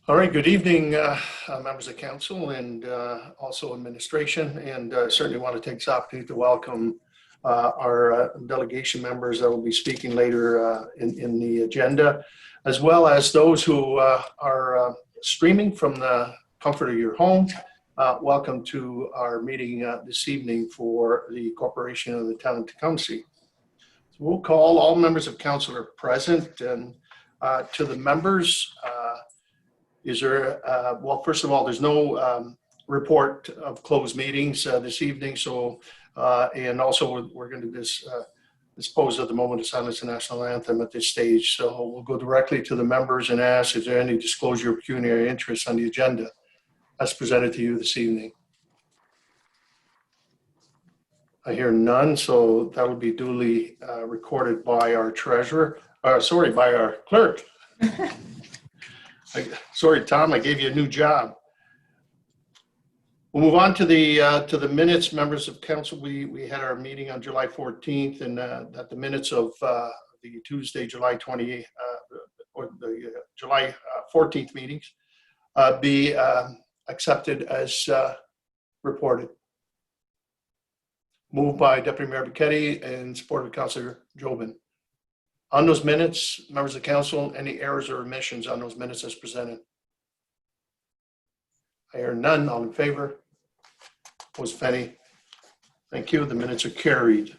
All right, good evening, members of council and also administration, and certainly want to take this opportunity to welcome our delegation members that will be speaking later in the agenda, as well as those who are streaming from the comfort of your home. Welcome to our meeting this evening for the Corporation of the Town of Tecumseh. So we'll call all members of council are present, and to the members, is there, well, first of all, there's no report of closed meetings this evening. So, and also we're going to dispose of the moment of silence and national anthem at this stage. So we'll go directly to the members and ask, is there any disclosure of pecuniary interest on the agenda as presented to you this evening? I hear none, so that will be duly recorded by our treasurer, by our clerk. Sorry, Tom, I gave you a new job. We'll move on to the minutes. Members of council, we had our meeting on July 14th, and that the minutes of the Tuesday, July 20, or the July 14th meetings be accepted as reported. Moved by Deputy Mayor Bichetti and supported by Councillor Jobin. On those minutes, members of council, any errors or omissions on those minutes as presented? I hear none. All in favor? Opposed, if any? Thank you. The minutes are carried.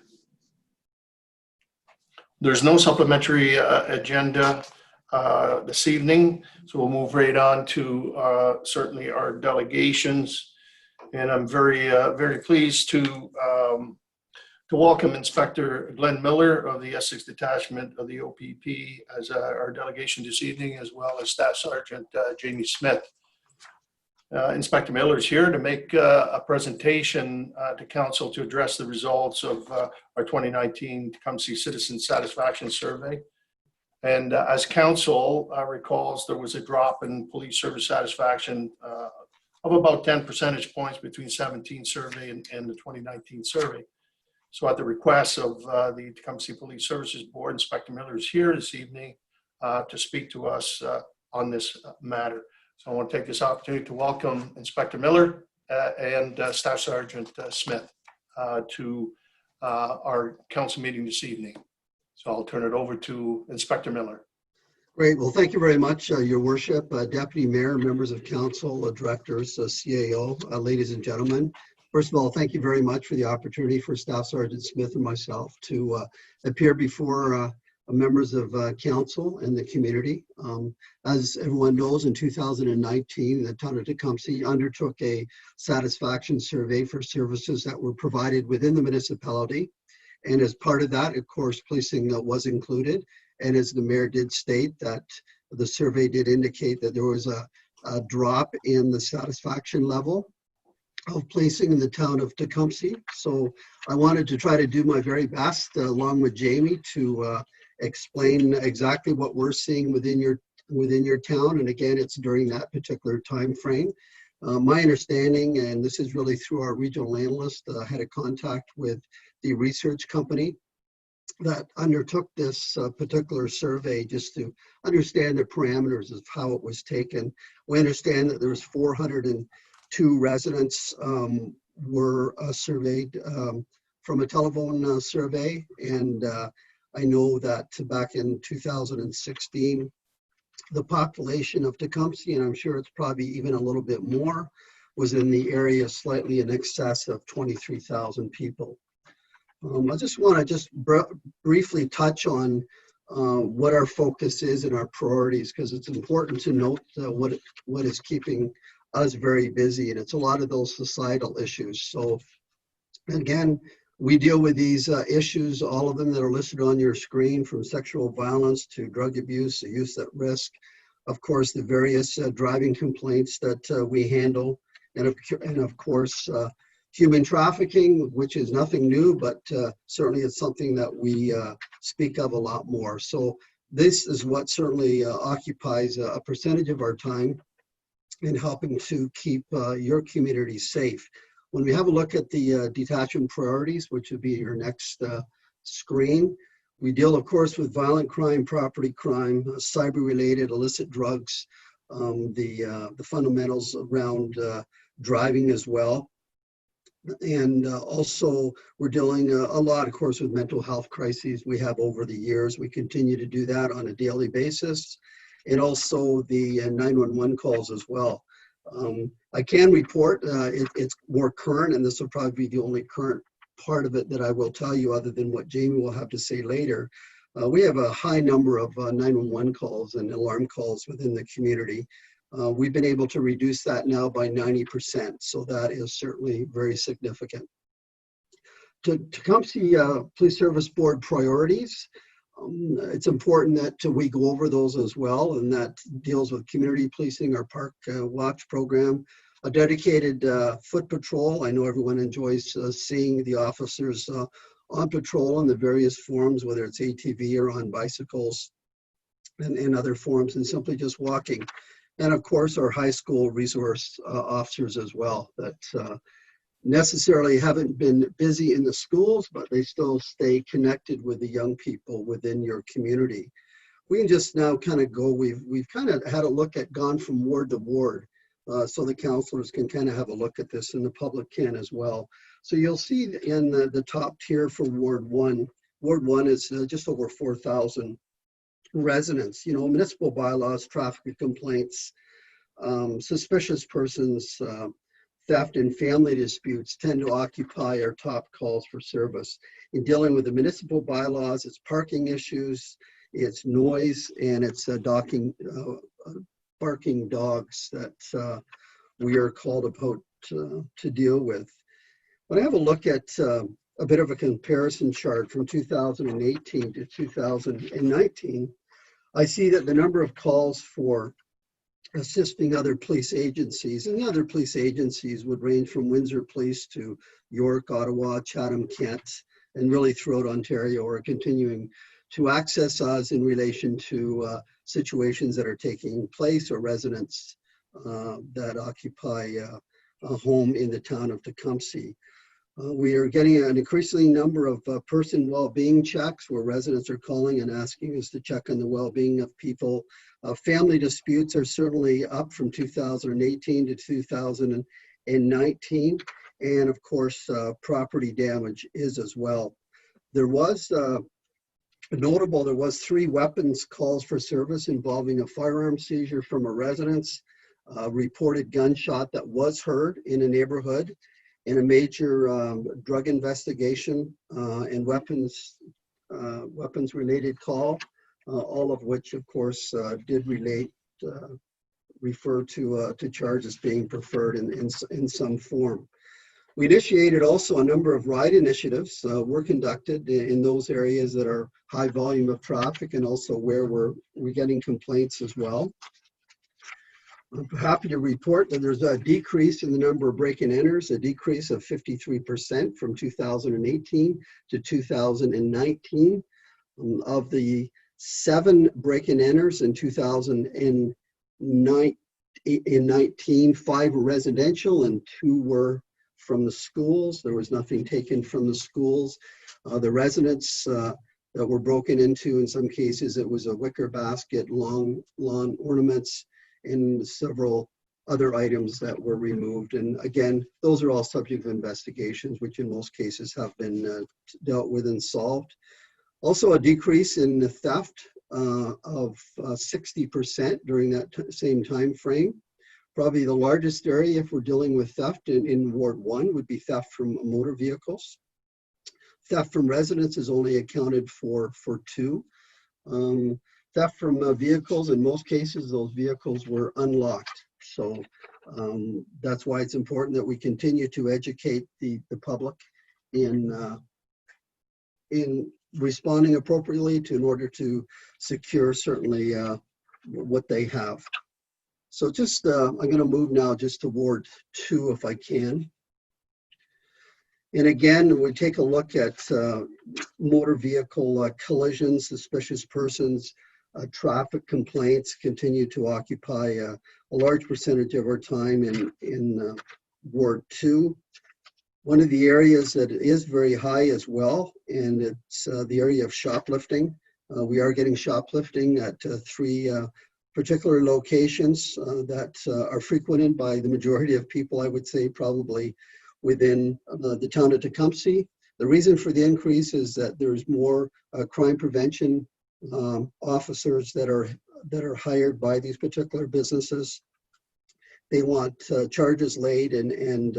There's no supplementary agenda this evening, so we'll move right on to certainly our delegations. And I'm very pleased to welcome Inspector Glenn Miller of the Essex Detachment of the OPP as our delegation this evening, as well as Staff Sergeant Jamie Smith. Inspector Miller is here to make a presentation to council to address the results of our 2019 Tecumseh Citizen Satisfaction Survey. And as council recalls, there was a drop in police service satisfaction of about 10 percentage points between 17 survey and the 2019 survey. So at the request of the Tecumseh Police Services Board, Inspector Miller is here this evening to speak to us on this matter. So I want to take this opportunity to welcome Inspector Miller and Staff Sergeant Smith to our council meeting this evening. So I'll turn it over to Inspector Miller. Great. Well, thank you very much, Your Worship, Deputy Mayor, members of council, directors, CAO, ladies and gentlemen. First of all, thank you very much for the opportunity for Staff Sergeant Smith and myself to appear before members of council and the community. As everyone knows, in 2019, the town of Tecumseh undertook a satisfaction survey for services that were provided within the municipality. And as part of that, of course, policing was included. And as the mayor did state, that the survey did indicate that there was a drop in the satisfaction level of policing in the town of Tecumseh. So I wanted to try to do my very best, along with Jamie, to explain exactly what we're seeing within your town. And again, it's during that particular time frame. My understanding, and this is really through our regional analyst, had a contact with the research company that undertook this particular survey just to understand the parameters of how it was taken. We understand that there was 402 residents were surveyed from a telephone survey, and I know that back in 2016, the population of Tecumseh, and I'm sure it's probably even a little bit more, was in the area slightly in excess of 23,000 people. I just want to briefly touch on what our focus is and our priorities, because it's important to note what is keeping us very busy, and it's a lot of those societal issues. So again, we deal with these issues, all of them that are listed on your screen, from sexual violence to drug abuse, youth at risk, of course, the various driving complaints that we handle, and of course, human trafficking, which is nothing new, but certainly it's something that we speak of a lot more. So this is what certainly occupies a percentage of our time in helping to keep your community safe. When we have a look at the detachment priorities, which would be your next screen, we deal, of course, with violent crime, property crime, cyber-related illicit drugs, the fundamentals around driving as well. And also, we're dealing a lot, of course, with mental health crises we have over the years. We continue to do that on a daily basis, and also the 911 calls as well. I can report it's more current, and this will probably be the only current part of it that I will tell you, other than what Jamie will have to say later. We have a high number of 911 calls and alarm calls within the community. We've been able to reduce that now by 90%, so that is certainly very significant. Tecumseh Police Service Board priorities, it's important that we go over those as well, and that deals with community policing, our park watch program, a dedicated foot patrol. I know everyone enjoys seeing the officers on patrol in the various forms, whether it's ATV or on bicycles and other forms, and simply just walking. And of course, our high school resource officers as well, that necessarily haven't been busy in the schools, but they still stay connected with the young people within your community. We can just now kind of go, we've kind of had a look at gone from ward to ward, so the counselors can kind of have a look at this, and the public can as well. So you'll see in the top tier for Ward 1, Ward 1 is just over 4,000 residents. You know, municipal bylaws, traffic complaints, suspicious persons, theft and family disputes tend to occupy our top calls for service. In dealing with the municipal bylaws, it's parking issues, it's noise, and it's barking dogs that we are called upon to deal with. When I have a look at a bit of a comparison chart from 2018 to 2019, I see that the number of calls for assisting other police agencies, and the other police agencies would range from Windsor Police to York, Ottawa, Chatham, Kent, and really throughout Ontario, are continuing to access us in relation to situations that are taking place, or residents that occupy a home in the town of Tecumseh. We are getting an increasing number of person well-being checks, where residents are calling and asking us to check on the well-being of people. Family disputes are certainly up from 2018 to 2019. And of course, property damage is as well. There was notable, there was 3 weapons calls for service involving a firearm seizure from a residence, reported gunshot that was heard in a neighborhood, in a major drug investigation and weapons related call, all of which of course did refer to charges being preferred in some form. We initiated also a number of ride initiatives were conducted in those areas that are high volume of traffic, and also where we're getting complaints as well. I'm happy to report that there's a decrease in the number of break-and-enters, a decrease of 53% from 2018 to 2019. Of the 7 break-and-enters in 2019, 5 were residential and 2 were from the schools. There was nothing taken from the schools. The residents that were broken into, in some cases, it was a wicker basket, lawn ornaments, and several other items that were removed. And again, those are all subject of investigations, which in most cases have been dealt with and solved. Also a decrease in the theft of 60% during that same time frame. Probably the largest area, if we're dealing with theft in Ward 1, would be theft from motor vehicles. Theft from residents is only accounted for 2. Theft from vehicles, in most cases, those vehicles were unlocked. So that's why it's important that we continue to educate the public in responding appropriately in order to secure certainly what they have. So just, I'm gonna move now just to Ward 2 if I can. And again, we take a look at motor vehicle collisions, suspicious persons, traffic complaints continue to occupy a large percentage of our time in Ward 2. One of the areas that is very high as well, and it's the area of shoplifting. We are getting shoplifting at 3 particular locations that are frequented by the majority of people, I would say probably within the town of Tecumseh. The reason for the increase is that there's more crime prevention officers that are hired by these particular businesses. They want charges laid, and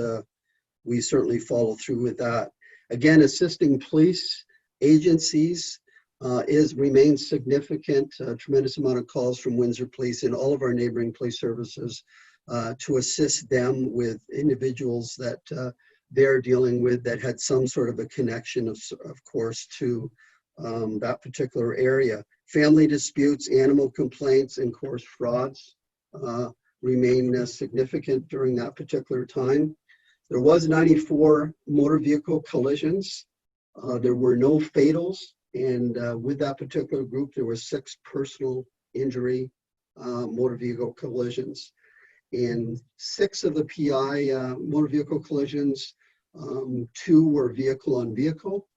we certainly follow through with that. Again, assisting police agencies remains significant. A tremendous amount of calls from Windsor Police and all of our neighboring police services to assist them with individuals that they're dealing with that had some sort of a connection, of course, to that particular area. Family disputes, animal complaints, and of course frauds remain significant during that particular time. There was 94 motor vehicle collisions. There were no fatals, and with that particular group, there were 6 personal injury motor vehicle collisions. In 6 of the PI motor vehicle collisions, 2 were vehicle on vehicle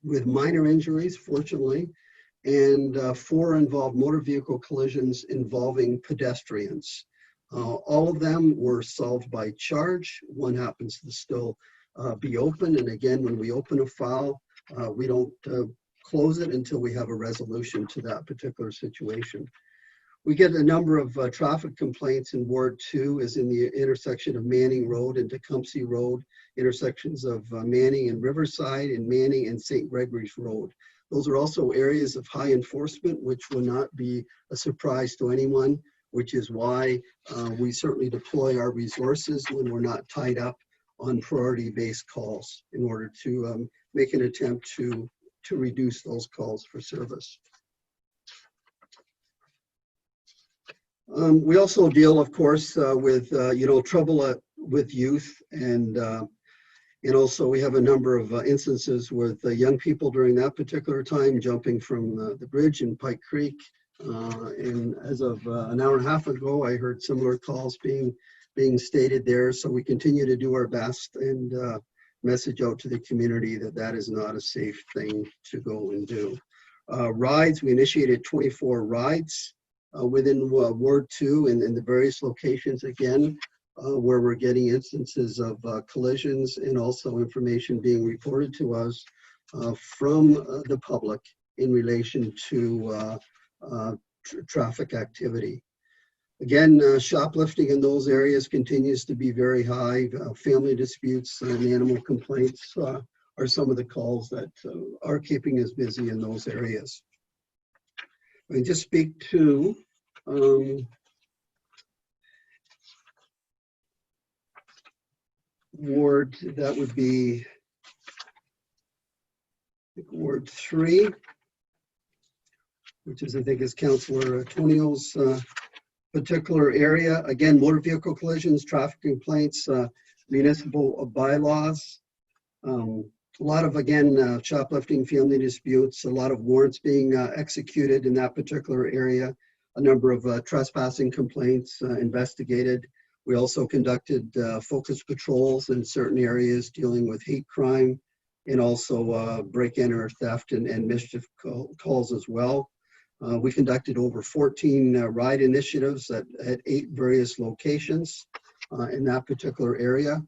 with minor injuries, fortunately, and 4 involved motor vehicle collisions involving pedestrians. All of them were solved by charge. One happens to still be open. And again, when we open a file, we don't close it until we have a resolution to that particular situation. We get a number of traffic complaints in Ward 2, is in the intersection of Manning Road and Tecumseh Road, intersections of Manning and Riverside, and Manning and St. Gregory's Road. Those are also areas of high enforcement, which will not be a surprise to anyone, which is why we certainly deploy our resources when we're not tied up on priority-based calls in order to make an attempt to reduce those calls for service. We also deal, of course, with trouble with youth, and also we have a number of instances with young people during that particular time jumping from the bridge in Pike Creek. And as of an hour and a half ago, I heard similar calls being stated there. So we continue to do our best and message out to the community that that is not a safe thing to go and do. Rides, we initiated 24 rides within Ward 2 and in the various locations, again, where we're getting instances of collisions and also information being reported to us from the public in relation to traffic activity. Again, shoplifting in those areas continues to be very high. Family disputes and animal complaints are some of the calls that are keeping us busy in those areas. I just speak to Ward, that would be Ward 3, which is, I think, is Councillor Tonio's particular area. Again, motor vehicle collisions, traffic complaints, municipal bylaws, a lot of, again, shoplifting, family disputes, a lot of warrants being executed in that particular area, a number of trespassing complaints investigated. We also conducted focus patrols in certain areas dealing with hate crime and also break-in or theft and mischief calls as well. We conducted over 14 ride initiatives at 8 various locations in that particular area.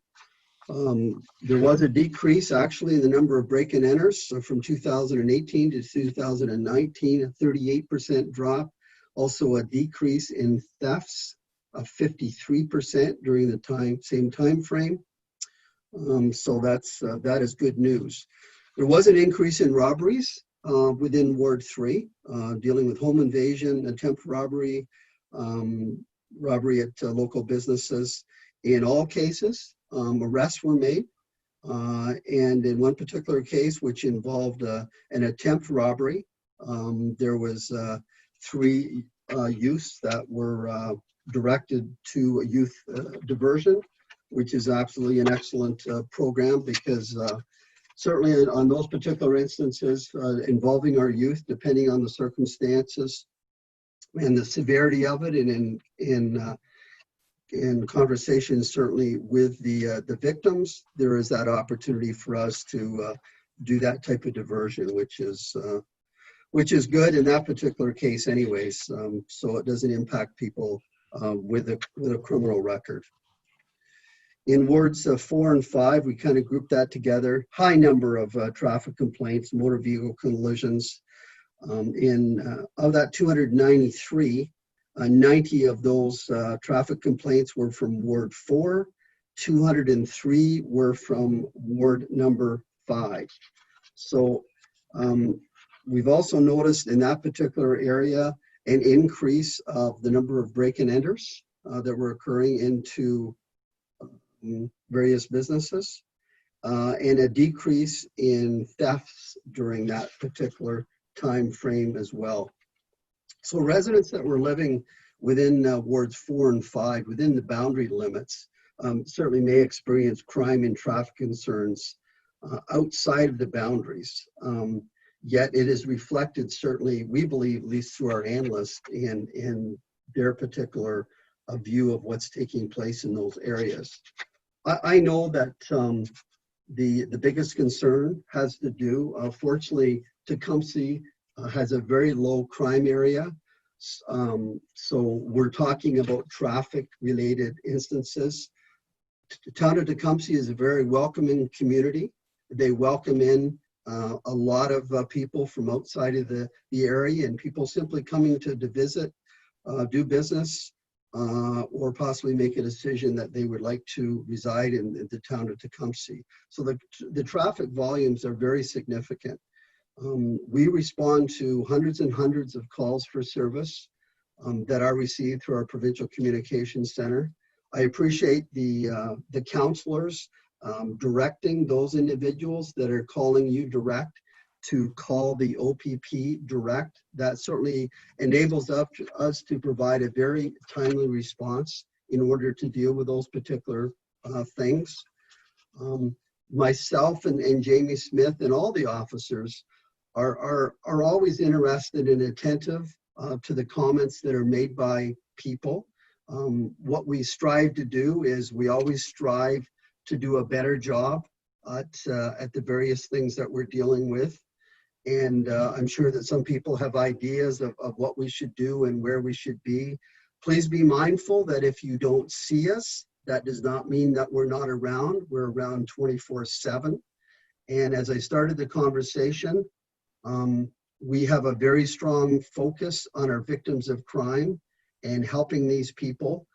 There was a decrease actually in the number of break-and enters, so from 2018 to 2019, a 38% drop. Also a decrease in thefts of 53% during the same time frame. So that is good news. There was an increase in robberies within Ward 3, dealing with home invasion, attempt robbery, robbery at local businesses. In all cases, arrests were made. And in one particular case, which involved an attempt robbery, there was 3 youths that were directed to youth diversion, which is absolutely an excellent program, because certainly on those particular instances involving our youth, depending on the circumstances and the severity of it, and in conversations certainly with the victims, there is that opportunity for us to do that type of diversion, which is which is good in that particular case anyways. So it doesn't impact people with a criminal record. In wards 4 and 5, we kind of grouped that together. High number of traffic complaints, motor vehicle collisions. Of that 293, 90 of those traffic complaints were from Ward 4, 203 were from Ward number 5. So we've also noticed in that particular area an increase of the number of break-and-enters that were occurring into various businesses, and a decrease in thefts during that particular time frame as well. So residents that were living within wards 4 and 5, within the boundary limits, certainly may experience crime and traffic concerns outside of the boundaries. Yet it is reflected, certainly, we believe, at least through our analysts, in their particular view of what's taking place in those areas. I know that the biggest concern has to do, fortunately, Tecumseh has a very low crime area. So we're talking about traffic-related instances. The town of Tecumseh is a very welcoming community. They welcome in a lot of people from outside of the area, and people simply coming to visit, do business, or possibly make a decision that they would like to reside in the town of Tecumseh. So the traffic volumes are very significant. We respond to hundreds and hundreds of calls for service that are received through our provincial communications center. I appreciate the counselors directing those individuals that are calling you direct to call the OPP direct. That certainly enables us to provide a very timely response in order to deal with those particular things. Myself and Jamie Smith and all the officers are always interested and attentive to the comments that are made by people. What we strive to do is we always strive to do a better job at the various things that we're dealing with. And I'm sure that some people have ideas of what we should do and where we should be. Please be mindful that if you don't see us, that does not mean that we're not around. We're around 24/7. And as I started the conversation, we have a very strong focus on our victims of crime and helping these people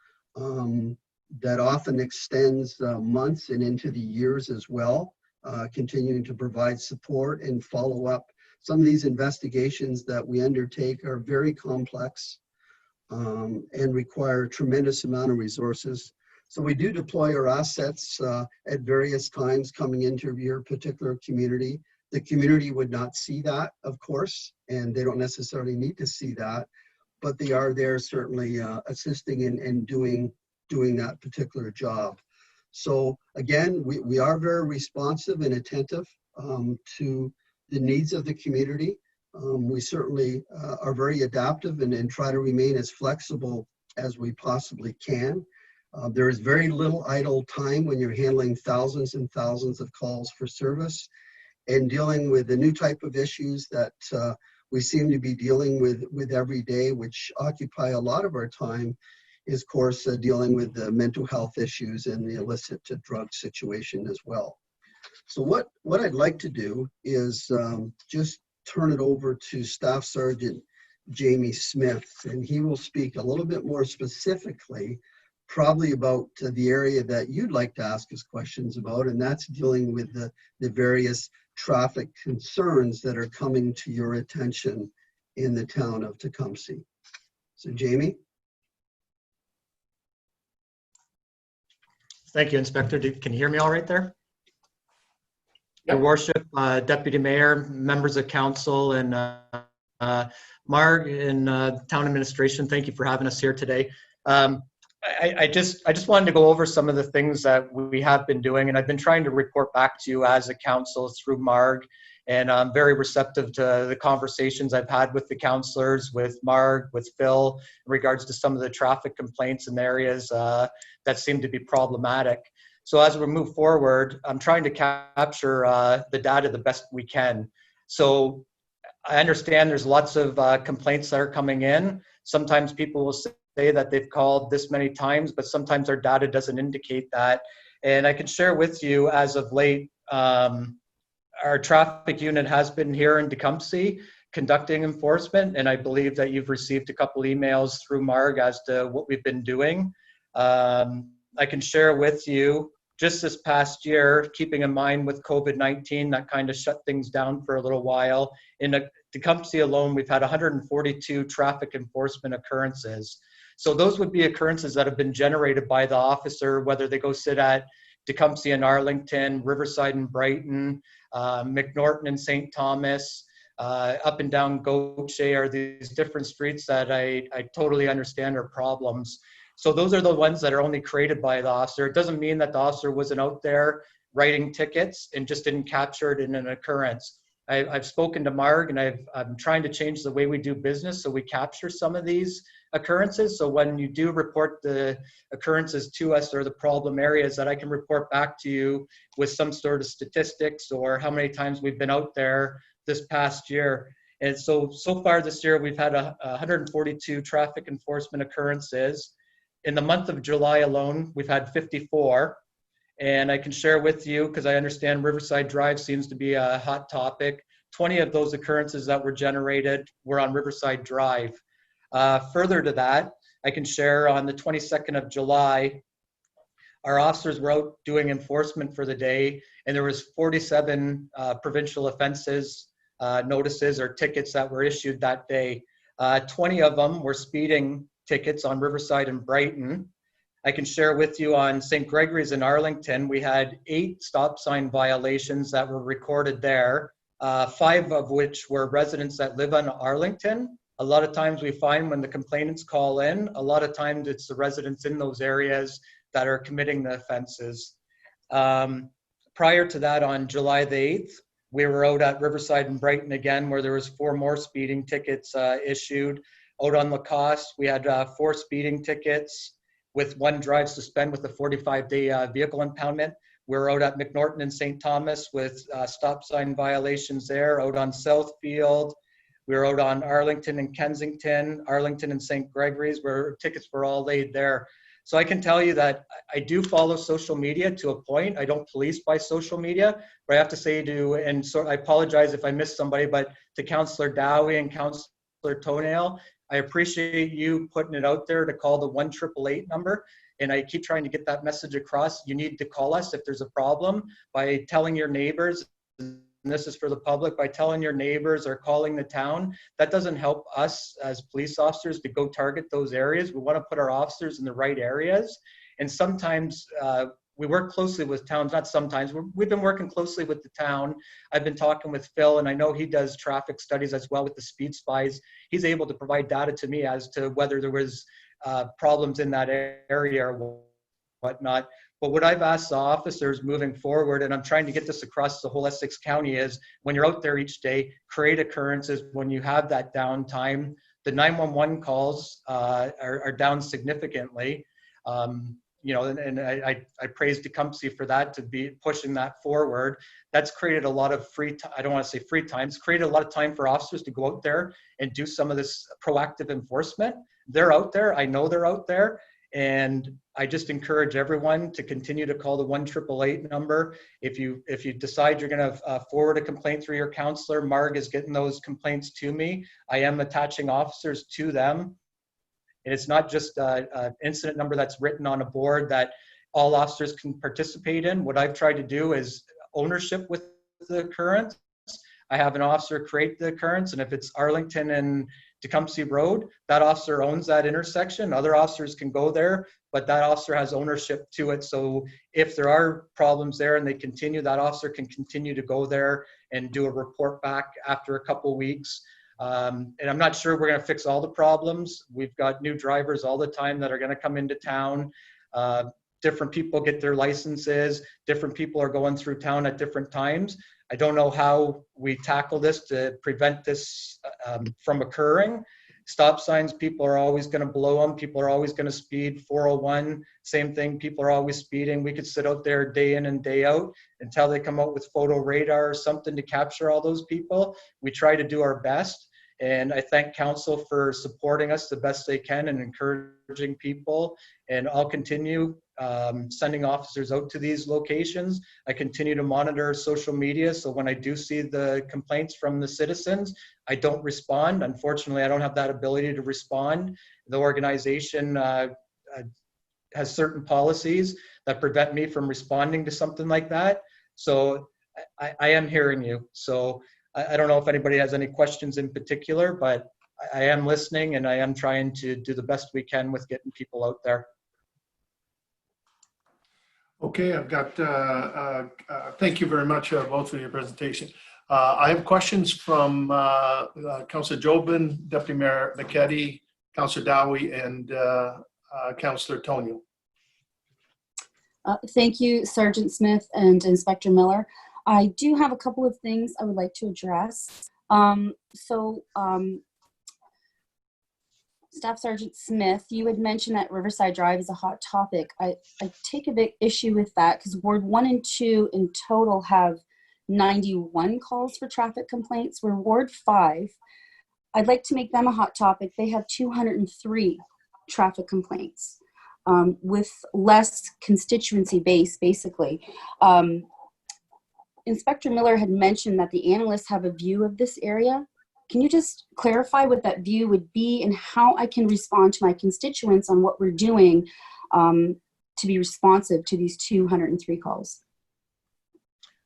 that often extends months and into the years as well, continuing to provide support and follow up. Some of these investigations that we undertake are very complex and require a tremendous amount of resources. So we do deploy our assets at various times coming into your particular community. The community would not see that, of course, and they don't necessarily need to see that, but they are there certainly assisting and doing that particular job. So again, we are very responsive and attentive to the needs of the community. We certainly are very adaptive and try to remain as flexible as we possibly can. There is very little idle time when you're handling thousands and thousands of calls for service and dealing with the new type of issues that we seem to be dealing with every day, which occupy a lot of our time, is of course dealing with the mental health issues and the illicit drug situation as well. So what I'd like to do is just turn it over to Staff Sergeant Jamie Smith, and he will speak a little bit more specifically probably about the area that you'd like to ask us questions about, and that's dealing with the various traffic concerns that are coming to your attention in the town of Tecumseh. So Jamie. Thank you, Inspector. Can you hear me all right there? Yep. Your Worship, Deputy Mayor, members of council, and Marg and town administration, thank you for having us here today. I just wanted to go over some of the things that we have been doing, and I've been trying to report back to you as a council through Marg, and I'm very receptive to the conversations I've had with the councillors, with Marg, with Phil, in regards to some of the traffic complaints in areas that seem to be problematic. So as we move forward, I'm trying to capture the data the best we can. So I understand there's lots of complaints that are coming in. Sometimes people will say that they've called this many times, but sometimes our data doesn't indicate that. And I can share with you as of late, our traffic unit has been here in Tecumseh conducting enforcement, and I believe that you've received a couple emails through Marg as to what we've been doing. I can share with you just this past year, keeping in mind with COVID-19, that kind of shut things down for a little while. In Tecumseh alone, we've had 142 traffic enforcement occurrences. So those would be occurrences that have been generated by the officer, whether they go sit at Tecumseh and Arlington, Riverside and Brighton, McNorton and St. Thomas, up and down Gautier are these different streets that I totally understand are problems. So those are the ones that are only created by the officer. It doesn't mean that the officer wasn't out there writing tickets and just didn't capture it in an occurrence. I've spoken to Marg, and I'm trying to change the way we do business so we capture some of these occurrences. So when you do report the occurrences to us or the problem areas, that I can report back to you with some sort of statistics or how many times we've been out there this past year. And so far this year, we've had 142 traffic enforcement occurrences. In the month of July alone, we've had 54. And I can share with you, because I understand Riverside Drive seems to be a hot topic, 20 of those occurrences that were generated were on Riverside Drive. Further to that, I can share on the 22nd of July, our officers were out doing enforcement for the day, and there was 47 provincial offenses, notices or tickets that were issued that day. 20 of them were speeding tickets on Riverside and Brighton. I can share with you on St. Gregory's in Arlington, we had 8 stop sign violations that were recorded there, 5 of which were residents that live on Arlington. A lot of times we find when the complainants call in, a lot of times it's the residents in those areas that are committing the offenses. Prior to that, on July the 8th, we were out at Riverside and Brighton again, where there was 4 more speeding tickets issued. Out on Lacoste, we had 4 speeding tickets with 1 drive suspend with a 45-day vehicle impoundment. We're out at McNorton and St. Thomas with stop sign violations there. Out on Southfield, we were out on Arlington and Kensington, Arlington and St. Gregory's, where tickets were all laid there. So I can tell you that I do follow social media to a point. I don't police by social media, but I have to say and so I apologize if I missed somebody, but to Councillor Dowie and Councillor Toenail, I appreciate you putting it out there to call the 1-888 number. And I keep trying to get that message across. You need to call us if there's a problem by telling your neighbors, and this is for the public, by telling your neighbors or calling the town. That doesn't help us as police officers to go target those areas. We want to put our officers in the right areas. And sometimes we work closely with towns, not sometimes, we've been working closely with the town. I've been talking with Phil, and I know he does traffic studies as well with the speed spies. He's able to provide data to me as to whether there was problems in that area or whatnot. But what I've asked the officers moving forward, and I'm trying to get this across the whole Essex County, is when you're out there each day, create occurrences when you have that downtime. The 911 calls are down significantly. You know, and I praise Tecumseh for that, to be pushing that forward. That's created a lot of free time. I don't want to say free time. It's created a lot of time for officers to go out there and do some of this proactive enforcement. They're out there. I know they're out there. And I just encourage everyone to continue to call the 1-888 number. If you decide you're going to forward a complaint through your counselor, Marg is getting those complaints to me. I am attaching officers to them. And it's not just an incident number that's written on a board that all officers can participate in. What I've tried to do is ownership with the occurrence. I have an officer create the occurrence, and if it's Arlington and Tecumseh Road, that officer owns that intersection. Other officers can go there, but that officer has ownership to it. So if there are problems there and they continue, that officer can continue to go there and do a report back after a couple of weeks. And I'm not sure we're going to fix all the problems. We've got new drivers all the time that are going to come into town. Different people get their licenses. Different people are going through town at different times. I don't know how we tackle this to prevent this from occurring. Stop signs, people are always going to blow them. People are always going to speed. 401, same thing. People are always speeding. We could sit out there day in and day out until they come out with photo radar or something to capture all those people. We try to do our best. And I thank council for supporting us the best they can and encouraging people. And I'll continue sending officers out to these locations. I continue to monitor social media. So when I do see the complaints from the citizens, I don't respond. Unfortunately, I don't have that ability to respond. The organization has certain policies that prevent me from responding to something like that. So I am hearing you. So I don't know if anybody has any questions in particular, but I am listening and I am trying to do the best we can with getting people out there. Okay, I've got, thank you very much both for your presentation. I have questions from Councillor Jobin, Deputy Mayor McKetty, Councillor Dowie, and Councillor Tonio. Thank you, Sergeant Smith and Inspector Miller. I do have a couple of things I would like to address. Staff Sergeant Smith, you had mentioned that Riverside Drive is a hot topic. I take a big issue with that because Ward 1 and 2 in total have 91 calls for traffic complaints, where Ward 5, I'd like to make them a hot topic. They have 203 traffic complaints with less constituency base, basically. Inspector Miller had mentioned that the analysts have a view of this area. Can you just clarify what that view would be and how I can respond to my constituents on what we're doing to be responsive to these 203 calls?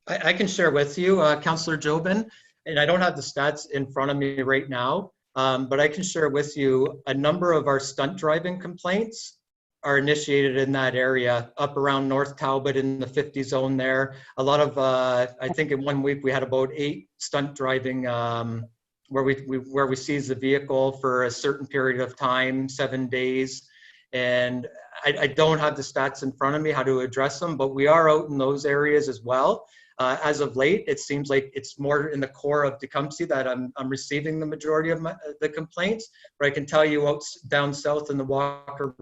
I can share with you, Councillor Jobin, and I don't have the stats in front of me right now, but I can share with you a number of our stunt driving complaints are initiated in that area, up around North Talbot in the 50 zone there. A lot of, I think in 1 week we had about 8 stunt driving where we seize the vehicle for a certain period of time, 7 days. And I don't have the stats in front of me how to address them, but we are out in those areas as well. As of late, it seems like it's more in the core of Tecumseh that I'm receiving the majority of the complaints. But I can tell you out down south in the Walker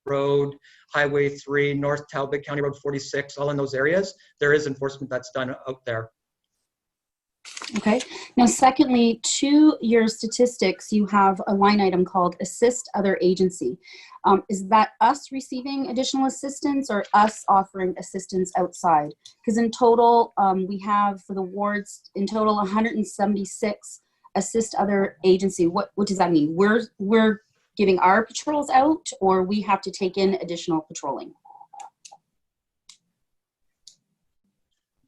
Road, Highway 3, North Talbot, County Road 46, all in those areas, there is enforcement that's done out there. Okay. Now, secondly, to your statistics, you have a line item called assist other agency. Is that us receiving additional assistance or us offering assistance outside? Because in total, we have for the wards, in total, 176 assist other agency. What does that mean? We're giving our patrols out, or we have to take in additional patrolling?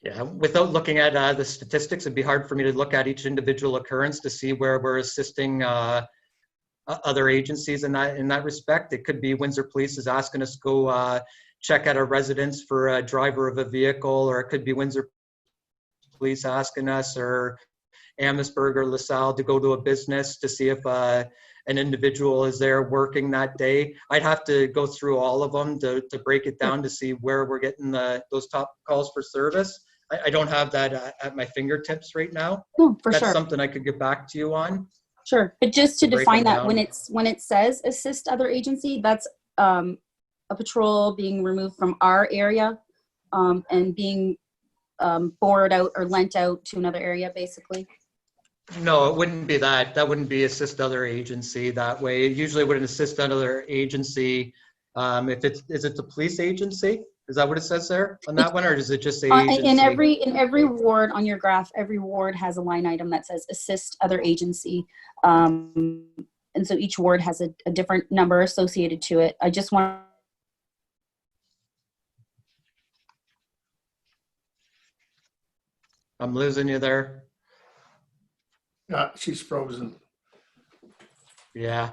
Yeah, without looking at the statistics, it'd be hard for me to look at each individual occurrence to see where we're assisting other agencies in that respect. It could be Windsor Police is asking us to go check at a residence for a driver of a vehicle, or it could be Windsor Police asking us, or Amherstburg or LaSalle to go to a business to see if an individual is there working that day. I'd have to go through all of them to break it down to see where we're getting those top calls for service. I don't have that at my fingertips right now. No, for That's sure. something I could get back to you on. Sure, but just to break define them that, when it says assist other agency, that's a patrol being removed from our area and being borrowed out or lent out to another area, basically. No, it wouldn't be that. That wouldn't be assist other agency that way. It usually wouldn't assist other agency. Is it the police agency? Is that what it says there on that one, or does it just say agency? In every ward on your graph, every ward has a line item that says assist other agency, and so each ward has a different number associated to it. I just want. I'm losing you there. Yeah, she's frozen. Yeah.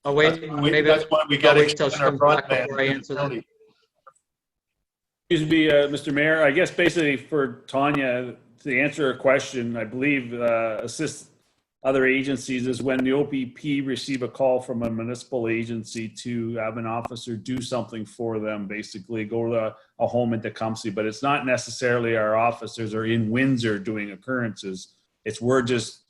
Oh wait, maybe That's why we got to wait till she extend our comes back broadband. before I answer that. Excuse me, Mr. Mayor. I guess basically for Tanya to answer her question, I believe assist other agencies is when the OPP receive a call from a municipal agency to have an officer do something for them, basically go to a home in Tecumseh, but it's not necessarily our officers are in Windsor doing occurrences. It's we're just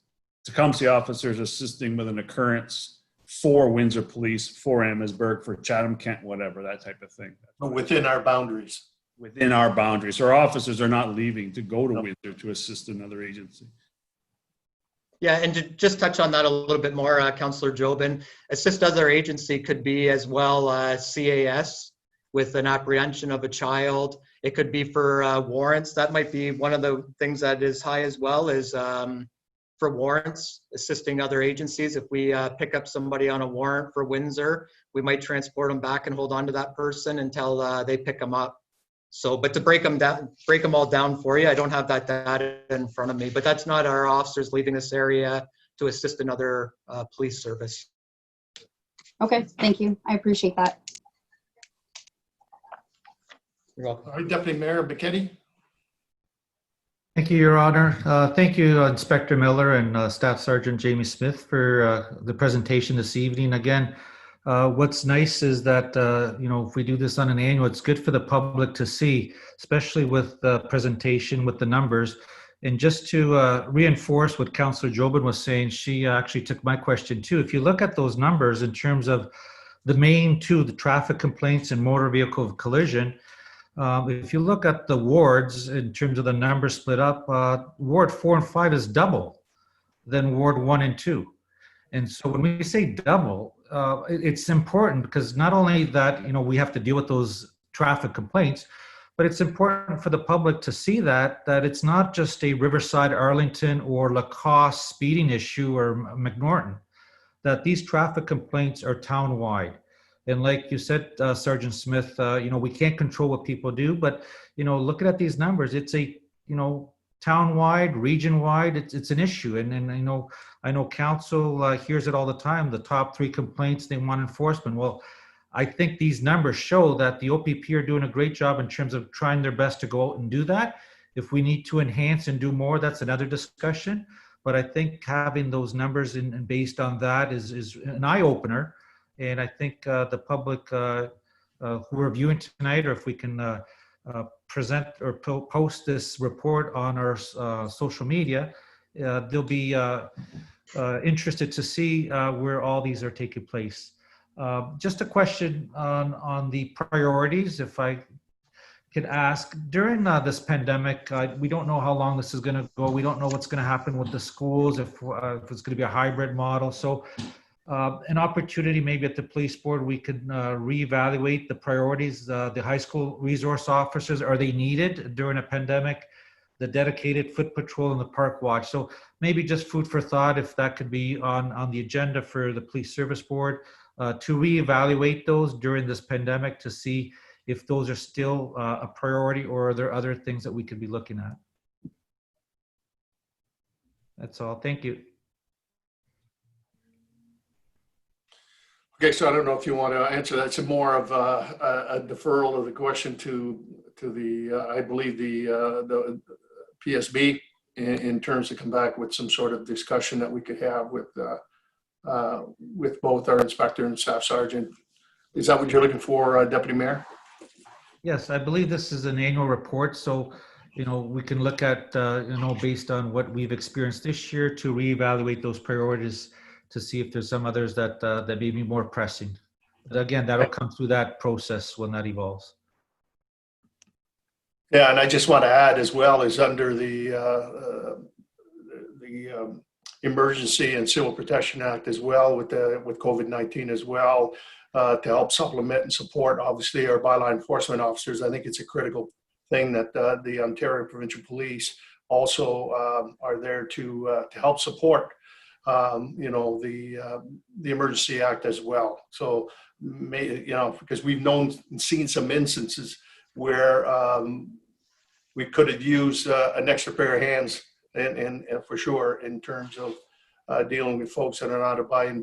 Tecumseh officers assisting with an occurrence for Windsor Police, for Amherstburg, for Chatham, Kent, whatever, that type of thing. Within our boundaries. Within our boundaries. Our officers are not leaving to go to Windsor to assist another agency. Yeah, and to just touch on that a little bit more, Councillor Jobin, assist other agency could be as well CAS with an apprehension of a child. It could be for warrants. That might be one of the things that is high as well, is for warrants, assisting other agencies. If we pick up somebody on a warrant for Windsor, we might transport them back and hold on to that person until they pick them up. So, but to break them all down for you, I don't have that data in front of me, but that's not our officers leaving this area to assist another police service. Okay, thank you. I appreciate that. You're welcome. All right, Deputy Mayor Becchetti. Thank you, Your Honor. Thank you, Inspector Miller and Staff Sergeant Jamie Smith for the presentation this evening. Again, what's nice is that, if we do this on an annual, it's good for the public to see, especially with the presentation, with the numbers. And just to reinforce what Councillor Jobin was saying, she actually took my question too. If you look at those numbers in terms of the main two, the traffic complaints and motor vehicle collision, if you look at the wards in terms of the numbers split up, Ward 4 and 5 is double than Ward 1 and 2. And so when we say double, it's important because not only that, we have to deal with those traffic complaints, but it's important for the public to see that it's not just a Riverside, Arlington, or Lacoste speeding issue or McNorton, that these traffic complaints are town-wide. And like you said, Sergeant Smith, we can't control what people do, but, looking at these numbers, it's a, town-wide, region-wide, it's an issue. And I know council hears it all the time, the top 3 complaints, they want enforcement. Well, I think these numbers show that the OPP are doing a great job in terms of trying their best to go out and do that. If we need to enhance and do more, that's another discussion. But I think having those numbers and based on that is an eye-opener. And I think the public who are viewing tonight, or if we can present or post this report on our social media, they'll be interested to see where all these are taking place. Just a question on the priorities, if I could ask. During this pandemic, we don't know how long this is going to go. We don't know what's going to happen with the schools, if it's going to be a hybrid model. So an opportunity maybe at the police board, we could reevaluate the priorities. The high school resource officers, are they needed during a pandemic? The dedicated foot patrol and the park watch. So maybe just food for thought, if that could be on the agenda for the police service board, to reevaluate those during this pandemic to see if those are still a priority, or are there other things that we could be looking at? That's all. Thank you. Okay, so I don't know if you want to answer that. It's more of a deferral of the question to the, I believe the PSB in terms of come back with some sort of discussion that we could have with both our inspector and staff sergeant. Is that what you're looking for, Deputy Mayor? Yes, I believe this is an annual report. So, we can look at, based on what we've experienced this year, to reevaluate those priorities to see if there's some others that may be more pressing. But again, that'll come through that process when that evolves. Yeah, and I just want to add as well is under the Emergency and Civil Protection Act as well with COVID-19 as well, to help supplement and support obviously our bylaw enforcement officers. I think it's a critical thing that the Ontario Provincial Police also are there to help support the Emergency Act as well. So because we've known and seen some instances where we could have used an extra pair of hands, and for sure in terms of dealing with folks that are not abiding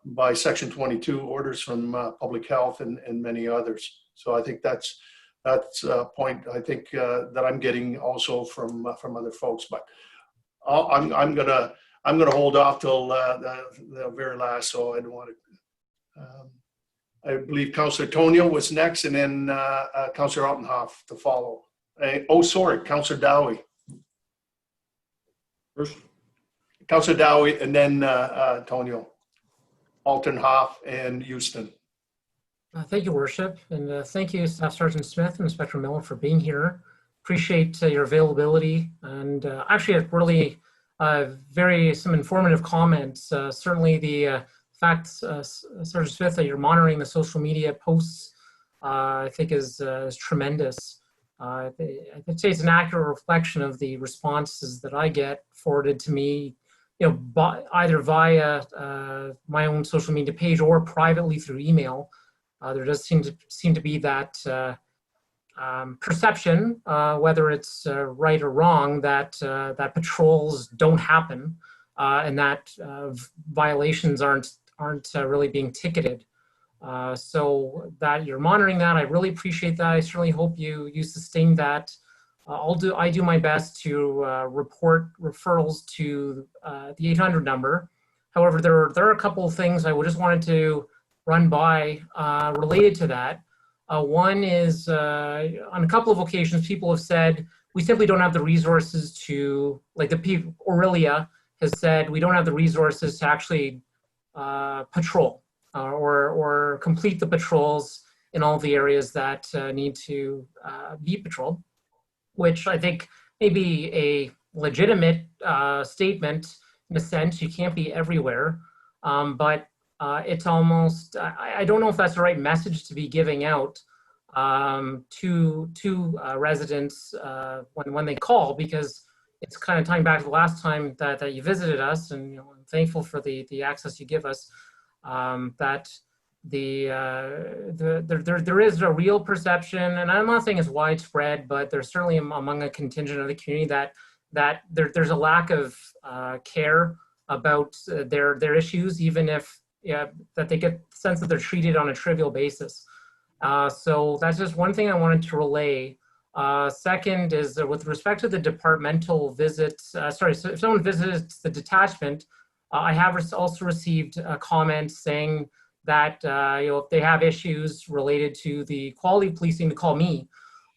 by Section 22 orders from public health and many others. So I think that's a point I think that I'm getting also from other folks. But I'm gonna hold off till the very last, so I don't want to. I believe Councillor Tonio was next, and then Councillor Altenhoff to follow. Councillor Dowie. First, Councilor Dowie, and then Antonio, Alton, Hoff, and Houston. Thank you, Worship, and thank you, Staff Sergeant Smith and Inspector Miller, for being here. Appreciate your availability, and actually, a really some informative comments. Certainly, the fact, Sergeant Smith, that you're monitoring the social media posts, I think is tremendous. I'd say it's an accurate reflection of the responses that I get forwarded to me, either via my own social media page or privately through email. There does seem to be that perception, whether it's right or wrong, that patrols don't happen and that violations aren't really being ticketed. So that you're monitoring that, I really appreciate that. I certainly hope you sustain that. I do my best to report referrals to the 800 number. However, there are a couple of things I just wanted to run by related to that. One is on a couple of occasions, people have said, we simply don't have the resources to, like the people, Aurelia has said, we don't have the resources to actually patrol or complete the patrols in all the areas that need to be patrolled, which I think may be a legitimate statement in a sense. You can't be everywhere, but it's almost, I don't know if that's the right message to be giving out to residents when they call, because it's kind of tying back to the last time that you visited us, and I'm thankful for the access you give us, that there is a real perception, and I'm not saying it's widespread, but there's certainly among a contingent of the community that there's a lack of care about their issues, even if that they get the sense that they're treated on a trivial basis. So that's just one thing I wanted to relay. Second is with respect to the departmental visits, so if someone visits the detachment, I have also received comments saying that if they have issues related to the quality of policing, to call me.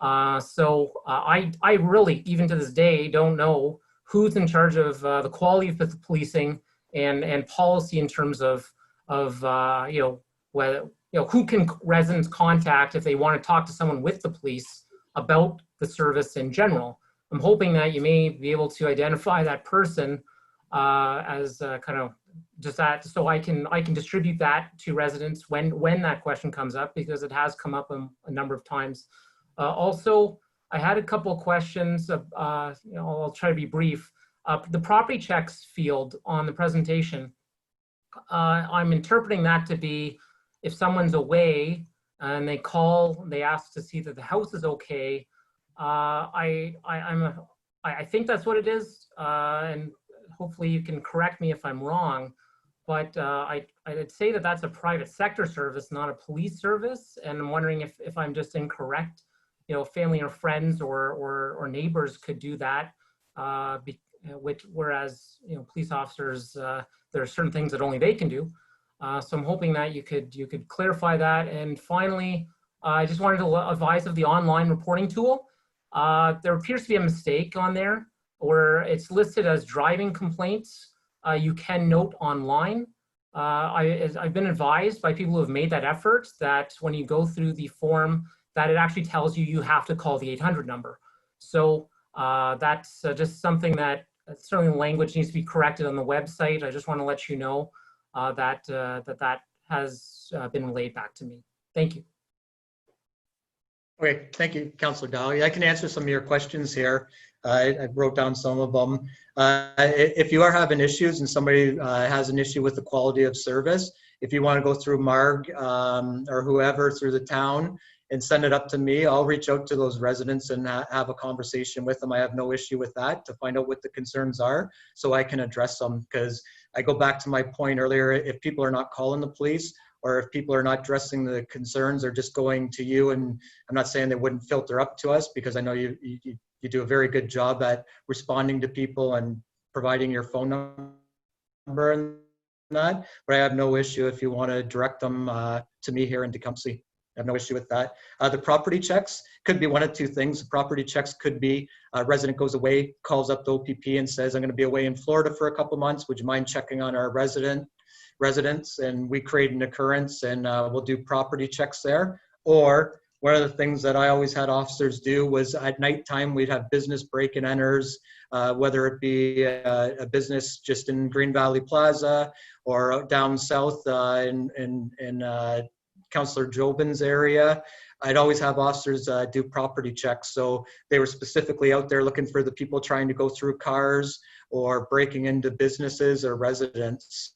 So I really, even to this day, don't know who's in charge of the quality of the policing and policy in terms of whether, who can residents contact if they want to talk to someone with the police about the service in general. I'm hoping that you may be able to identify that person as kind of just that, so I can distribute that to residents when that question comes up, because it has come up a number of times. Also, I had a couple of questions. I'll try to be brief. The property checks field on the presentation, I'm interpreting that to be if someone's away and they call, they ask to see that the house is okay. I think that's what it is, and hopefully you can correct me if I'm wrong. But I'd say that that's a private sector service, not a police service. And I'm wondering if I'm just incorrect. Family or friends or neighbors could do that. Whereas police officers, there are certain things that only they can do. So I'm hoping that you could clarify that. And finally, I just wanted to advise of the online reporting tool. There appears to be a mistake on there where it's listed as driving complaints. You can note online. I've been advised by people who have made that effort that when you go through the form, that it actually tells you have to call the 800 number. So that's just something that certainly language needs to be corrected on the website. I just want to let you know that has been relayed back to me. Thank you. Okay, thank you, Councillor Dowie. I can answer some of your questions here. I wrote down some of them. If you are having issues and somebody has an issue with the quality of service, if you want to go through Marg or whoever through the town and send it up to me, I'll reach out to those residents and have a conversation with them. I have no issue with that, to find out what the concerns are so I can address them. Because I go back to my point earlier, if people are not calling the police, or if people are not addressing the concerns, or just going to you, and I'm not saying they wouldn't filter up to us, because I know you do a very good job at responding to people and providing your phone number and that, but I have no issue if you want to direct them to me here in Tecumseh. have no issue with that. The property checks could be one of two things. The property checks could be a resident goes away, calls up the OPP and says, I'm going to be away in Florida for a couple months. Would you mind checking on our residents? And we create an occurrence and we'll do property checks there. Or one of the things that I always had officers do was at nighttime, we'd have business break and enters, whether it be a business just in Green Valley Plaza or down south in Councillor Jobin's area. I'd always have officers do property checks. So they were specifically out there looking for the people trying to go through cars or breaking into businesses or residents.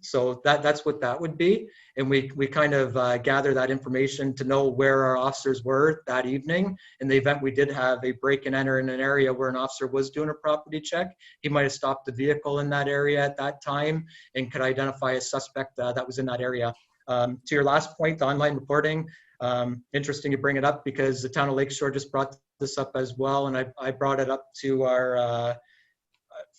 So that's what that would be. And we kind of gather that information to know where our officers were that evening. In the event we did have a break and enter in an area where an officer was doing a property check, he might have stopped the vehicle in that area at that time and could identify a suspect that was in that area. To your last point, the online reporting, interesting you bring it up because the town of Lakeshore just brought this up as well. And I brought it up to our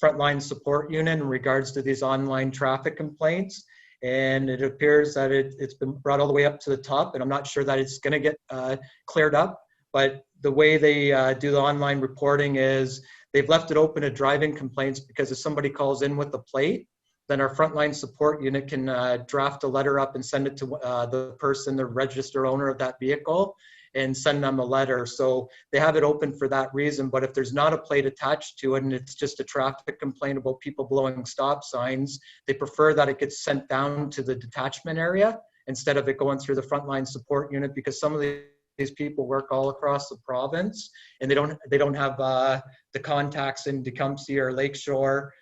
frontline support unit in regards to these online traffic complaints. And it appears that it's been brought all the way up to the top, and I'm not sure that it's going to get cleared up. But the way they do the online reporting is they've left it open to driving complaints because if somebody calls in with a plate, then our frontline support unit can draft a letter up and send it to the person, the registered owner of that vehicle, and send them a letter. So they have it open for that reason. But if there's not a plate attached to it and it's just a traffic complaint about people blowing stop signs, they prefer that it gets sent down to the detachment area instead of it going through the frontline support unit, because some of these people work all across the province and they don't have the contacts in Tecumseh or Lakeshore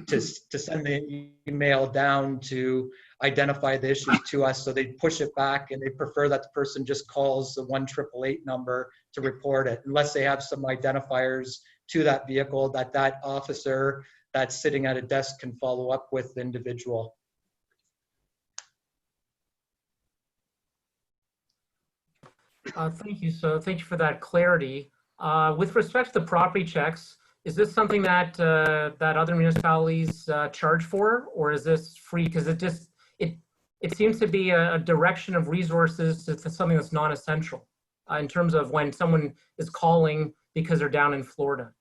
to send the email down to identify the issues to us. So they push it back and they prefer that the person just calls the 1-888 number to report it, unless they have some identifiers to that vehicle that officer that's sitting at a desk can follow up with the individual. Thank you. So thank you for that clarity. With respect to the property checks, is this something that that other municipalities charge for, or is this free? Because it seems to be a direction of resources to something that's non-essential in terms of when someone is calling because they're down in Florida.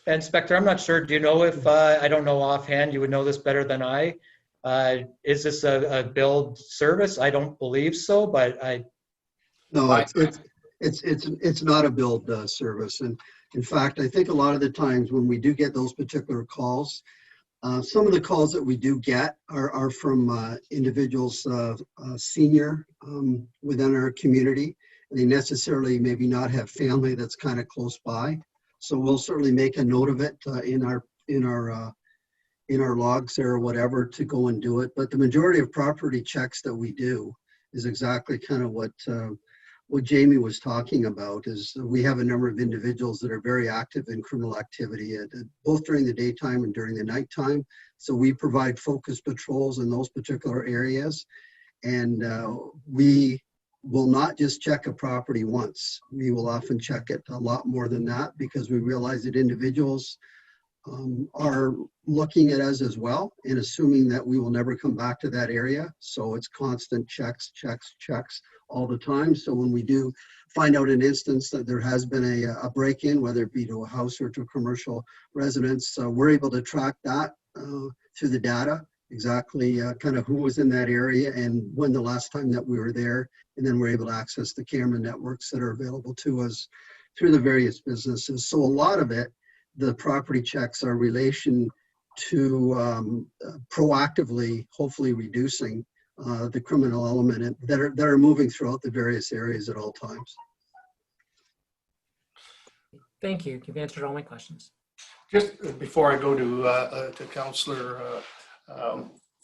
Inspector, I'm not sure. Do you know if, I don't know offhand, you would know this better than I. Is this a billed service? I don't believe so, but No, it's not a billed service. And in fact, I think a lot of the times when we do get those particular calls, some of the calls that we do get are from individuals senior within our community. They necessarily maybe not have family that's kind of close by. So we'll certainly make a note of it in our logs there or whatever to go and do it. But the majority of property checks that we do is exactly kind of what Jamie was talking about. Is we have a number of individuals that are very active in criminal activity, both during the daytime and during the nighttime. So we provide focus patrols in those particular areas. And we will not just check a property once. We will often check it a lot more than that, because we realize that individuals are looking at us as well and assuming that we will never come back to that area. So it's constant checks all the time. So when we do find out an instance that there has been a break-in, whether it be to a house or to a commercial residence, we're able to track that through the data, exactly kind of who was in that area and when the last time that we were there. And then we're able to access the camera networks that are available to us through the various businesses. So a lot of it, the property checks are relation to proactively, hopefully reducing the criminal element that are moving throughout the various areas at all times. Thank you. You've answered all my questions. Just before I go to Councillor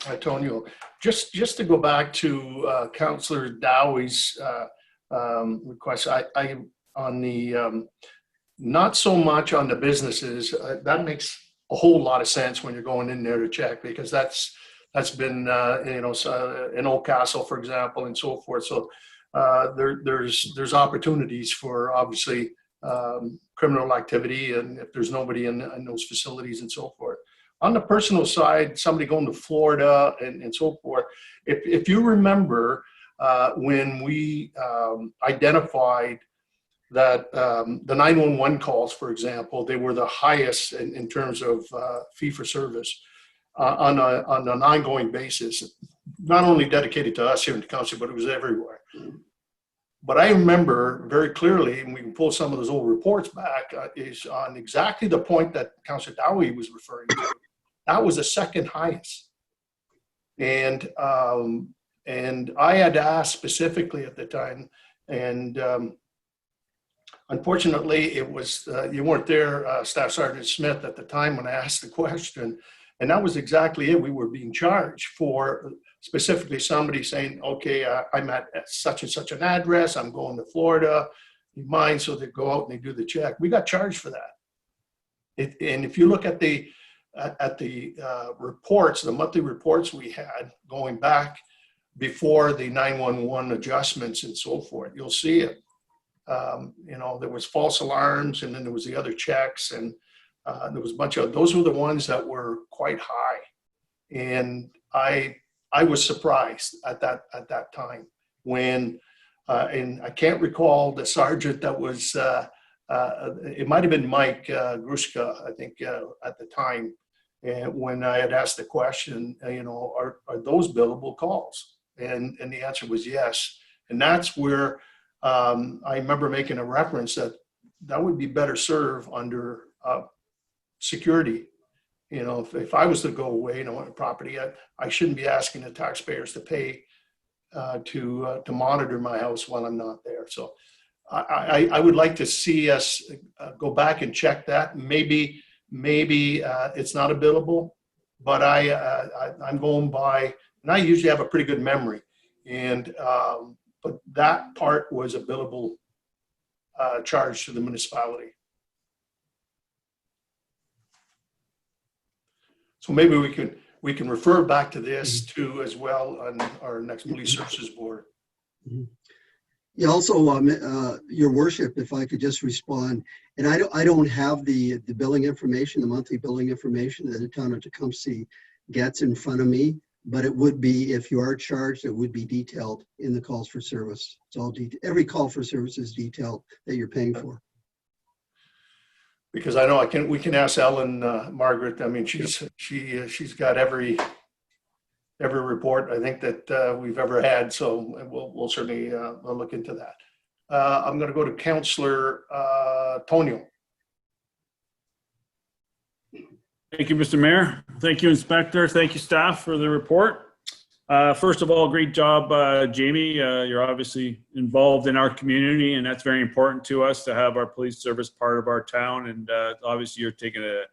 Antonio, just to go back to Councillor Dowie's request, I on the not so much on the businesses. That makes a whole lot of sense when you're going in there to check, because that's been in Oldcastle, for example, and so forth. So there's opportunities for obviously criminal activity, and if there's nobody in those facilities and so forth. On the personal side, somebody going to Florida and so forth, if you remember when we identified that the 911 calls, for example, they were the highest in terms of fee for service on an ongoing basis, not only dedicated to us here in Tecumseh, but it was everywhere. But I remember very clearly, and we can pull some of those old reports back, is on exactly the point that Councillor Dowie was referring to. That was the second highest. And I had asked specifically at the time, and unfortunately, it was, you weren't there, Staff Sergeant Smith, at the time when I asked the question. And that was exactly it. We were being charged for specifically somebody saying, okay, I'm at such and such an address. I'm going to Florida. You mind? So they go out and they do the check. We got charged for that. And if you look at the reports, the monthly reports we had going back before the 911 adjustments and so forth, you'll see it. You know, there was false alarms, and then there was the other checks, and there was a bunch of, those were the ones that were quite high. And I was surprised at that time when, and I can't recall the sergeant that was, it might've been Mike Grushka, I think, at the time. And when I had asked the question, you know, are those billable calls? And the answer was yes. And that's where I remember making a reference that would be better served under security. You know, if I was to go away, you know, on a property, I shouldn't be asking the taxpayers to pay to monitor my house while I'm not there. So I would like to see us go back and check that. Maybe it's not a billable, but I'm going by, and I usually have a pretty good memory, and but that part was a billable charge to the municipality. So maybe we can refer back to this too as well on our next police services board. Yeah, also, Your Worship, if I could just respond, and I don't have the billing information, the monthly billing information that the town of Tecumseh gets in front of me, but it would be, if you are charged, it would be detailed in the calls for service. It's all every call for service is detailed that you're paying for. Because I know we can ask Ellen, Margaret. I mean, she's got every report I think that we've ever had. So we'll certainly we'll look into that. I'm going to go to Councillor Tonio. Thank you, Mr. Mayor. Thank you, Inspector. Thank you, staff, for the report. First of all, great job, Jamie. You're obviously involved in our community, and that's very important to us to have our police service part of our town. And obviously, you're taking an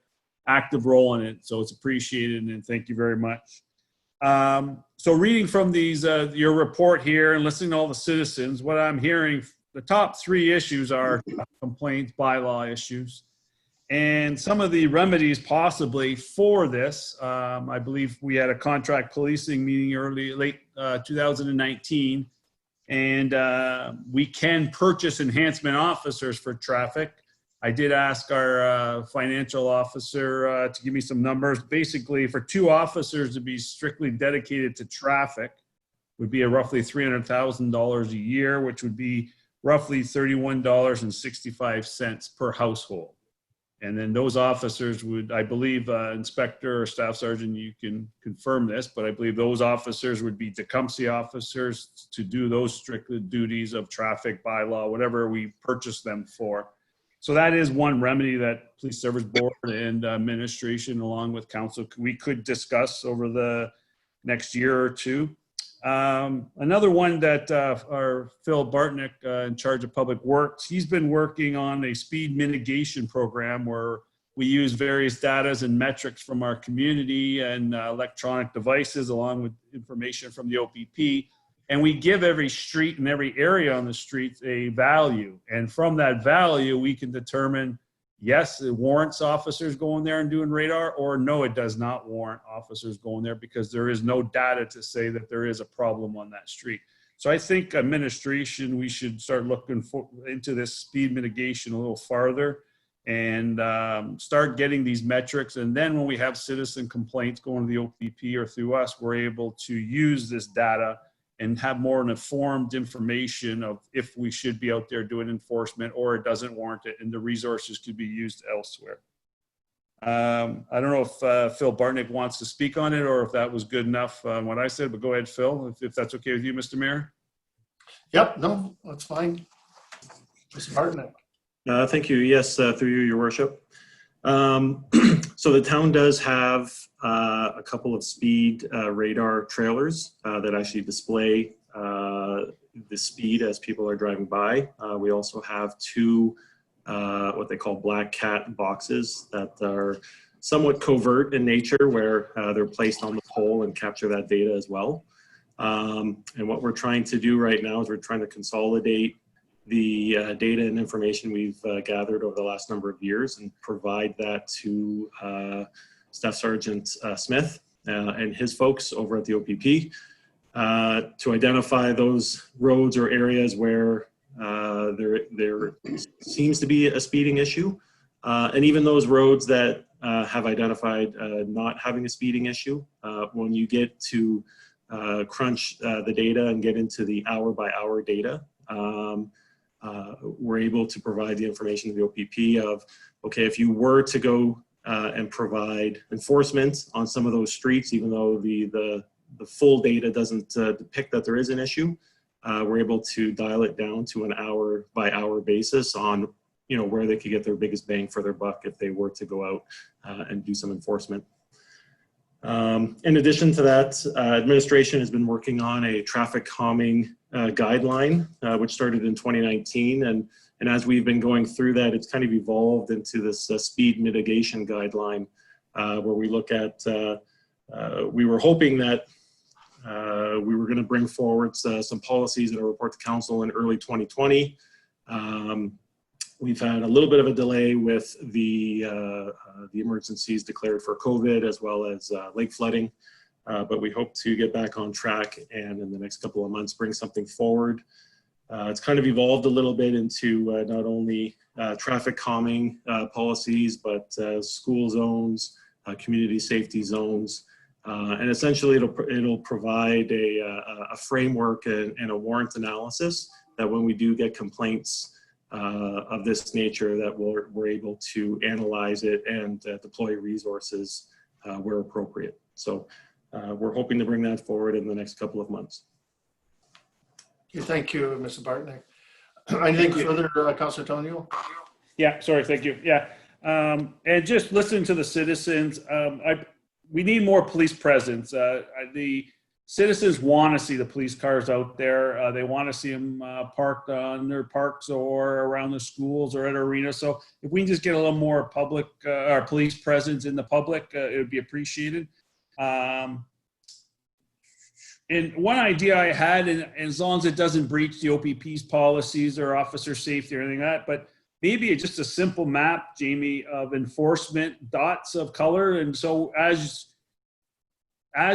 active role in it, so it's appreciated, and thank you very much. So reading from these, your report here and listening to all the citizens, what I'm hearing, the top three issues are complaints, bylaw issues. And some of the remedies possibly for this, I believe we had a contract policing meeting late 2019, and we can purchase enhancement officers for traffic. I did ask our financial officer to give me some numbers. Basically, for 2 officers to be strictly dedicated to traffic would be a roughly $300,000 a year, which would be roughly $31.65 per household. And then those officers would, I believe, Inspector or Staff Sergeant, you can confirm this, but I believe those officers would be Tecumseh officers to do those strict duties of traffic, bylaw, whatever we purchase them for. So that is one remedy that Police Service Board and administration, along with council, we could discuss over the next year or two. Another one that our Phil Bartnick, in charge of public works, he's been working on a speed mitigation program where we use various data and metrics from our community and electronic devices along with information from the OPP. And we give every street and every area on the streets a value. And from that value, we can determine, yes, it warrants officers going there and doing radar, or no, it does not warrant officers going there because there is no data to say that there is a problem on that street. So I think administration, we should start looking into this speed mitigation a little farther and start getting these metrics. And then when we have citizen complaints going to the OPP or through us, we're able to use this data and have more informed information of if we should be out there doing enforcement or it doesn't warrant it, and the resources could be used elsewhere. I don't know if Phil Bartnick wants to speak on it or if that was good enough what I said, but go ahead, Phil, if that's okay with you, Mr. Mayor. Yep, no, that's fine. Mr. Bartnick. Thank you. Yes, through you, Your Worship. So the town does have a couple of speed radar trailers that actually display the speed as people are driving by. We also have two what they call black cat boxes that are somewhat covert in nature, where they're placed on the pole and capture that data as well. And what we're trying to do right now is we're trying to consolidate the data and information we've gathered over the last number of years and provide that to Staff Sergeant Smith and his folks over at the OPP to identify those roads or areas where there seems to be a speeding issue. And even those roads that have identified not having a speeding issue, when you get to crunch the data and get into the hour-by-hour data, we're able to provide the information to the OPP of, okay, if you were to go and provide enforcement on some of those streets, even though the full data doesn't depict that there is an issue, we're able to dial it down to an hour-by-hour basis on, you know, where they could get their biggest bang for their buck if they were to go out and do some enforcement. In addition to that, administration has been working on a traffic calming guideline, which started in 2019. And as we've been going through that, it's kind of evolved into this speed mitigation guideline, where we look at, we were hoping that we were going to bring forward some policies in a report to council in early 2020. We've had a little bit of a delay with the emergencies declared for COVID, as well as lake flooding, but we hope to get back on track and in the next couple of months bring something forward. It's kind of evolved a little bit into not only traffic calming policies, but school zones, community safety zones, and essentially it'll provide a framework and a warrant analysis that when we do get complaints of this nature, that we're able to analyze it and deploy resources where appropriate. So we're hoping to bring that forward in the next couple of months. Thank you, Mr. Bartnick. Anything further, Councilor Tonio? Yeah, sorry, thank you. Yeah, and just listening to the citizens, we need more police presence. The citizens want to see the police cars out there. They want to see them parked on their parks or around the schools or at arenas. So if we can just get a little more public, or police presence in the public, it would be appreciated. And one idea I had, and as long as it doesn't breach the OPP's policies or officer safety or anything like that, but maybe just a simple map, Jamie, of enforcement dots of color. And so as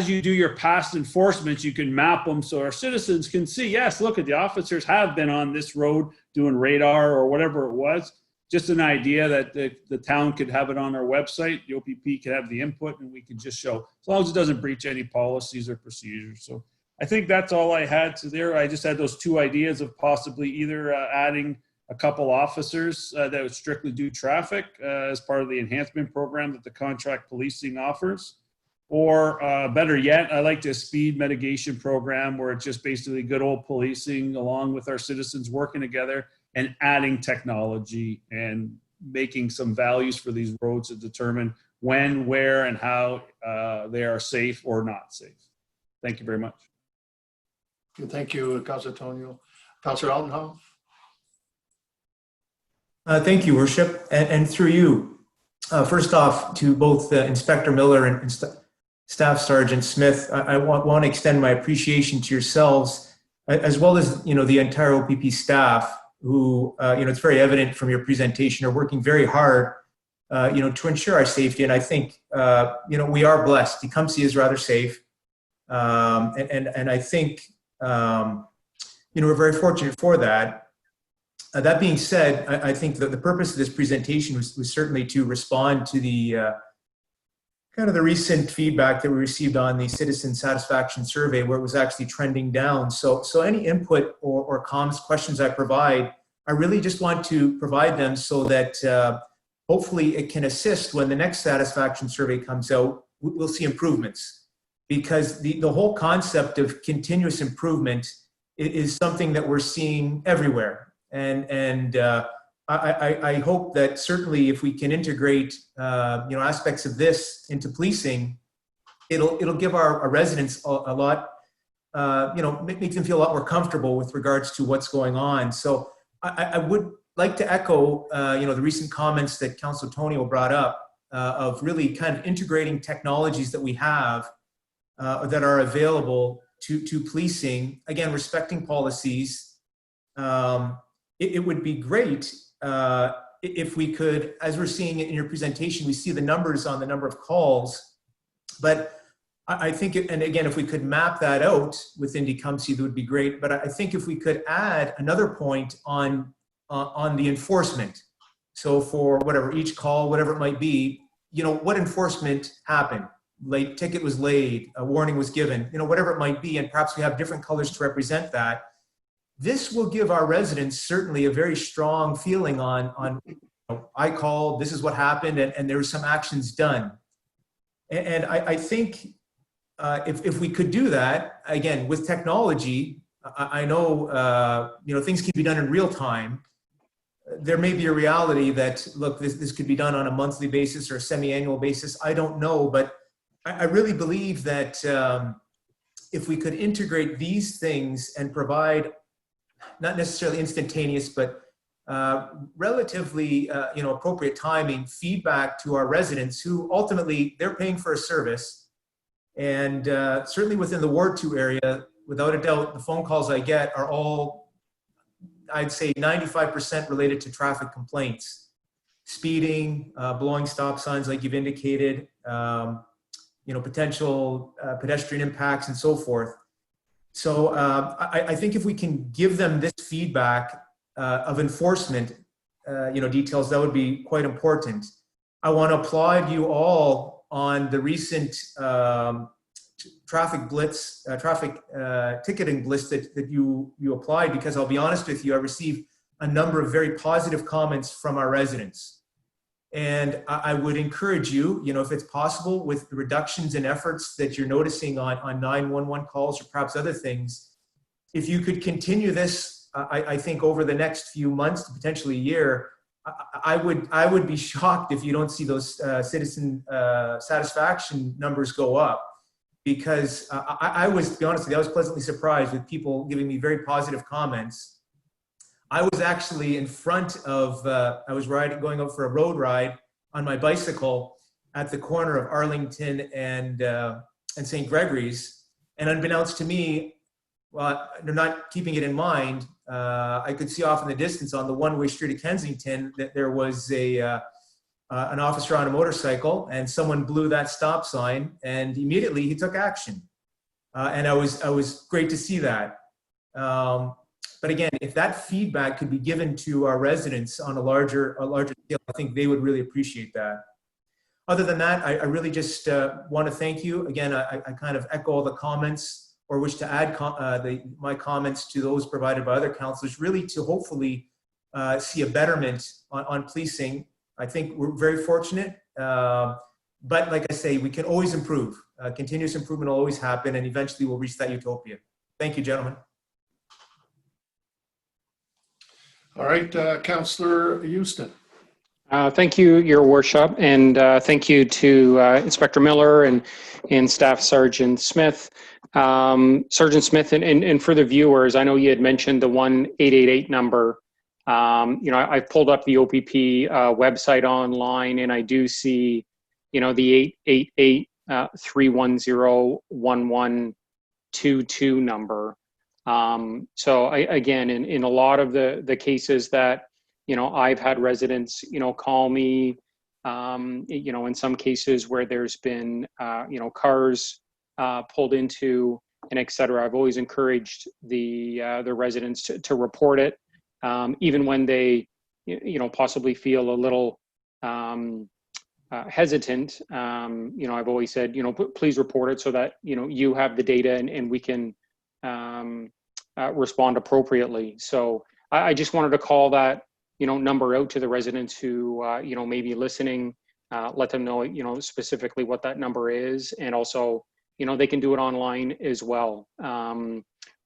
you do your past enforcements, you can map them so our citizens can see, yes, look at the officers have been on this road doing radar or whatever it was. Just an idea that the town could have it on our website, the OPP could have the input, and we could just show, as long as it doesn't breach any policies or procedures. So I think that's all I had to there. I just had those two ideas of possibly either adding a couple officers that would strictly do traffic as part of the enhancement program that the contract policing offers. Or better yet, I like the speed mitigation program where it's just basically good old policing along with our citizens working together and adding technology and making some values for these roads to determine when, where, and how they are safe or not safe. Thank you very much. Thank you, Councilor Tonio. Councilor Altenhoff? Thank you, Worship, and through you. First off, to both Inspector Miller and Staff Sergeant Smith, I want to extend my appreciation to yourselves, as well as the entire OPP staff, who it's very evident from your presentation are working very hard, to ensure our safety. And I think we are blessed. Tecumseh is rather safe, and I think we're very fortunate for that. That being said, I think that the purpose of this presentation was certainly to respond to the kind of the recent feedback that we received on the citizen satisfaction survey, where it was actually trending down. So any input or comments, questions I provide, I really just want to provide them so that hopefully it can assist when the next satisfaction survey comes out. We'll see improvements, because the whole concept of continuous improvement is something that we're seeing everywhere. And I hope that certainly if we can integrate aspects of this into policing, it'll give our residents a lot, make them feel a lot more comfortable with regards to what's going on. So I would like to echo the recent comments that Councillor Tonio brought up of really kind of integrating technologies that we have that are available to policing, again, respecting policies. It would be great if we could, as we're seeing it in your presentation, we see the numbers on the number of calls, but I think, and again, if we could map that out within Tecumseh, that would be great. But I think if we could add another point on the enforcement. So for whatever, each call, whatever it might be, what enforcement happened? Late ticket was laid, a warning was given, whatever it might be, and perhaps we have different colors to represent that. This will give our residents certainly a very strong feeling on I called, this is what happened, and there were some actions done. And I think if we could do that, again, with technology, I know, things can be done in real time. There may be a reality that, look, this could be done on a monthly basis or a semi-annual basis. I don't know, but I really believe that if we could integrate these things and provide not necessarily instantaneous, but relatively appropriate timing feedback to our residents, who ultimately they're paying for a service. And certainly within the Ward 2 area, without a doubt, the phone calls I get are all, I'd say 95% related to traffic complaints, speeding, blowing stop signs like you've indicated, potential pedestrian impacts and so forth. So I think if we can give them this feedback of enforcement, details, that would be quite important. I want to applaud you all on the recent traffic blitz, ticketing blitz that you applied, because I'll be honest with you, I received a number of very positive comments from our residents. And I would encourage you, if it's possible, with the reductions in efforts that you're noticing on 911 calls or perhaps other things, if you could continue this, I think over the next few months, potentially a year, I would be shocked if you don't see those citizen satisfaction numbers go up. Because I was, to be honest with you, I was pleasantly surprised with people giving me very positive comments. I was actually in front of, I was going out for a road ride on my bicycle at the corner of Arlington and St. Gregory's. And unbeknownst to me, well, they're not keeping it in mind, I could see off in the distance on the one-way street of Kensington that there was an officer on a motorcycle, and someone blew that stop sign, and immediately he took action. And I was great to see that. But again, if that feedback could be given to our residents on a larger scale, I think they would really appreciate that. Other than that, I really just want to thank you. Again, I kind of echo all the comments, or wish to add my comments to those provided by other councillors, really to hopefully see a betterment on policing. I think we're very fortunate, but like I say, we can always improve. Continuous improvement will always happen, and eventually we'll reach that utopia. Thank you, gentlemen. All right, Councillor Houston. Thank you, Your Worship, and thank you to Inspector Miller and Staff Sergeant Smith. Sergeant Smith, and for the viewers, I know you had mentioned the 1-888 number. I pulled up the OPP website online, and I do see, the 888-310-1122 number. So again, in a lot of the cases that, I've had residents, call me, in some cases where there's been, cars pulled into and et cetera, I've always encouraged the residents to report it. even when they, possibly feel a little hesitant. I've always said, please report it so that, you have the data and we can respond appropriately. So I just wanted to call that, number out to the residents who, may be listening, let them know, specifically what that number is. And also, they can do it online as well.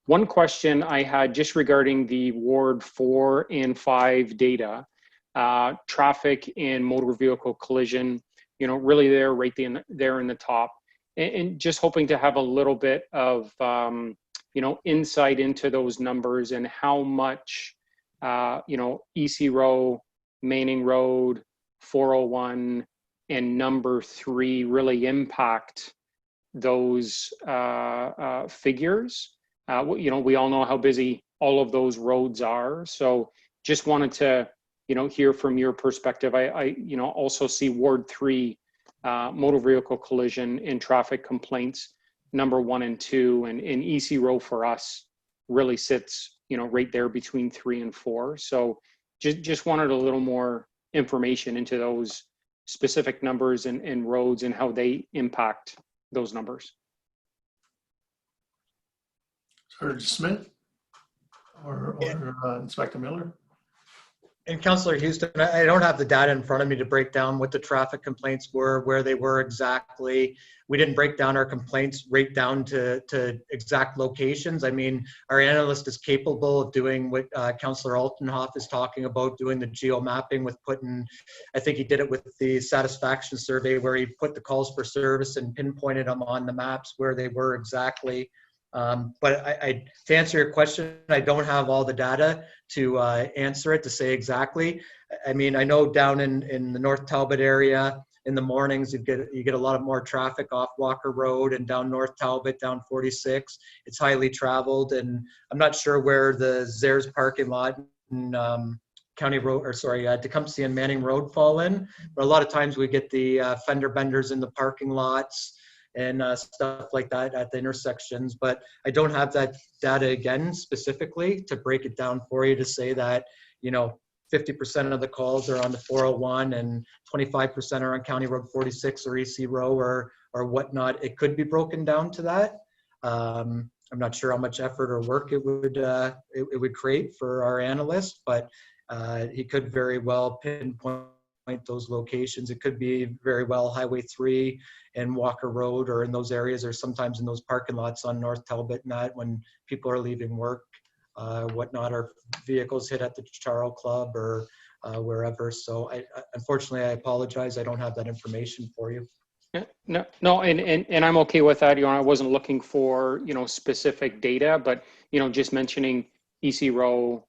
One question I had just regarding the Ward 4 and 5 data, traffic and motor vehicle collision, really right there in the top. And just hoping to have a little bit of, insight into those numbers and how much, EC Row, Manning Road, 401, and number 3 really impact those figures. We all know how busy all of those roads are. So just wanted to, hear from your perspective. I also see Ward 3, motor vehicle collision and traffic complaints, number 1 and 2, and EC Row for us really sits, right there between 3 and 4. So just wanted a little more information into those specific numbers and roads and how they impact those numbers. Sergeant Smith or Inspector Miller? And Councillor Houston, I don't have the data in front of me to break down what the traffic complaints were, where they were exactly. We didn't break down our complaints right down to exact locations. I mean, our analyst is capable of doing what Councillor Altenhoff is talking about, doing the geo mapping with putting, I think he did it with the satisfaction survey where he put the calls for service and pinpointed them on the maps where they were exactly. But to answer your question, I don't have all the data to answer it, to say exactly. I mean, I know down in the North Talbot area, in the mornings, you get a lot of more traffic off Walker Road and down North Talbot, down 46. It's highly traveled, and I'm not sure where the Zares parking lot and County Road, or sorry, Tecumseh and Manning Road fall in. But a lot of times we get the fender benders in the parking lots and stuff like that at the intersections. But I don't have that data again specifically to break it down for you to say that, 50% of the calls are on the 401 and 25% are on County Road 46 or EC Row or whatnot. It could be broken down to that. I'm not sure how much effort or work it would create for our analyst, but he could very well pinpoint those locations. It could be very well Highway 3 and Walker Road or in those areas, or sometimes in those parking lots on North Talbot and that when people are leaving work, whatnot, or vehicles hit at the Charles Club or wherever. So unfortunately, I apologize. I don't have that information for you. No, and I'm okay with that. I wasn't looking for, specific data, but, just mentioning EC Row,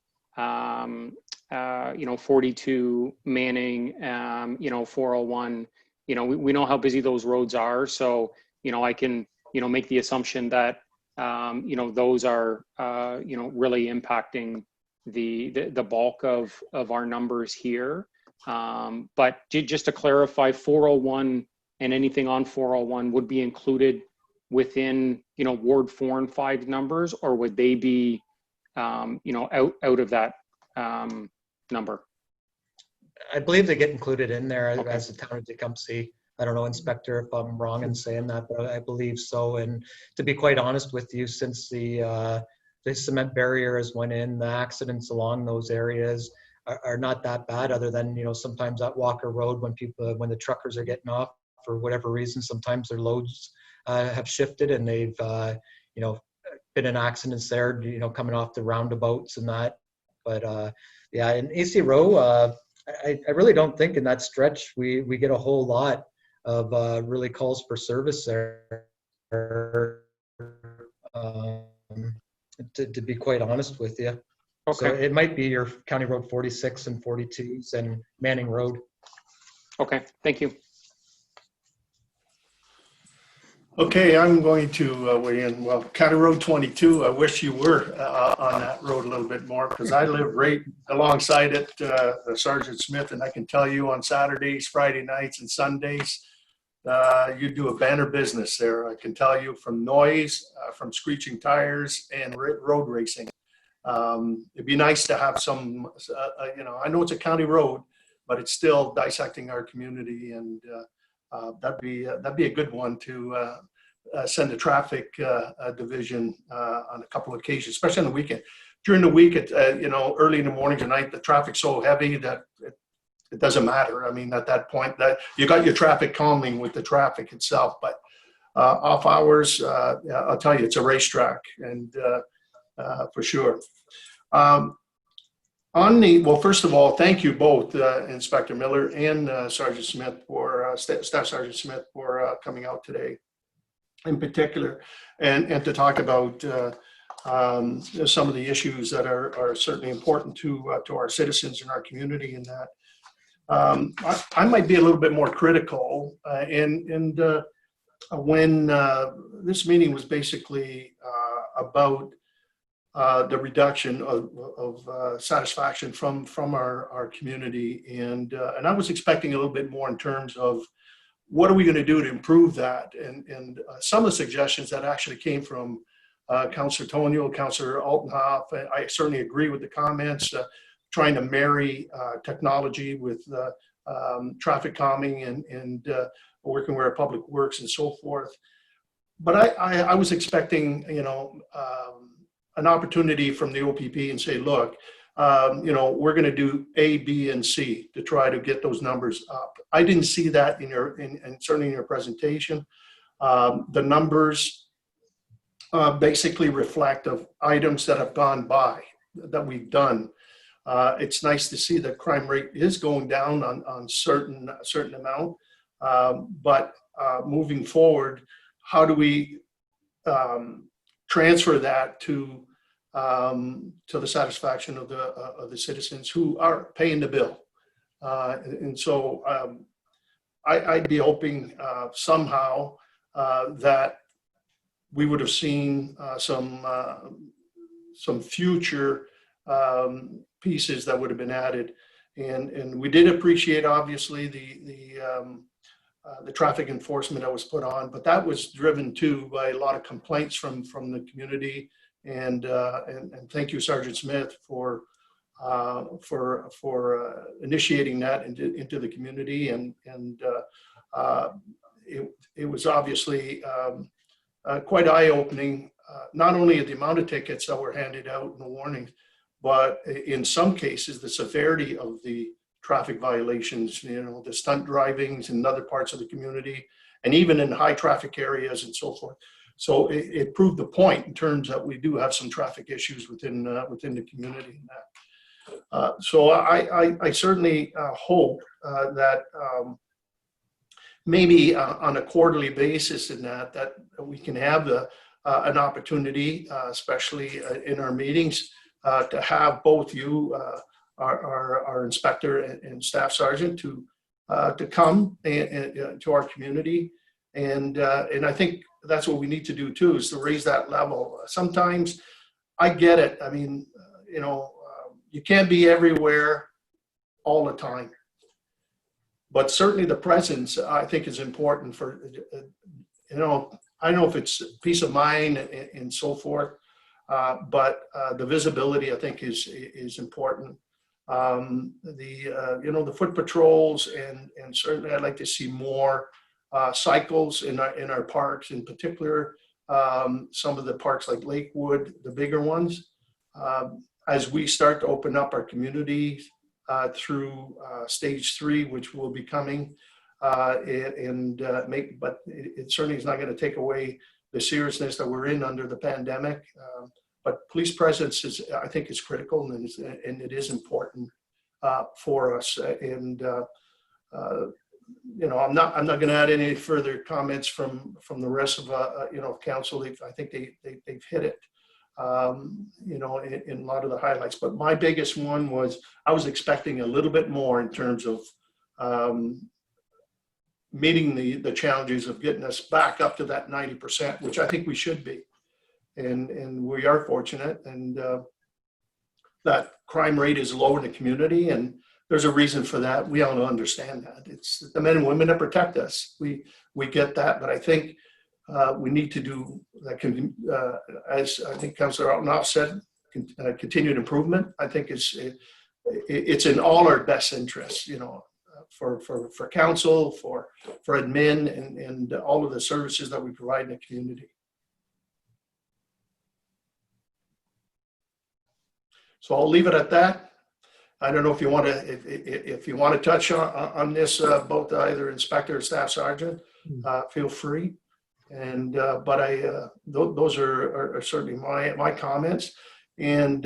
42 Manning, 401, we know how busy those roads are. So, I can, make the assumption that, those are, really impacting the bulk of our numbers here. But just to clarify, 401 and anything on 401 would be included within, Ward 4 and 5 numbers, or would they be, out of that number? I believe they get included in there Okay. as the town of Tecumseh. I don't know, Inspector, if I'm wrong in saying that, but I believe so. And to be quite honest with you, since the cement barrier has went in, the accidents along those areas are not that bad, other than, sometimes at Walker Road when the truckers are getting off for whatever reason, sometimes their loads have shifted and they've, been in accidents there, coming off the roundabouts and that. But yeah, in AC Row, I really don't think in that stretch we get a whole lot of really calls for service there. To be quite honest with you. Okay. So it might be your County Road 46 and 42s and Manning Road. Okay, thank you. Okay, I'm going to weigh in. Well, County Road 22, I wish you were on that road a little bit more, because I live right alongside it, Sergeant Smith, and I can tell you on Saturdays, Friday nights, and Sundays, you do a banner business there. I can tell you from noise, from screeching tires, and road racing. It'd be nice to have some, I know it's a county road, but it's still dissecting our community, and that'd be a good one to send a traffic division on a couple of occasions, especially on the weekend. During the week, early in the mornings and night, the traffic's so heavy that it doesn't matter. I mean, at that point, that you got your traffic calming with the traffic itself, but off hours, I'll tell you, it's a racetrack, and for sure. Well, first of all, thank you both, Inspector Miller and Sergeant Smith, Staff Sergeant Smith, for coming out today, in particular, and to talk about some of the issues that are certainly important to our citizens in our community. And that I might be a little bit more critical, and when this meeting was basically about the reduction of satisfaction from our community, and I was expecting a little bit more in terms of what are we going to do to improve that, and some of the suggestions that actually came from Councillor Tonio, Councillor Altenhoff. I certainly agree with the comments, trying to marry technology with traffic calming and working with our public works and so forth. But I was expecting, an opportunity from the OPP and say, look, we're going to do A, B, and C to try to get those numbers up. I didn't see that in certainly in your presentation. The numbers basically reflect of items that have gone by, that we've done. It's nice to see that crime rate is going down on certain amount, but moving forward, how do we transfer that to the satisfaction of the citizens who are paying the bill? And so I'd be hoping somehow that we would have seen some future pieces that would have been added, and we did appreciate obviously the traffic enforcement that was put on, but that was driven too by a lot of complaints from the community, and thank you, Sergeant Smith, for initiating that into the community, and it was obviously quite eye-opening, not only at the amount of tickets that were handed out and the warnings, but in some cases, the severity of the traffic violations, the stunt drivings in other parts of the community, and even in high traffic areas and so forth. So it proved the point in terms that we do have some traffic issues within the community. In that. So I certainly hope that maybe on a quarterly basis in that we can have an opportunity, especially in our meetings, to have both you, our inspector and staff sergeant, to come to our community, and I think that's what we need to do too, is to raise that level. Sometimes I get it. I mean, you can't be everywhere all the time, but certainly the presence, I think, is important for, I don't know if it's peace of mind and so forth, but the visibility, I think, is important. The foot patrols, and certainly I'd like to see more cycles in our parks, in particular, some of the parks like Lakewood, the bigger ones, as we start to open up our community through stage 3, which will be coming, but it certainly is not going to take away the seriousness that we're in under the pandemic. But police presence I think, is critical, and it is important for us. And I'm not going to add any further comments from the rest of council. I think they've hit it, in a lot of the highlights. But my biggest one was I was expecting a little bit more in terms of meeting the challenges of getting us back up to that 90%, which I think we should be. And we are fortunate, and that crime rate is low in the community, and there's a reason for that. We all understand that. It's the men and women that protect us. We get that, but I think we need to do that. As I think Councillor Altenhoff said, continued improvement. I think it's in all our best interests, for council, for admin, and all of the services that we provide in the community. So I'll leave it at that. I don't know if you want to, if you want to touch on this, both either inspector or staff sergeant, feel free. And but those are certainly my comments. And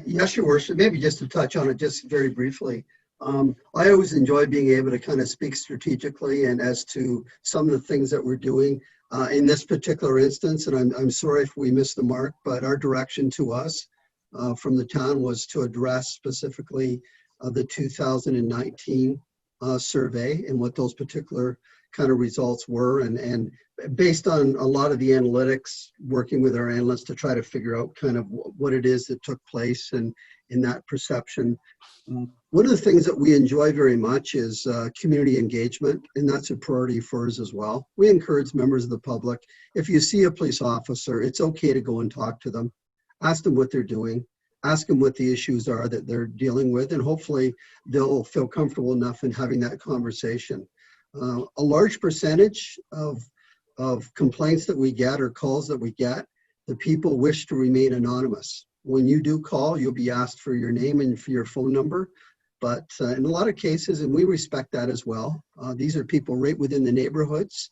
yes, Your Worship. Maybe just to touch on it just very briefly. I always enjoy being able to kind of speak strategically and as to some of the things that we're doing in this particular instance. And I'm sorry if we missed the mark, but our direction to us from the town was to address specifically the 2019 survey and what those particular kind of results were. And based on a lot of the analytics, working with our analysts to try to figure out kind of what it is that took place and in that perception. One of the things that we enjoy very much is community engagement, and that's a priority for us as well. We encourage members of the public, if you see a police officer, it's okay to go and talk to them, ask them what they're doing, ask them what the issues are that they're dealing with, and hopefully they'll feel comfortable enough in having that conversation. A large percentage of complaints that we get or calls that we get, the people wish to remain anonymous. When you do call, you'll be asked for your name and for your phone number. But in a lot of cases, and we respect that as well, these are people right within the neighborhoods.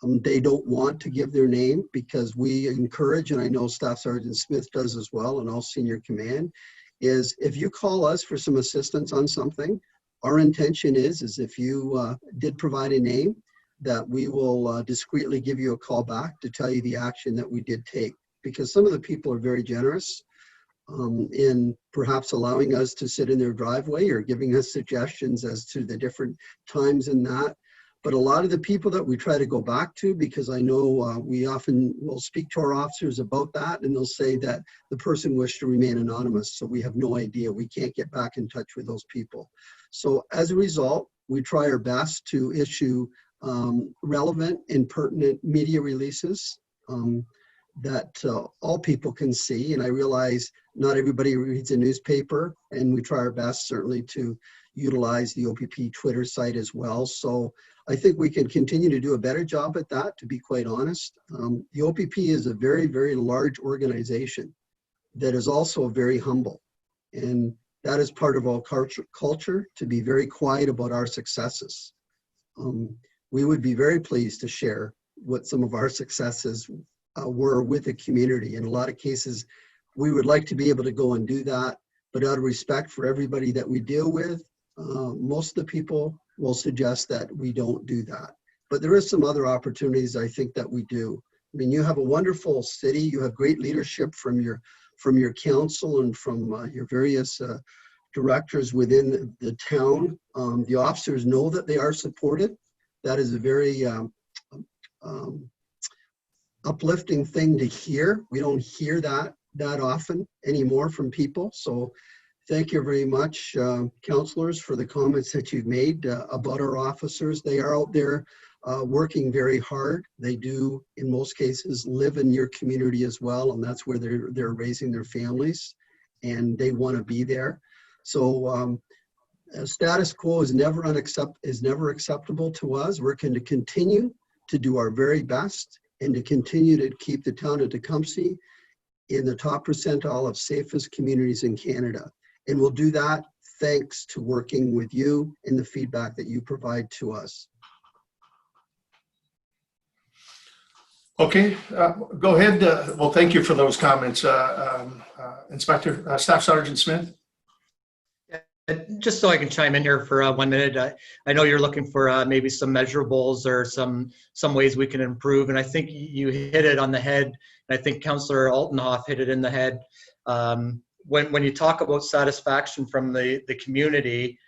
They don't want to give their name because we encourage, and I know Staff Sergeant Smith does as well, and all senior command, is if you call us for some assistance on something, our intention is if you did provide a name, that we will discreetly give you a call back to tell you the action that we did take. Because some of the people are very generous in perhaps allowing us to sit in their driveway or giving us suggestions as to the different times in that. But a lot of the people that we try to go back to, because I know we often will speak to our officers about that, and they'll say that the person wished to remain anonymous, so we have no idea. We can't get back in touch with those people. So as a result, we try our best to issue relevant and pertinent media releases that all people can see. And I realize not everybody reads a newspaper, and we try our best certainly to utilize the OPP Twitter site as well. So I think we can continue to do a better job at that, to be quite honest. The OPP is a very, very large organization that is also very humble. And that is part of our culture, to be very quiet about our successes. We would be very pleased to share what some of our successes were with the community. In a lot of cases, we would like to be able to go and do that, but out of respect for everybody that we deal with, most of the people will suggest that we don't do that. But there is some other opportunities I think that we do. I mean, you have a wonderful city, you have great leadership from your council and from your various directors within the town. The officers know that they are supported. That is a very uplifting thing to hear. We don't hear that often anymore from people. So thank you very much, councillors, for the comments that you've made about our officers. They are out there working very hard. They do, in most cases, live in your community as well, and that's where they're raising their families, and they want to be there. So status quo is never acceptable to us. We're going to continue to do our very best and to continue to keep the town of Tecumseh in the top percentile of safest communities in Canada. And we'll do that thanks to working with you and the feedback that you provide to us. Okay, go ahead. Well, thank you for those comments, Inspector, Staff Sergeant Smith. Just so I can chime in here for 1 minute, I know you're looking for maybe some measurables or some ways we can improve, and I think you hit it on the head, and I think Councillor Altenhoff hit it in the head. When you talk about satisfaction from the community,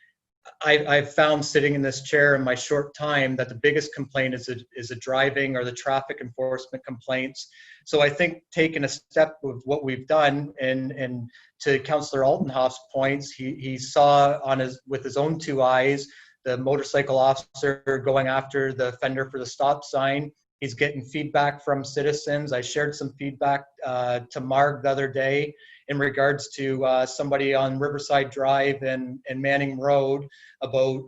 I've found sitting in this chair in my short time that the biggest complaint is the driving or the traffic enforcement complaints. So I think taking a step with what we've done, and to Councillor Altenhoff's points, he saw with his own 2 eyes the motorcycle officer going after the fender for the stop sign, He's getting feedback from citizens. I shared some feedback to Marg the other day in regards to somebody on Riverside Drive and Manning Road about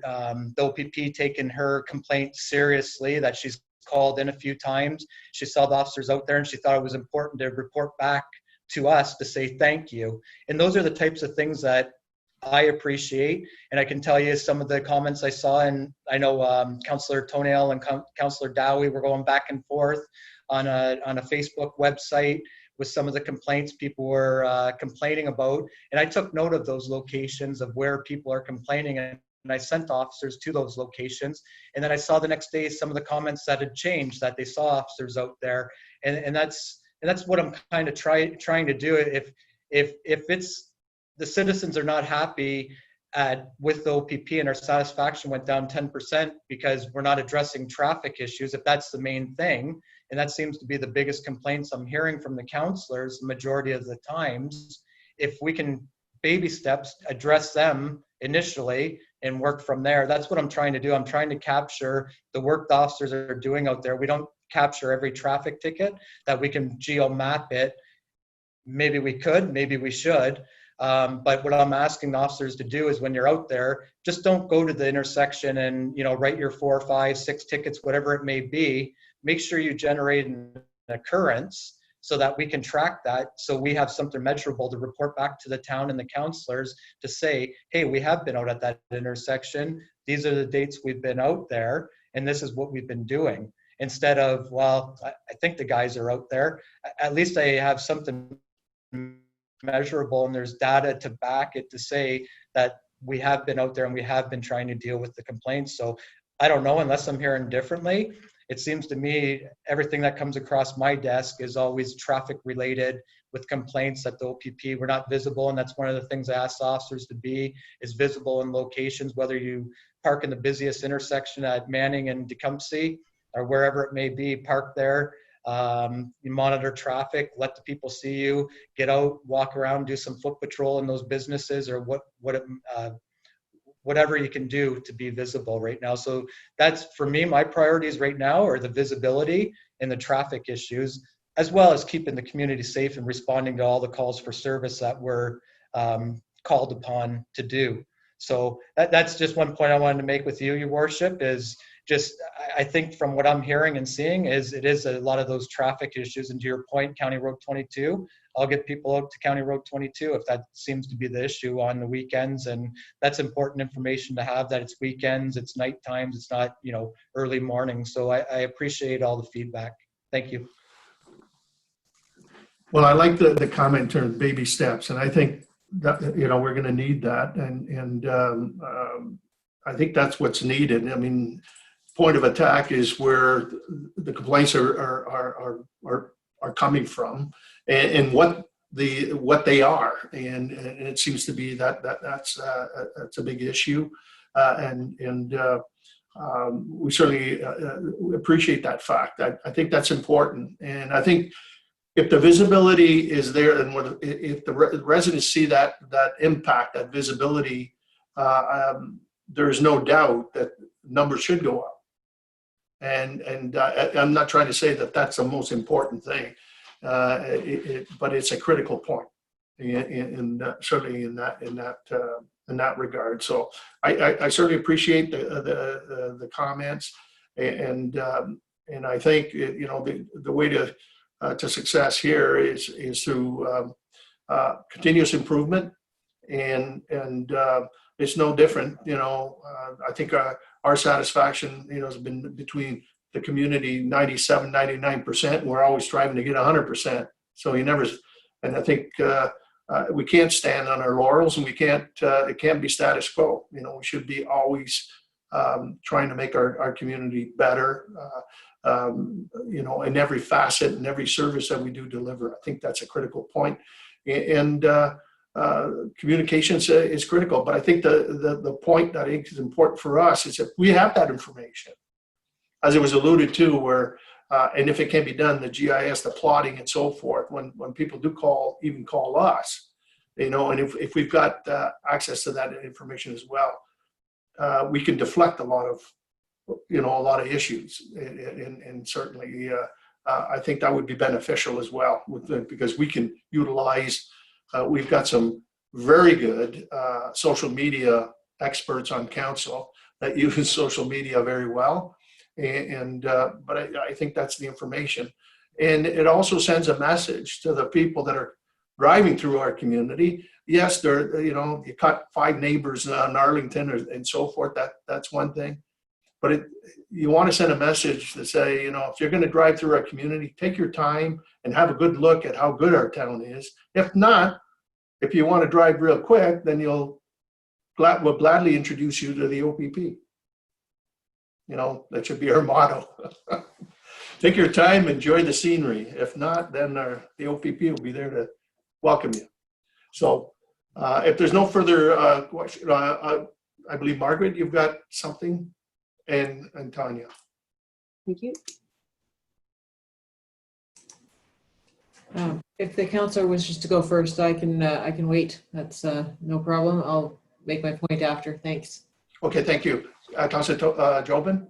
the OPP taking her complaint seriously, that she's called in a few times. She saw the officers out there and she thought it was important to report back to us to say thank you. And those are the types of things that I appreciate. And I can tell you some of the comments I saw, and I know Councillor Tonell and Councillor Dowie were going back and forth on a Facebook website with some of the complaints people were complaining about. And I took note of those locations of where people are complaining, and I sent officers to those locations. And then I saw the next day some of the comments that had changed, that they saw officers out there. And that's what I'm kind of trying to do. If it's the citizens are not happy with the OPP and our satisfaction went down 10% because we're not addressing traffic issues, if that's the main thing, and that seems to be the biggest complaints I'm hearing from the councillors the majority of the times, if we can baby steps address them initially and work from there, that's what I'm trying to do. I'm trying to capture the work the officers are doing out there. We don't capture every traffic ticket that we can geo map it. Maybe we could, maybe we should. But what I'm asking the officers to do is when you're out there, just don't go to the intersection and, write your 4, 5, 6 tickets, whatever it may be. Make sure you generate an occurrence so that we can track that. So we have something measurable to report back to the town and the councillors to say, hey, we have been out at that intersection. These are the dates we've been out there. And this is what we've been doing. Instead of, well, I think the guys are out there. At least I have something measurable and there's data to back it to say that we have been out there and we have been trying to deal with the complaints. So I don't know, unless I'm hearing differently. It seems to me everything that comes across my desk is always traffic related with complaints that the OPP were not visible. And that's one of the things I asked officers to be, is visible in locations, whether you park in the busiest intersection at Manning and Tecumseh or wherever it may be, park there. You monitor traffic, let the people see you, get out, walk around, do some foot patrol in those businesses or whatever you can do to be visible right now. So that's, for me, my priorities right now are the visibility and the traffic issues, as well as keeping the community safe and responding to all the calls for service that we're called upon to do. So that's just one point I wanted to make with you, Your Worship, is just, I think from what I'm hearing and seeing is it is a lot of those traffic issues. And to your point, County Road 22, I'll get people out to County Road 22 if that seems to be the issue on the weekends. And that's important information to have, that it's weekends, it's night times, it's not, early morning. So I appreciate all the feedback. Thank you. Well, I like the comment in terms of baby steps, and I think that, we're going to need that. And I think that's what's needed. I mean, point of attack is where the complaints are coming from, and what they are, and it seems to be that's a big issue, and we certainly appreciate that fact. I think that's important, and I think if the visibility is there, and if the residents see that impact, that visibility, there is no doubt that numbers should go up. And I'm not trying to say that that's the most important thing, but it's a critical point, certainly in that regard. So I certainly appreciate the comments, and I think the way to success here is through continuous improvement, and it's no different. I think our satisfaction, has been between the community 97, 99%. We're always striving to get 100%. So and I think we can't stand on our laurels, and it can't be status quo. We should be always trying to make our community better, in every facet and every service that we do deliver. I think that's a critical point. And communications is critical, but I think the point that I think is important for us is that we have that information, as it was alluded to, where and if it can be done, the GIS, the plotting, and so forth. When people do call us, and if we've got access to that information as well, we can deflect a lot of a lot of issues. And certainly, I think that would be beneficial as well because we can utilize, we've got some very good social media experts on council that use social media very well. But I think that's the information. And it also sends a message to the people that are driving through our community. Yes, you cut 5 neighbors in Arlington and so forth. That's one thing. But you want to send a message to say, if you're going to drive through our community, take your time and have a good look at how good our town is. If not, if you want to drive real quick, then we'll gladly introduce you to the OPP. That should be our motto. Take your time, enjoy the scenery. If not, then the OPP will be there to welcome you. So if there's no further question, I believe, Margaret, you've got something, and Tanya. Thank you. If the counselor wishes to go first, I can wait. That's no problem. I'll make my point after. Thanks. Okay, thank you. Councilor Jobin?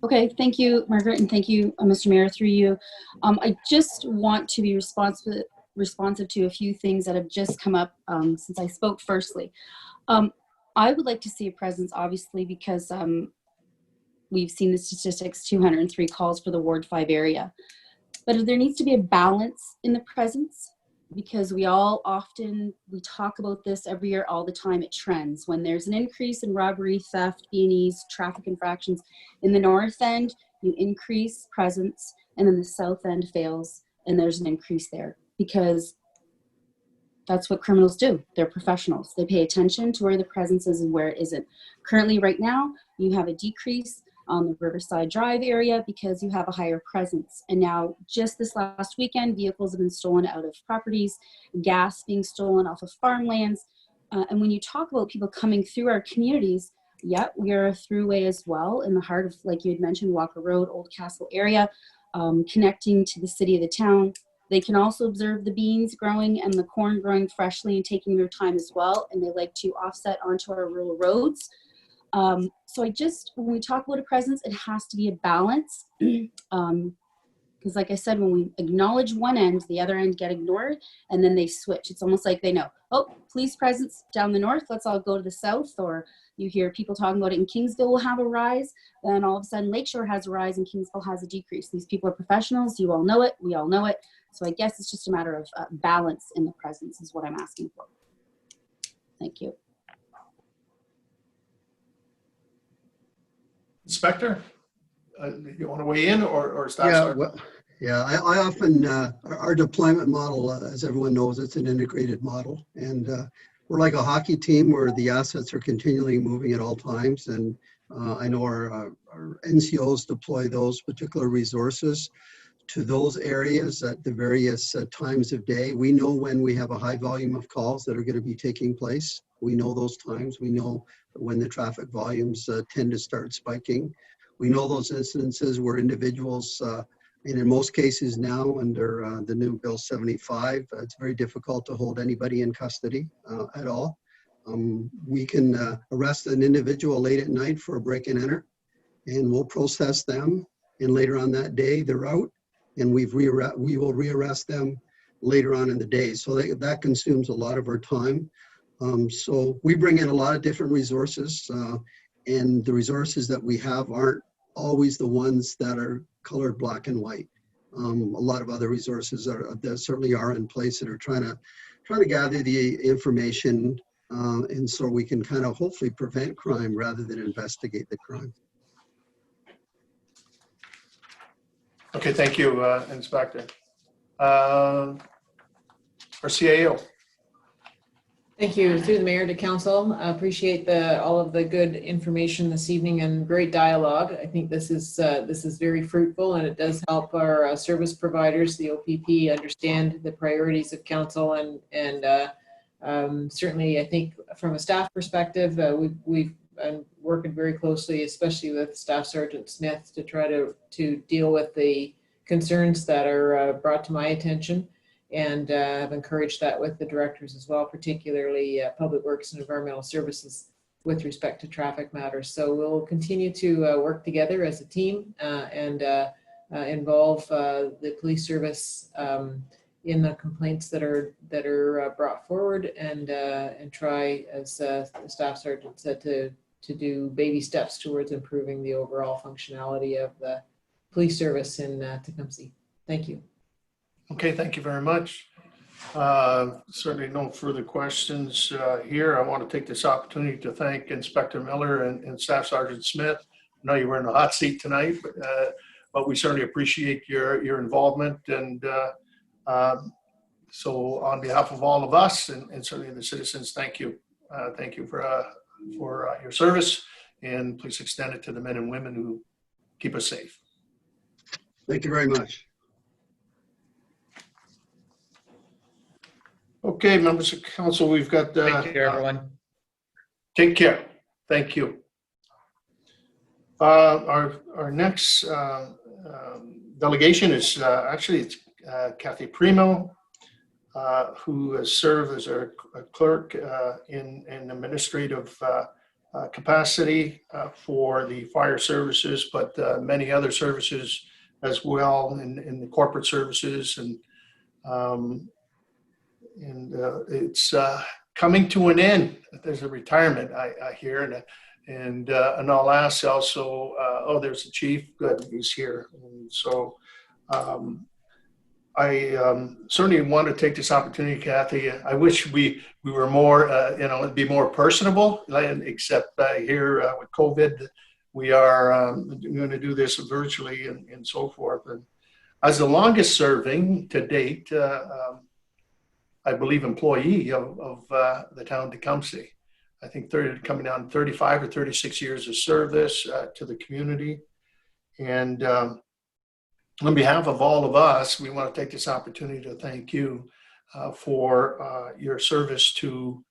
Okay, thank you, Margaret, and thank you, Mr. Mayor, through you. I just want to be responsive to a few things that have just come up since I spoke firstly. I would like to see a presence, obviously, because we've seen the statistics, 203 calls for the Ward 5 area. But there needs to be a balance in the presence, because we talk about this every year all the time. It trends. When there's an increase in robbery, theft, B&Es, traffic infractions in the north end, you increase presence, and then the south end fails, and there's an increase there, because that's what criminals do. They're professionals. They pay attention to where the presence is and where it isn't. Currently, right now, you have a decrease on the Riverside Drive area because you have a higher presence. And now, just this last weekend, vehicles have been stolen out of properties, gas being stolen off of farmlands. And when you talk about people coming through our communities, yeah, we are a throughway as well in the heart of, like you had mentioned, Walker Road, Old Castle area, connecting to the city of the town. They can also observe the beans growing and the corn growing freshly and taking their time as well. And they like to offset onto our rural roads. So when we talk about a presence, it has to be a balance. Because like I said, when we acknowledge one end, the other end get ignored, and then they switch. It's almost like they know, oh, police presence down the north, let's all go to the south. Or you hear people talking about it in Kingsville will have a rise, then all of a sudden Lakeshore has a rise and Kingsville has a decrease. These people are professionals, you all know it, we all know it. So I guess it's just a matter of balance in the presence is what I'm asking for. Thank you. Inspector, you want to weigh in or stop? I often, our deployment model, as everyone knows, it's an integrated model. And we're like a hockey team where the assets are continually moving at all times. And I know our NCOs deploy those particular resources to those areas at the various times of day. We know when we have a high volume of calls that are going to be taking place. We know those times. We know when the traffic volumes tend to start spiking. We know those instances where individuals, and in most cases now under the new Bill 75, it's very difficult to hold anybody in custody at all. We can arrest an individual late at night for a break and enter, and we'll process them. And later on that day, they're out, and we will rearrest them later on in the day. So that consumes a lot of our time. So we bring in a lot of different resources, and the resources that we have aren't always the ones that are colored black and white. A lot of other resources that certainly are in place that are trying to gather the information, and so we can kind of hopefully prevent crime rather than investigate the crime. Okay, thank you, Inspector. Our CAO. Thank you. Through the mayor to council, I appreciate all of the good information this evening and great dialogue. I think this is very fruitful, and it does help our service providers, the OPP, understand the priorities of council, and certainly I think from a staff perspective, we've been working very closely, especially with Staff Sergeant Smith, to try to deal with the concerns that are brought to my attention. And I've encouraged that with the directors as well, particularly Public Works and Environmental Services. with respect to traffic matters. So we'll continue to work together as a team and involve the police service in the complaints that are brought forward, and try, as the staff sergeant said, to do baby steps towards improving the overall functionality of the police service in Tecumseh. Thank you. Okay, thank you very much. Certainly no further questions here. I want to take this opportunity to thank Inspector Miller and Staff Sergeant Smith. I know you were in the hot seat tonight, but we certainly appreciate your involvement. And so on behalf of all of us and certainly the citizens, thank you. Thank you for your service, and please extend it to the men and women who keep us safe. Thank you very much. Okay, members of council, we've got. Thank you, everyone. Take care. Thank you. Our next delegation is actually it's Kathy Primo, who has served as a clerk in administrative capacity for the fire services, but many other services as well in the corporate services, and it's coming to an end. There's a retirement, I hear, and I'll ask also. Oh, there's the chief. Good, he's here. And so I certainly want to take this opportunity, Kathy. I wish we were more, it'd be more personable. Except here with COVID, we are going to do this virtually and so forth. And as the longest serving to date, I believe, employee of the town of Tecumseh. I think coming down 35 or 36 years of service to the community. And on behalf of all of us, we want to take this opportunity to thank you for your service to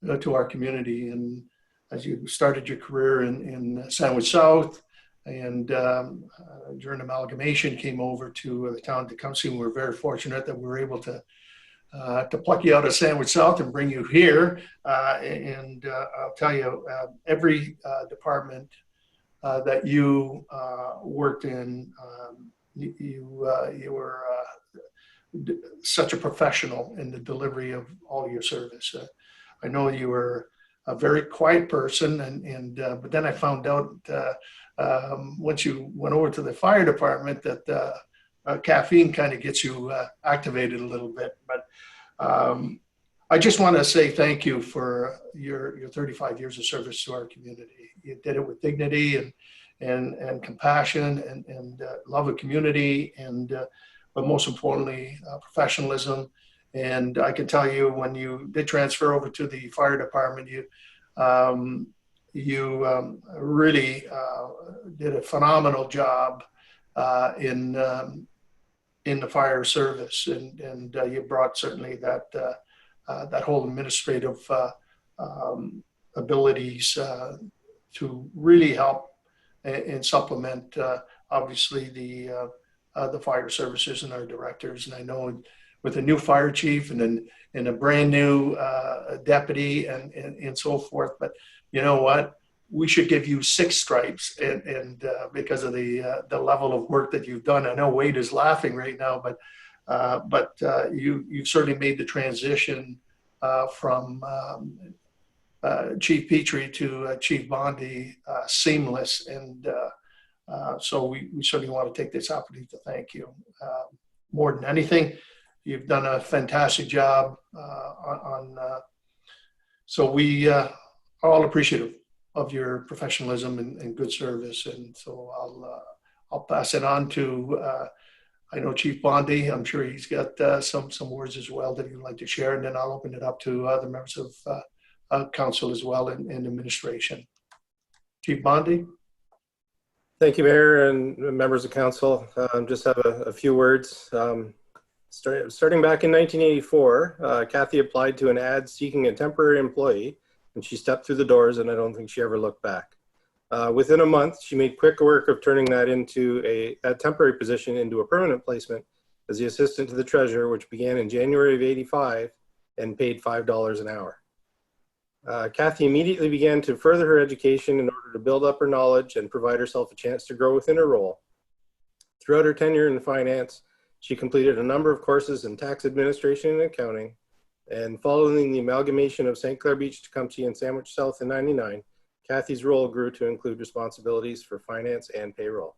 our community. And as you started your career in Sandwich South, and during amalgamation came over to the town of Tecumseh, and we're very fortunate that we were able to pluck you out of Sandwich South and bring you here. And I'll tell you, every department that you worked in, you were such a professional in the delivery of all your service. I know you were a very quiet person, but then I found out once you went over to the fire department that caffeine kind of gets you activated a little bit. But I just want to say thank you for your 35 years of service to our community. You did it with dignity and compassion and love of community, but most importantly, professionalism. And I can tell you, when you did transfer over to the fire department, you really did a phenomenal job in the fire service, and you brought certainly that whole administrative abilities to really help and supplement obviously the fire services and our directors. And I know with a new fire chief and a brand new deputy and so forth, but you know what? We should give you 6 stripes, and because of the level of work that you've done. I know Wade is laughing right now, but you've certainly made the transition from Chief Petrie to Chief Bondi seamless, and so we certainly want to take this opportunity to thank you. More than anything, you've done a fantastic job so we are all appreciative of your professionalism and good service. And so I'll pass it on to I know Chief Bondi. I'm sure he's got some words as well that he'd like to share, and then I'll open it up to other members of council as well and administration. Chief Bondi. Thank you, Mayor and members of council. Just have a few words. Starting back in 1984, Kathy applied to an ad seeking a temporary employee, and she stepped through the doors, and I don't think she ever looked back. Within a month, she made quick work of turning that into a temporary position into a permanent placement as the assistant to the treasurer, which began in January of '85 and paid $5 an hour. Kathy immediately began to further her education in order to build up her knowledge and provide herself a chance to grow within her role. Throughout her tenure in finance, she completed a number of courses in tax administration and accounting, and following the amalgamation of St. Clair Beach, Tecumseh, and Sandwich South in '99, Kathy's role grew to include responsibilities for finance and payroll.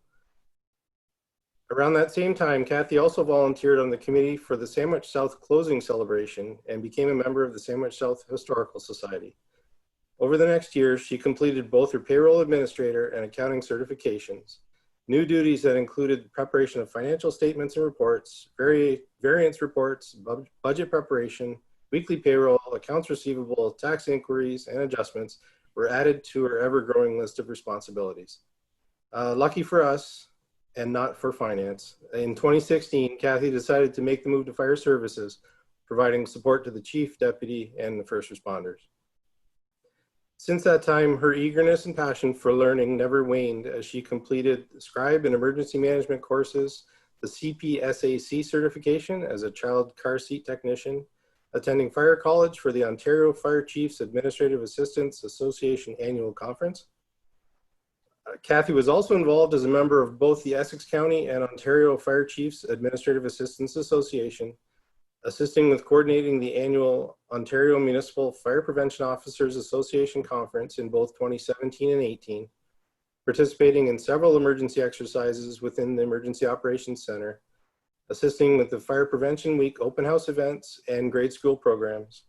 Around that same time, Kathy also volunteered on the committee for the Sandwich South closing celebration and became a member of the Sandwich South Historical Society. Over the next year, she completed both her payroll administrator and accounting certifications, new duties that included preparation of financial statements and reports, variance reports, budget preparation, weekly payroll, accounts receivable, tax inquiries, and adjustments were added to her ever-growing list of responsibilities. Lucky for us, and not for finance, in 2016, Kathy decided to make the move to fire services, providing support to the chief, deputy, and the first responders. Since that time, her eagerness and passion for learning never waned as she completed scribe and emergency management courses, the CPSAC certification as a child car seat technician, attending fire college for the Ontario Fire Chiefs Administrative Assistants Association annual conference. Kathy was also involved as a member of both the Essex County and Ontario Fire Chiefs Administrative Assistants Association, assisting with coordinating the annual Ontario Municipal Fire Prevention Officers Association conference in both 2017 and 18, participating in several emergency exercises within the Emergency Operations Center, assisting with the Fire Prevention Week open house events and grade school programs,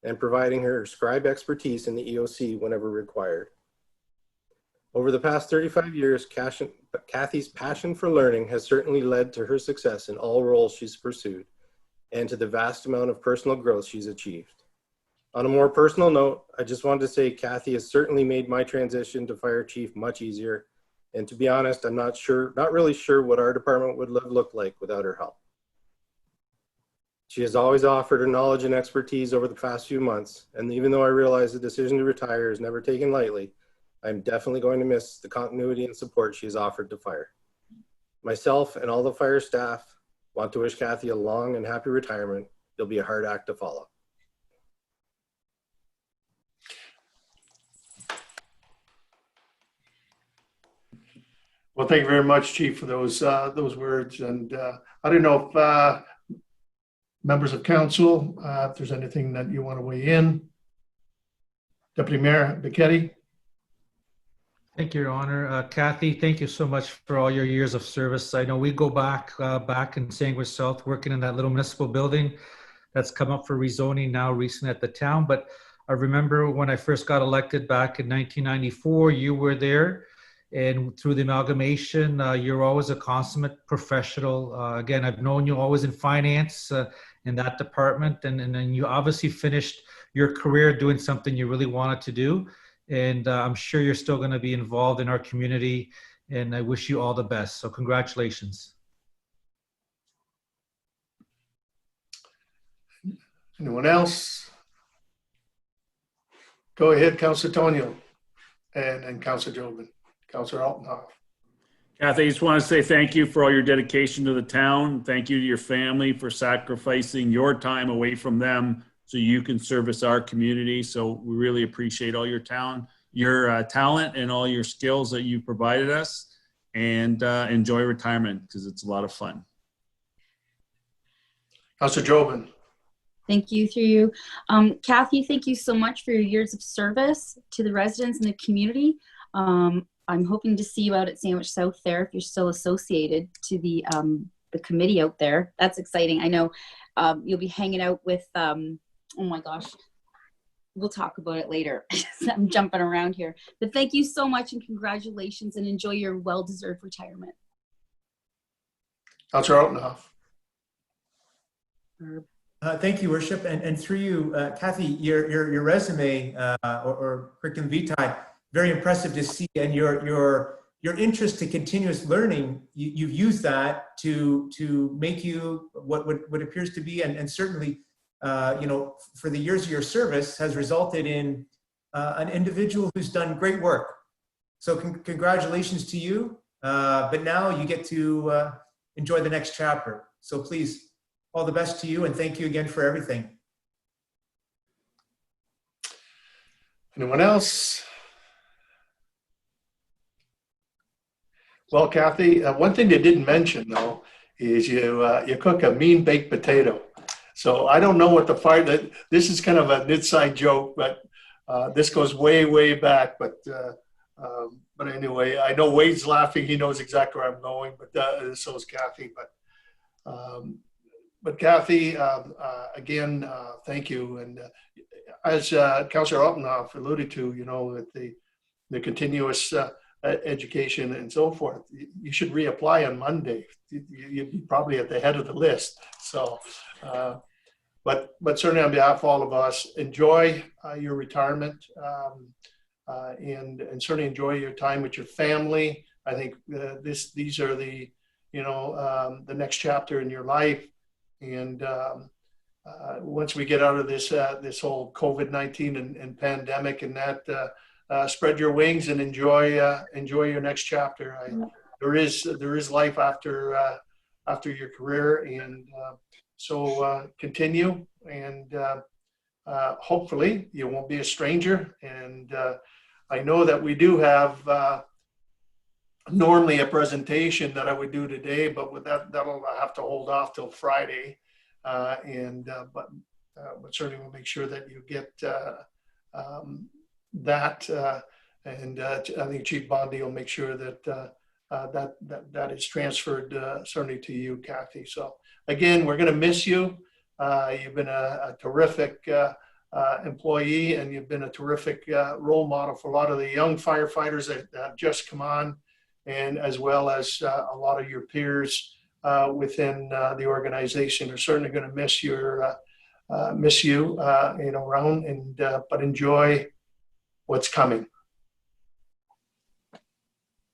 and providing her scribe expertise in the EOC whenever required. Over the past 35 years, Kathy's passion for learning has certainly led to her success in all roles she's pursued and to the vast amount of personal growth she's achieved. On a more personal note, I just wanted to say Kathy has certainly made my transition to fire chief much easier. And to be honest, I'm not really sure what our department would look like without her help. She has always offered her knowledge and expertise over the past few months. And even though I realize the decision to retire is never taken lightly, I'm definitely going to miss the continuity and support she has offered to fire. Myself and all the fire staff want to wish Kathy a long and happy retirement. It'll be a hard act to follow. Well, thank you very much, Chief, for those words. And I don't know if members of council, if there's anything that you want to weigh in. Deputy Mayor Becchetti. Thank you, Your Honor. Kathy, thank you so much for all your years of service. I know we go back in Sandwich South, working in that little municipal building that's come up for rezoning now recently at the town. But I remember when I first got elected back in 1994, you were there. And through the amalgamation, you're always a consummate professional. Again, I've known you always in finance in that department. And then you obviously finished your career doing something you really wanted to do. And I'm sure you're still going to be involved in our community, and I wish you all the best. So congratulations. Anyone else? Go ahead, Councilor Tonio, and Councilor Jobin. Councilor Altenhoff. Kathy, I just want to say thank you for all your dedication to the town. Thank you to your family for sacrificing your time away from them so you can service our community. So we really appreciate all your talent and all your skills that you provided us, and enjoy retirement because it's a lot of fun. Councilor Jobin. Thank you through you. Kathy, thank you so much for your years of service to the residents and the community. I'm hoping to see you out at Sandwich South there if you're still associated to the committee out there. That's exciting. I know you'll be hanging out with, oh my gosh, we'll talk about it later. I'm jumping around here. But thank you so much and congratulations, and enjoy your well-deserved retirement. Councilor Altenhoff. Thank you, Worship. And through you, Kathy, your resume or curriculum vitae, very impressive to see. And your interest to continuous learning, you've used that to make you what appears to be, and certainly, for the years of your service has resulted in an individual who's done great work. So congratulations to you. But now you get to enjoy the next chapter. So please, all the best to you, and thank you again for everything. Anyone else? Well, Kathy, one thing they didn't mention though is you cook a mean baked potato. So I don't know what the fire that this is kind of an inside joke, but this goes way back. But anyway, I know Wade's laughing. He knows exactly where I'm going, but so is Kathy. But Kathy, again, thank you. And as Councillor Altenhoff alluded to, with the continuous education and so forth, you should reapply on Monday. You'd be probably at the head of the list. So, but certainly on behalf of all of us, enjoy your retirement, and certainly enjoy your time with your family. I think these are the next chapter in your life. And once we get out of this whole COVID-19 and pandemic and that, spread your wings and enjoy your next chapter. There is life after your career, and so continue, and hopefully you won't be a stranger. And I know that we do have normally a presentation that I would do today, but with that'll have to hold off till Friday. But certainly we'll make sure that you get that, and I think Chief Bondi will make sure that that is transferred certainly to you, Kathy. So again, we're going to miss you. You've been a terrific employee, and you've been a terrific role model for a lot of the young firefighters that have just come on, and as well as a lot of your peers within the organization are certainly going to miss you around, and but enjoy what's coming.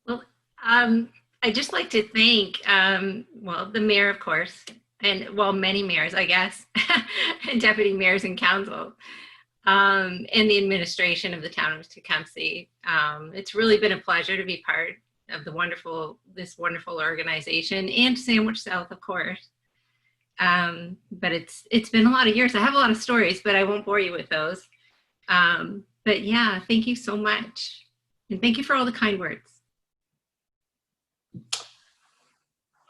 Well, I'd just like to thank, the mayor, of course, and many mayors, I guess, and deputy mayors and council, and the administration of the town of Tecumseh. It's really been a pleasure to be part of this wonderful organization, and Sandwich South, of course. But it's been a lot of years. I have a lot of stories, but I won't bore you with those. But yeah, thank you so much. And thank you for all the kind words.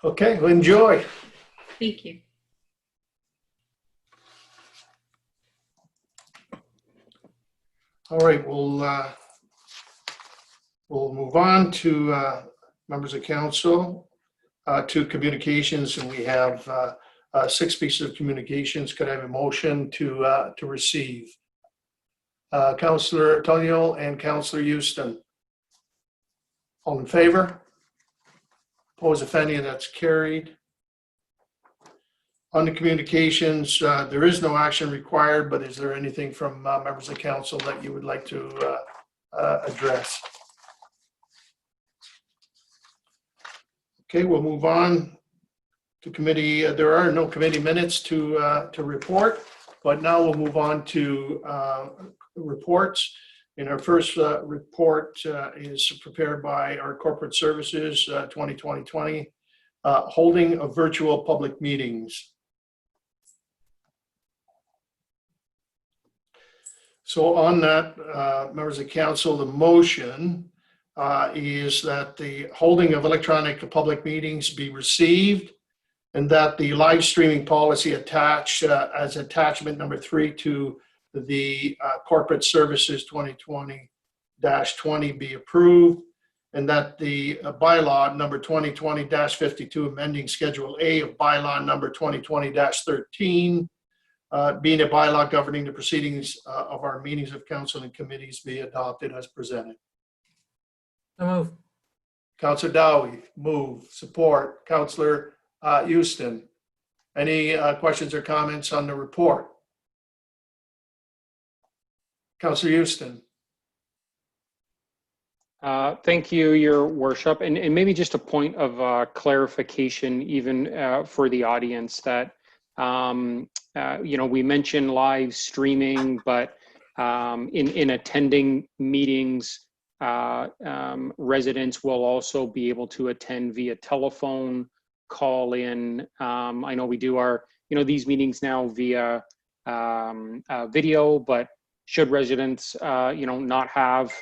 Okay, well, enjoy. Thank you. All right, we'll move on to members of council, to communications, and we have 6 pieces of communications. Could I have a motion to receive? Councillor Tonio and Councillor Houston. All in favor? Opposed, if any? That's carried. On the communications, there is no action required, but is there anything from members of council that you would like to address? Okay, we'll move on to committee. There are no committee minutes to report, but now we'll move on to reports. And our first report is prepared by our corporate services 2020, holding of virtual public meetings. So on that, members of council, the motion is that the holding of electronic public meetings be received, and that the live streaming policy attached as attachment number 3 to the corporate services 2020-20 be approved, and that the bylaw number 2020-52 amending Schedule A of bylaw number 2020-13 being a bylaw governing the proceedings of our meetings of council and committees be adopted as presented. So move. Councillor Dowie, move. Support. Councillor Houston. Any questions or comments on the report? Councillor Houston. Thank you, Your Worship. And maybe just a point of clarification, even for the audience, that we mentioned live streaming, but in attending meetings, residents will also be able to attend via telephone, call in. I know we do these meetings now via video, but should residents, not have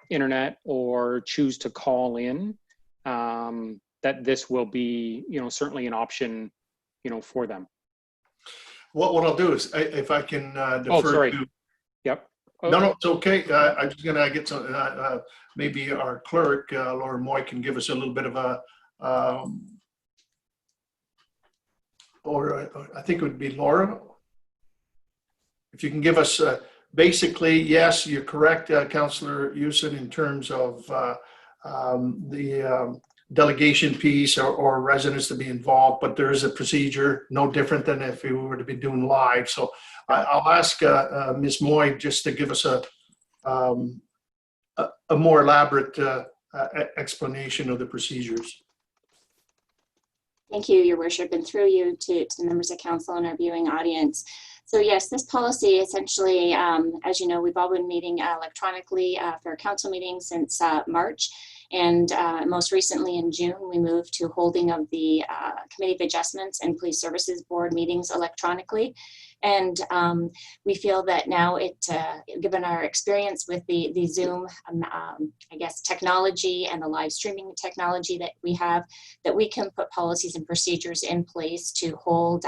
internet or choose to call in, that this will be, certainly an option, for them. What I'll do is, if I can Oh, defer sorry. to. Yep. No, it's okay. I'm just gonna get some, maybe our clerk, Laura Moy, can give us a little bit of a, or I think it would be Laura. If you can give us, basically, yes, you're correct, Councillor Houston, in terms of the delegation piece or residents to be involved, but there is a procedure no different than if we were to be doing live. So I'll ask Ms. Moy just to give us a more elaborate explanation of the procedures. Thank you, Your Worship, and through you to the members of council and our viewing audience. So yes, this policy essentially, as you know, we've all been meeting electronically for council meetings since March. And most recently in June, we moved to holding of the Committee of Adjustments and Police Services Board meetings electronically. And we feel that now given our experience with the Zoom, I guess, technology and the live streaming technology that we have, that we can put policies and procedures in place to hold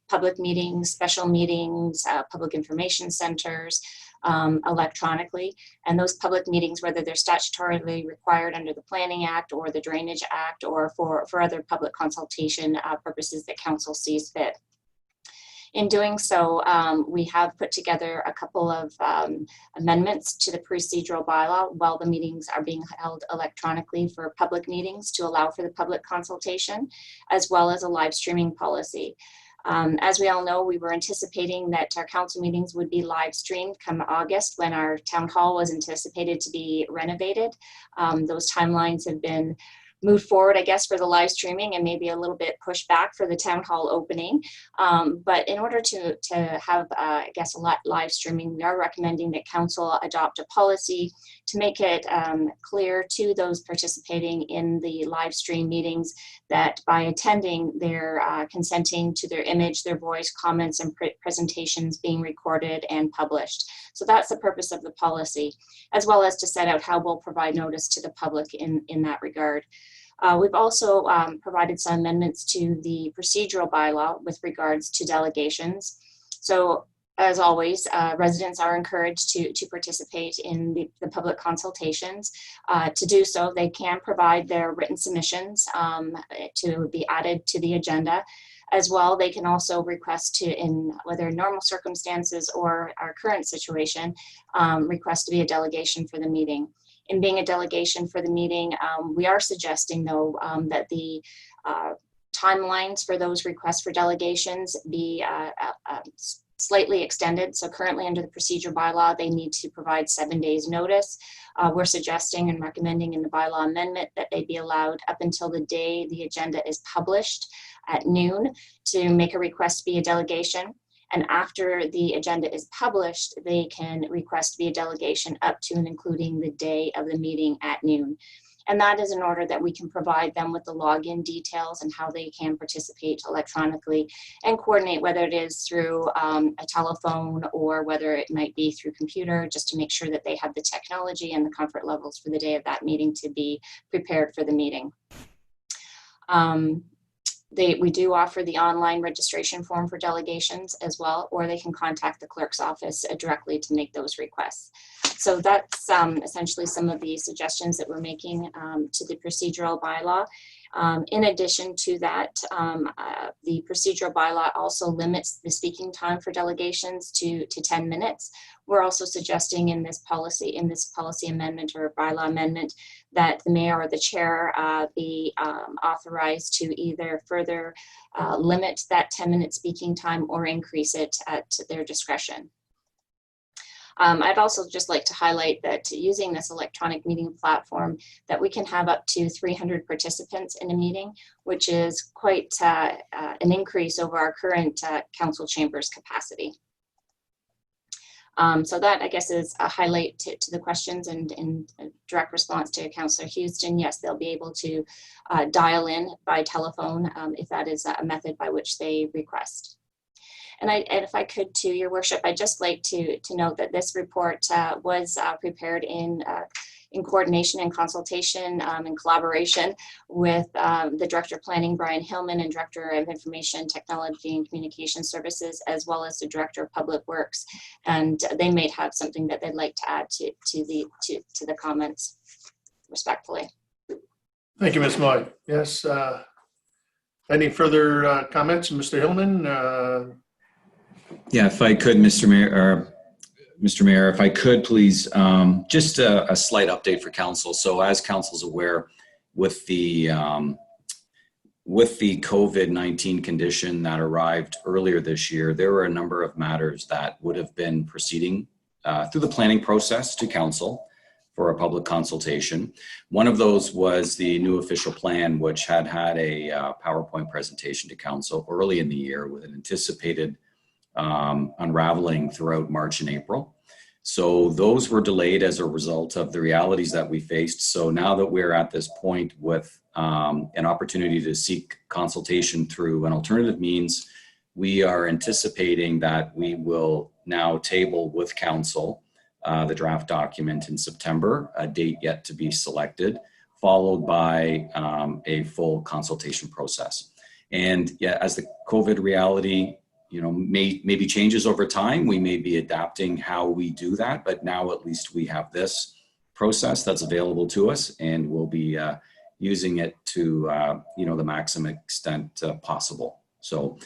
public meetings, special meetings, public information centers, electronically. And those public meetings, whether they're statutorily required under the Planning Act or the Drainage Act or for other public consultation purposes that council sees fit. In doing so, we have put together a couple of amendments to the procedural bylaw while the meetings are being held electronically for public meetings to allow for the public consultation, as well as a live streaming policy. As we all know, we were anticipating that our council meetings would be live streamed come August when our town hall was anticipated to be renovated. Those timelines have been moved forward, I guess, for the live streaming and maybe a little bit pushed back for the town hall opening. But in order to have, I guess, a live streaming, we are recommending that council adopt a policy to make it clear to those participating in the live stream meetings that by attending, they're consenting to their image, their voice, comments, and presentations being recorded and published. So that's the purpose of the policy, as well as to set out how we'll provide notice to the public in that regard. We've also provided some amendments to the procedural bylaw with regards to delegations. So as always, residents are encouraged to participate in the public consultations. To do so, they can provide their written submissions to be added to the agenda. As well, they can also request to, in whether normal circumstances or our current situation, request to be a delegation for the meeting. In being a delegation for the meeting, we are suggesting, though, that the timelines for those requests for delegations be slightly extended. So currently under the procedure bylaw, they need to provide 7 days notice. We're suggesting and recommending in the bylaw amendment that they be allowed up until the day the agenda is published at noon to make a request to be a delegation. And after the agenda is published, they can request to be a delegation up to and including the day of the meeting at noon. And that is in order that we can provide them with the login details and how they can participate electronically and coordinate whether it is through a telephone or whether it might be through computer, just to make sure that they have the technology and the comfort levels for the day of that meeting to be prepared for the meeting. We do offer the online registration form for delegations as well, or they can contact the clerk's office directly to make those requests. So that's essentially some of the suggestions that we're making to the procedural bylaw. In addition to that, the procedural bylaw also limits the speaking time for delegations to 10 minutes. We're also suggesting in this policy amendment or bylaw amendment that the mayor or the chair be authorized to either further limit that 10-minute speaking time or increase it at their discretion. I'd also just like to highlight that using this electronic meeting platform, that we can have up to 300 participants in a meeting, which is quite an increase over our current council chambers capacity. So that, I guess, is a highlight to the questions, and in direct response to Councillor Houston, yes, they'll be able to dial in by telephone if that is a method by which they request. And if I could, to your worship, I'd just like to note that this report was prepared in coordination and consultation and collaboration with the Director of Planning, Brian Hillman, and Director of Information Technology and Communication Services, as well as the Director of Public Works. And they may have something that they'd like to add to the comments, respectfully. Thank you, Ms. Moy. Yes. Any further comments, Mr. Hillman? Yeah, if I could, Mr. Mayor, if I could, please, just a slight update for council. So as council's aware, with the COVID-19 condition that arrived earlier this year, there were a number of matters that would have been proceeding through the planning process to council for a public consultation. One of those was the new official plan, which had a PowerPoint presentation to council early in the year with an anticipated unraveling throughout March and April. So those were delayed as a result of the realities that we faced. So now that we're at this point with an opportunity to seek consultation through an alternative means, we are anticipating that we will now table with council the draft document in September, a date yet to be selected, followed by a full consultation process. And yeah, as the COVID reality, maybe changes over time, we may be adapting how we do that, but now at least we have this process that's available to us, and we'll be using it to, the maximum extent possible. So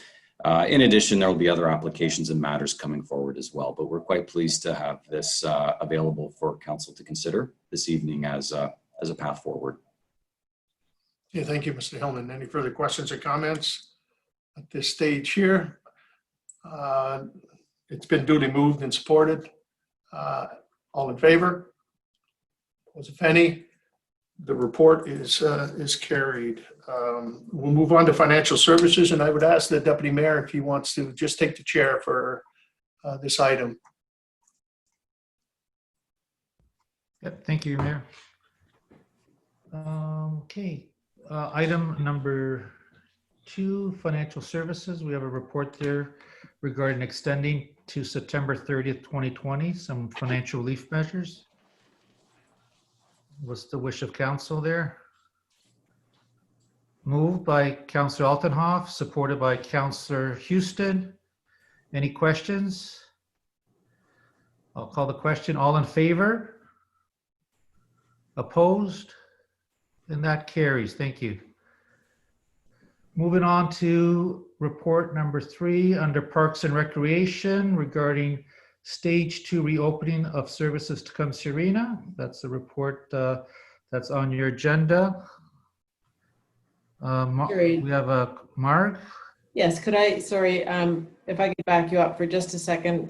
in addition, there will be other applications and matters coming forward as well, but we're quite pleased to have this available for council to consider this evening as a path forward. Yeah, thank you, Mr. Hillman. Any further questions or comments at this stage here? It's been duly moved and supported. All in favor? Opposed, if any? The report is carried. We'll move on to financial services, and I would ask the Deputy Mayor if he wants to just take the chair for this item. Yep, thank you, Mayor. Okay, item number 2, financial services. We have a report there regarding extending to September 30th, 2020, some financial relief measures. What's the wish of council there? Moved by Councillor Altenhoff, supported by Councillor Houston. Any questions? I'll call the question. All in favor? Opposed? And that carries. Thank you. Moving on to report number 3 under Parks and Recreation regarding Stage 2 reopening of services to Tecumseh Arena. That's the report that's on your agenda. We have a Marg. Yes, could I, sorry, if I could back you up for just a second,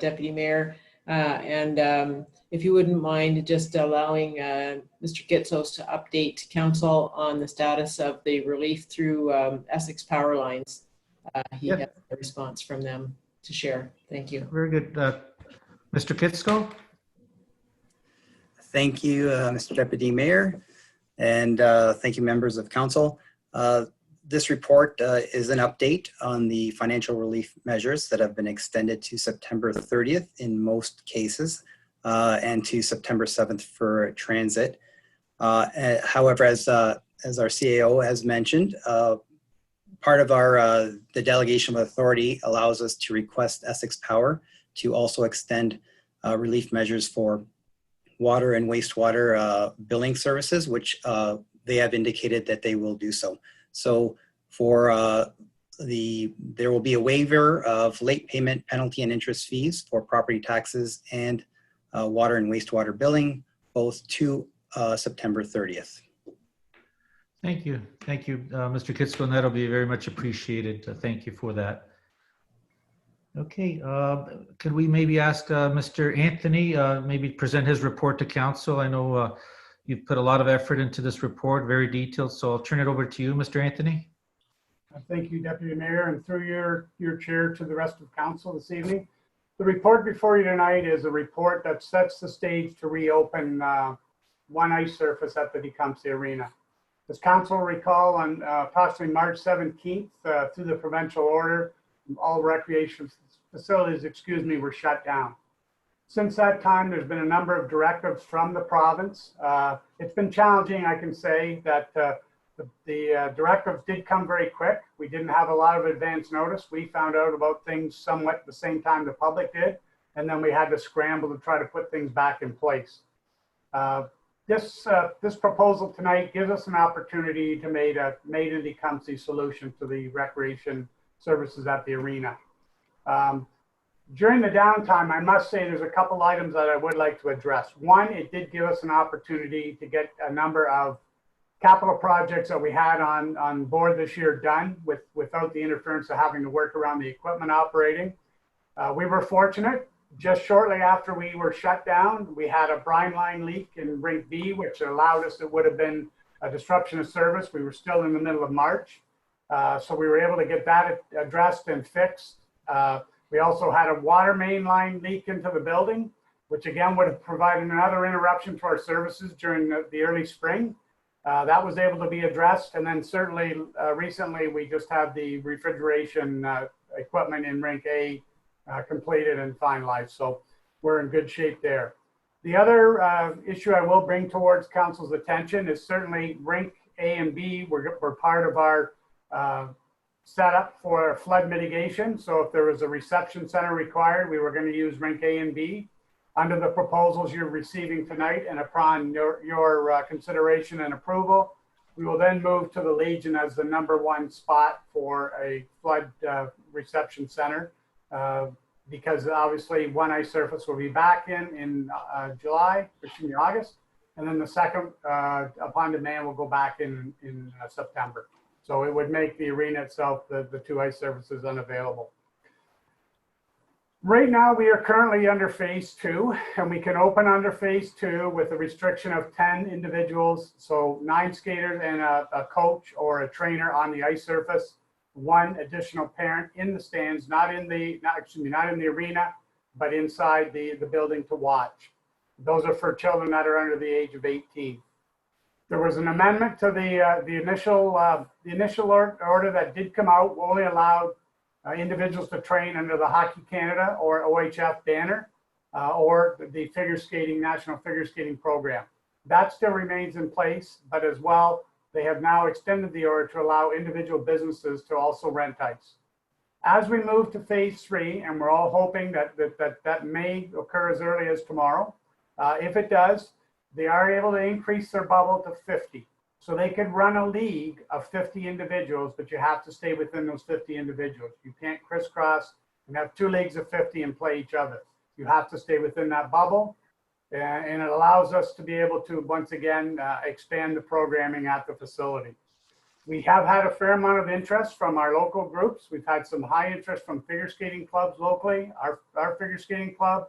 Deputy Mayor, and if you wouldn't mind just allowing Mr. Gitsos to update council on the status of the relief through Essex Power Lines. He has a response from them to share. Thank you. Very good. Mr. Kitsko? Thank you, Mr. Deputy Mayor, and thank you, members of council. This report is an update on the financial relief measures that have been extended to September 30th in most cases, and to September 7th for transit. However, as our CAO has mentioned, part of our the delegation of authority allows us to request Essex Power to also extend relief measures for water and wastewater billing services, which they have indicated that they will do so. So for there will be a waiver of late payment penalty and interest fees for property taxes and water and wastewater billing, both to September 30th. Thank you. Thank you, Mr. Kitsko, and that'll be very much appreciated. Thank you for that. Okay, could we maybe ask Mr. Anthony maybe present his report to council? I know you've put a lot of effort into this report, very detailed, so I'll turn it over to you, Mr. Anthony. Thank you, Deputy Mayor, and through your chair to the rest of council this evening. The report before you tonight is a report that sets the stage to reopen one ice surface at the Tecumseh Arena. As council will recall, on approximately March 17th, through the provincial order, all recreation facilities, were shut down. Since that time, there's been a number of directives from the province. It's been challenging, I can say, that the directives did come very quick. We didn't have a lot of advance notice. We found out about things somewhat at the same time the public did, and then we had to scramble to try to put things back in place. This proposal tonight gives us an opportunity to make a made-in-Tecumseh solution to the recreation services at the arena. During the downtime, I must say there's a couple items that I would like to address. One, it did give us an opportunity to get a number of capital projects that we had on board this year done without the interference of having to work around the equipment operating. We were fortunate. Just shortly after we were shut down, we had a brine line leak in Rink B, which allowed us, it would have been a disruption of service. We were still in the middle of March. So we were able to get that addressed and fixed. We also had a water main line leak into the building, which again would have provided another interruption to our services during the early spring. That was able to be addressed. And then certainly recently we just had the refrigeration equipment in Rink A completed and finalized. So we're in good shape there. The other issue I will bring towards council's attention is certainly Rink A and B were part of our setup for flood mitigation. So if there was a reception center required, we were going to use Rink A and B. Under the proposals you're receiving tonight and upon your consideration and approval, we will then move to the Legion as the #1 spot for a flood reception center because obviously one ice surface will be back in August, and then the second upon demand will go back in September. So it would make the arena itself, the 2 ice surfaces, unavailable. Right now, we are currently under phase 2, and we can open under phase 2 with a restriction of 10 individuals. So 9 skaters and a coach or a trainer on the ice surface, 1 additional parent in the stands, not in the arena, but inside the building to watch. Those are for children that are under the age of 18. There was an amendment to the initial order that did come out, only allowed individuals to train under the Hockey Canada or OHF banner or the National Figure Skating Program. That still remains in place, but as well, they have now extended the order to allow individual businesses to also rent ice. As we move to phase 3, and we're all hoping that may occur as early as tomorrow, if it does, they are able to increase their bubble to 50. So they could run a league of 50 individuals, but you have to stay within those 50 individuals. You can't crisscross and have 2 leagues of 50 and play each other. You have to stay within that bubble. And it allows us to be able to, once again, expand the programming at the facility. We have had a fair amount of interest from our local groups. We've had some high interest from figure skating clubs locally, our figure skating club,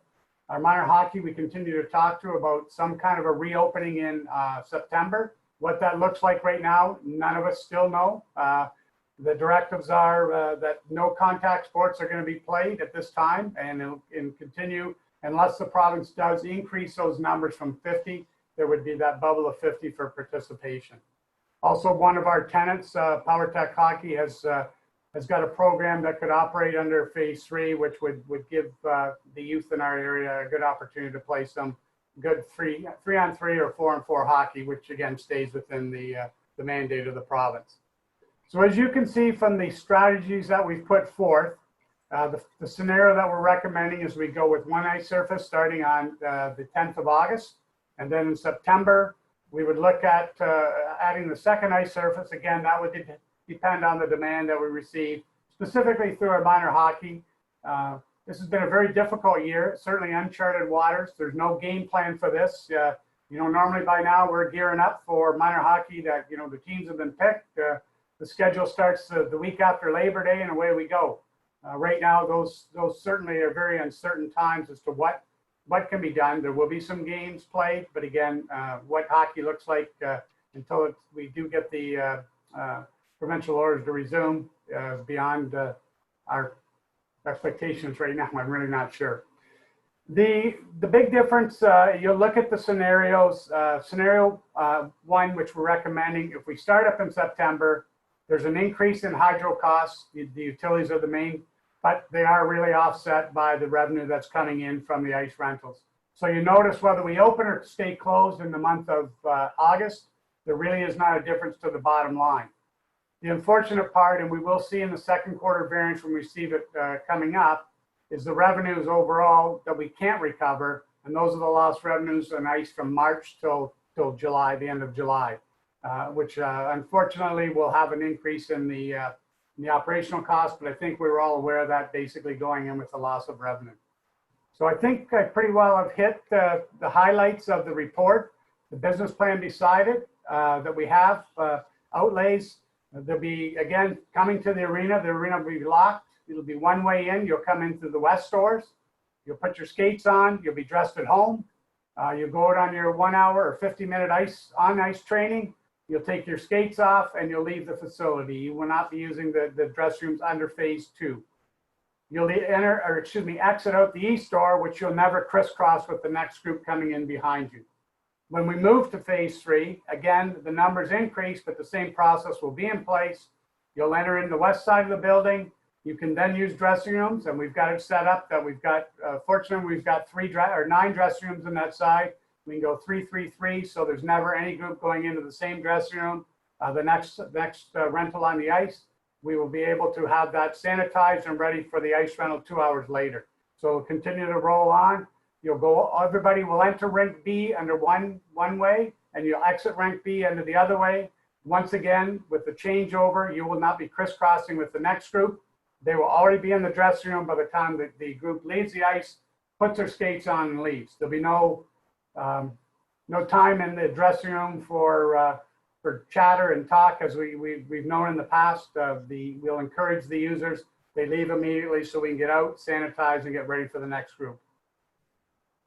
our minor hockey. We continue to talk to about some kind of a reopening in September. What that looks like right now, none of us still know. The directives are that no contact sports are going to be played at this time and continue unless the province does increase those numbers from 50. There would be that bubble of 50 for participation. Also, one of our tenants, PowerTech Hockey, has got a program that could operate under phase 3, which would give the youth in our area a good opportunity to play some good 3-on-3 or 4-on-4 hockey, which again stays within the mandate of the province. So as you can see from the strategies that we've put forth, the scenario that we're recommending is we go with 1 ice surface starting on the 10th of August. And then in September, we would look at adding the 2nd ice surface. Again, that would depend on the demand that we receive, specifically through our minor hockey. This has been a very difficult year, certainly uncharted waters. There's no game plan for this. Normally by now we're gearing up for minor hockey that, the teams have been picked. The schedule starts the week after Labor Day and away we go. Right now, those certainly are very uncertain times as to what can be done. There will be some games played, but again, what hockey looks like until we do get the provincial orders to resume beyond our expectations right now. I'm really not sure. The big difference, you'll look at the scenarios. Scenario 1, which we're recommending, if we start up in September, there's an increase in hydro costs. The utilities are the main but they are really offset by the revenue that's coming in from the ice rentals. So you notice whether we open or stay closed in the month of August, there really is not a difference to the bottom line. The unfortunate part, and we will see in the second quarter variance when we see it coming up, is the revenues overall that we can't recover, and those are the lost revenues on ice from March till July, the end of July, which unfortunately will have an increase in the operational cost, but I think we were all aware of that basically going in with the loss of revenue. So I think I pretty well have hit the highlights of the report, the business plan beside it that we have, outlays. There'll be, again, coming to the arena will be locked. It'll be one way in. You'll come in through the west doors. You'll put your skates on. You'll be dressed at home. You'll go out on your 1 hour or 50-minute on-ice training. You'll take your skates off and you'll leave the facility. You will not be using the dress rooms under phase 2. You'll exit out the east door, which you'll never crisscross with the next group coming in behind you. When we move to phase 3, again, the numbers increase, but the same process will be in place. You'll enter in the west side of the building. You can then use dressing rooms, and we've got it set up that we've got, fortunately, we've got 9 dressing rooms on that side. We can go 3, 3, 3, so there's never any group going into the same dressing room. The next rental on the ice, we will be able to have that sanitized and ready for the ice rental 2 hours later. So we'll continue to roll on. Everybody will enter rink B under one way, and you'll exit rink B under the other way. Once again, with the changeover, you will not be crisscrossing with the next group. They will already be in the dressing room by the time that the group leaves the ice, puts their skates on and leaves. There'll be no time in the dressing room for chatter and talk, as we've known in the past. We'll encourage the users. They leave immediately so we can get out, sanitize, and get ready for the next group.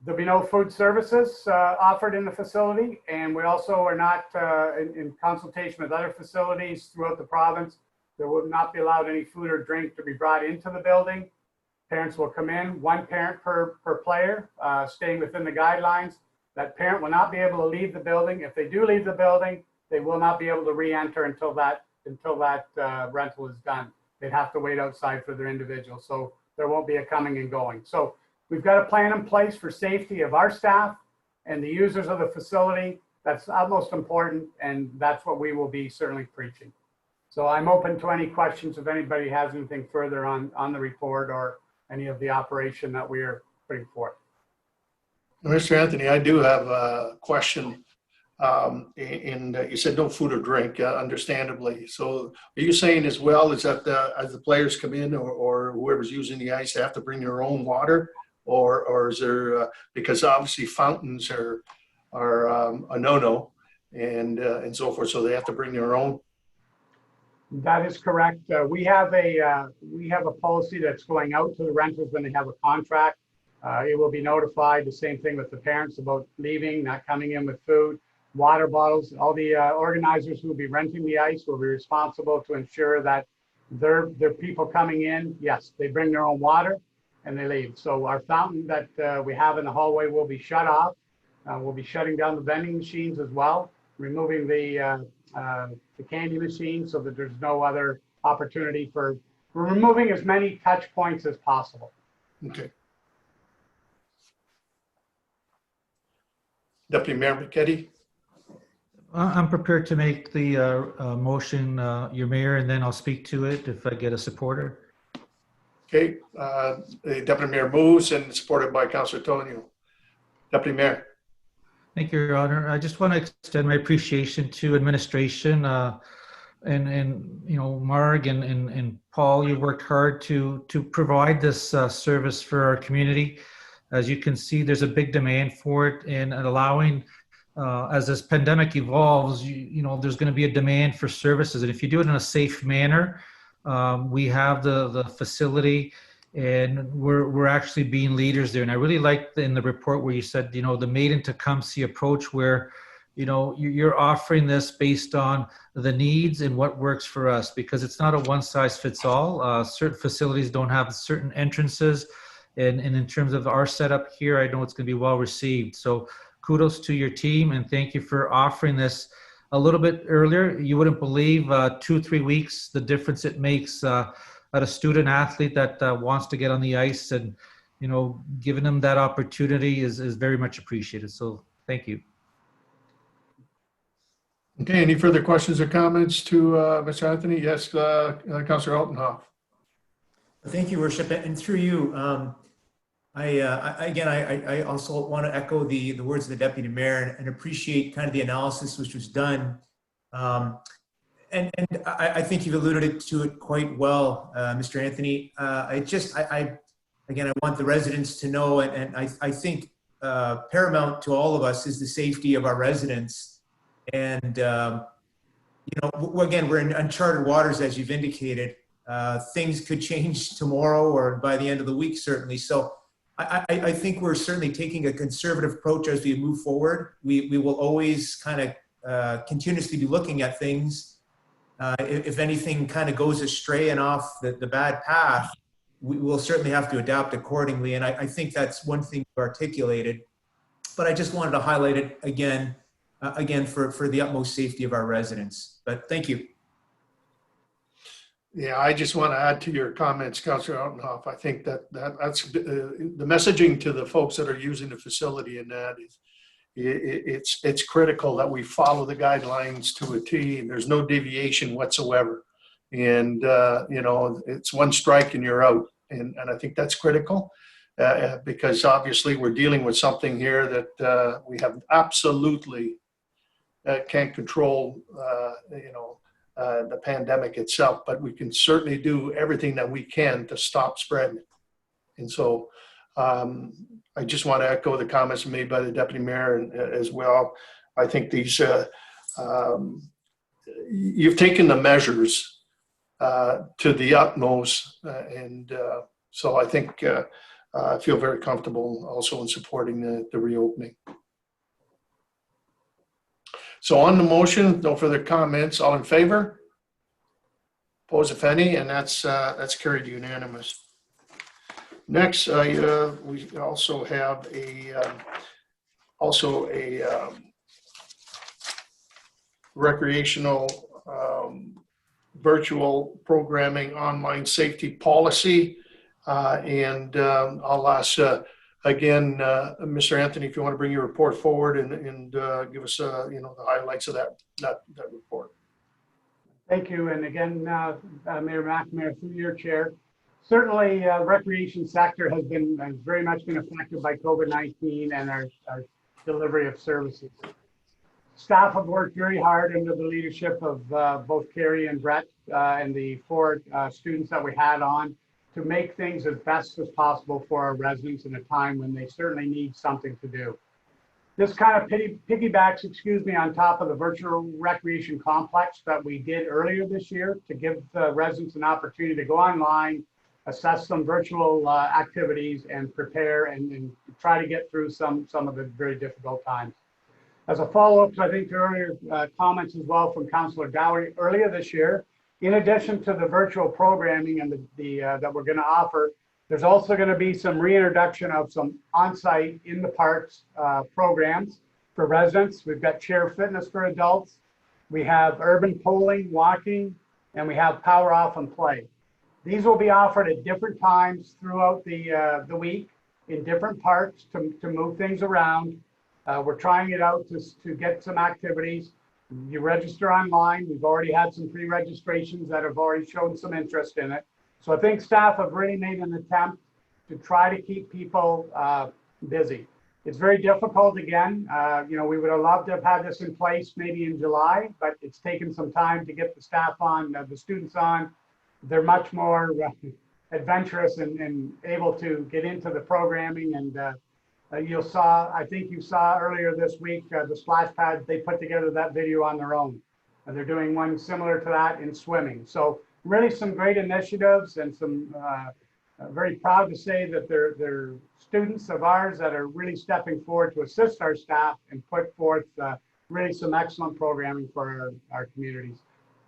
There'll be no food services offered in the facility, and we also are not in consultation with other facilities throughout the province. There will not be allowed any food or drink to be brought into the building. Parents will come in, 1 parent per player, staying within the guidelines. That parent will not be able to leave the building. If they do leave the building, they will not be able to re-enter until that rental is done. They'd have to wait outside for their individual. So there won't be a coming and going. So we've got a plan in place for safety of our staff and the users of the facility. That's utmost important, and that's what we will be certainly preaching. So I'm open to any questions if anybody has anything further on the report or any of the operation that we are putting forth. Mr. Anthony, I do have a question. You said no food or drink, understandably. So are you saying as well is that as the players come in or whoever's using the ice, they have to bring their own water? Or is there, because obviously fountains are a no-no and so forth, so they have to bring their own? That is correct. We have a policy that's going out to the renters when they have a contract. It will be notified, the same thing with the parents about leaving, not coming in with food, water bottles. All the organizers who will be renting the ice will be responsible to ensure that their people coming in, yes, they bring their own water and they leave. So our fountain that we have in the hallway will be shut off. We'll be shutting down the vending machines as well, removing the candy machine so that there's no other opportunity we're removing as many touch points as possible. Okay. Deputy Mayor McKetty. I'm prepared to make the motion, your mayor, and then I'll speak to it if I get a supporter. Okay, the Deputy Mayor moves and supported by Councillor Tonio. Deputy Mayor. Thank you, Your Honor. I just want to extend my appreciation to administration and Marg and Paul. You worked hard to provide this service for our community. As you can see, there's a big demand for it, and allowing as this pandemic evolves, there's going to be a demand for services, and if you do it in a safe manner, we have the facility. And we're actually being leaders there. And I really liked in the report where you said, the made in Tecumseh approach where, you're offering this based on the needs and what works for us, because it's not a one size fits all. Certain facilities don't have certain entrances. And in terms of our setup here, I know it's going to be well received. So kudos to your team and thank you for offering this a little bit earlier. You wouldn't believe 2-3 weeks, the difference it makes at a student athlete that wants to get on the ice, and giving them that opportunity is very much appreciated. So thank you. Okay, any further questions or comments to Mr. Anthony? Yes, Councillor Altenhoff. Thank you, Worship, and through you, I also want to echo the words of the Deputy Mayor and appreciate kind of the analysis which was done. And I think you've alluded to it quite well, Mr. Anthony. Again, I want the residents to know, and I think paramount to all of us is the safety of our residents. And, again, we're in uncharted waters, as you've indicated. Things could change tomorrow or by the end of the week, certainly. So I think we're certainly taking a conservative approach as we move forward. We will always kind of continuously be looking at things. If anything kind of goes astray and off the bad path, we will certainly have to adapt accordingly. And I think that's one thing you articulated. But I just wanted to highlight it again for the utmost safety of our residents. But thank you. Yeah, I just want to add to your comments, Councillor Altenhoff. I think that's the messaging to the folks that are using the facility, and that is it's critical that we follow the guidelines to a T, and there's no deviation whatsoever. And it's one strike and you're out, and I think that's critical because obviously we're dealing with something here that we have absolutely can't control. The pandemic itself, but we can certainly do everything that we can to stop spreading it. And so I just want to echo the comments made by the Deputy Mayor as well. I think these, you've taken the measures to the utmost. So I think I feel very comfortable also in supporting the reopening. So on the motion, no further comments. All in favor? Opposed, if any, and that's carried unanimous. Next, we also have a recreational virtual programming online safety policy, and I'll ask. Again, Mr. Anthony, if you want to bring your report forward and give us, the highlights of that report. Thank you. And again, Mayor McNamara, through your chair, certainly recreation sector has very much been affected by COVID-19 and our delivery of services. Staff have worked very hard under the leadership of both Carrie and Brett and the 4 students that we had on, to make things as best as possible for our residents in a time when they certainly need something to do. This kind of piggybacks, on top of the virtual recreation complex that we did earlier this year to give the residents an opportunity to go online, assess some virtual activities, and prepare and try to get through some of the very difficult times. As a follow-up to, I think, earlier comments as well from Councillor Dowie earlier this year, in addition to the virtual programming and that we're going to offer, there's also going to be some reintroduction of some on-site in the parks programs for residents. We've got chair fitness for adults. We have urban polling, walking, and we have power off and play. These will be offered at different times throughout the week in different parks to move things around. We're trying it out to get some activities. You register online. We've already had some pre-registrations that have already shown some interest in it. So I think staff have really made an attempt to try to keep people busy. It's very difficult again. We would have loved to have had this in place maybe in July, but it's taken some time to get the staff on, the students on. They're much more adventurous and able to get into the programming. And I think you saw earlier this week, the splash pad, they put together that video on their own. And they're doing one similar to that in swimming. So really some great initiatives, and some very proud to say that they're students of ours that are really stepping forward to assist our staff and put forth really some excellent programming for our communities.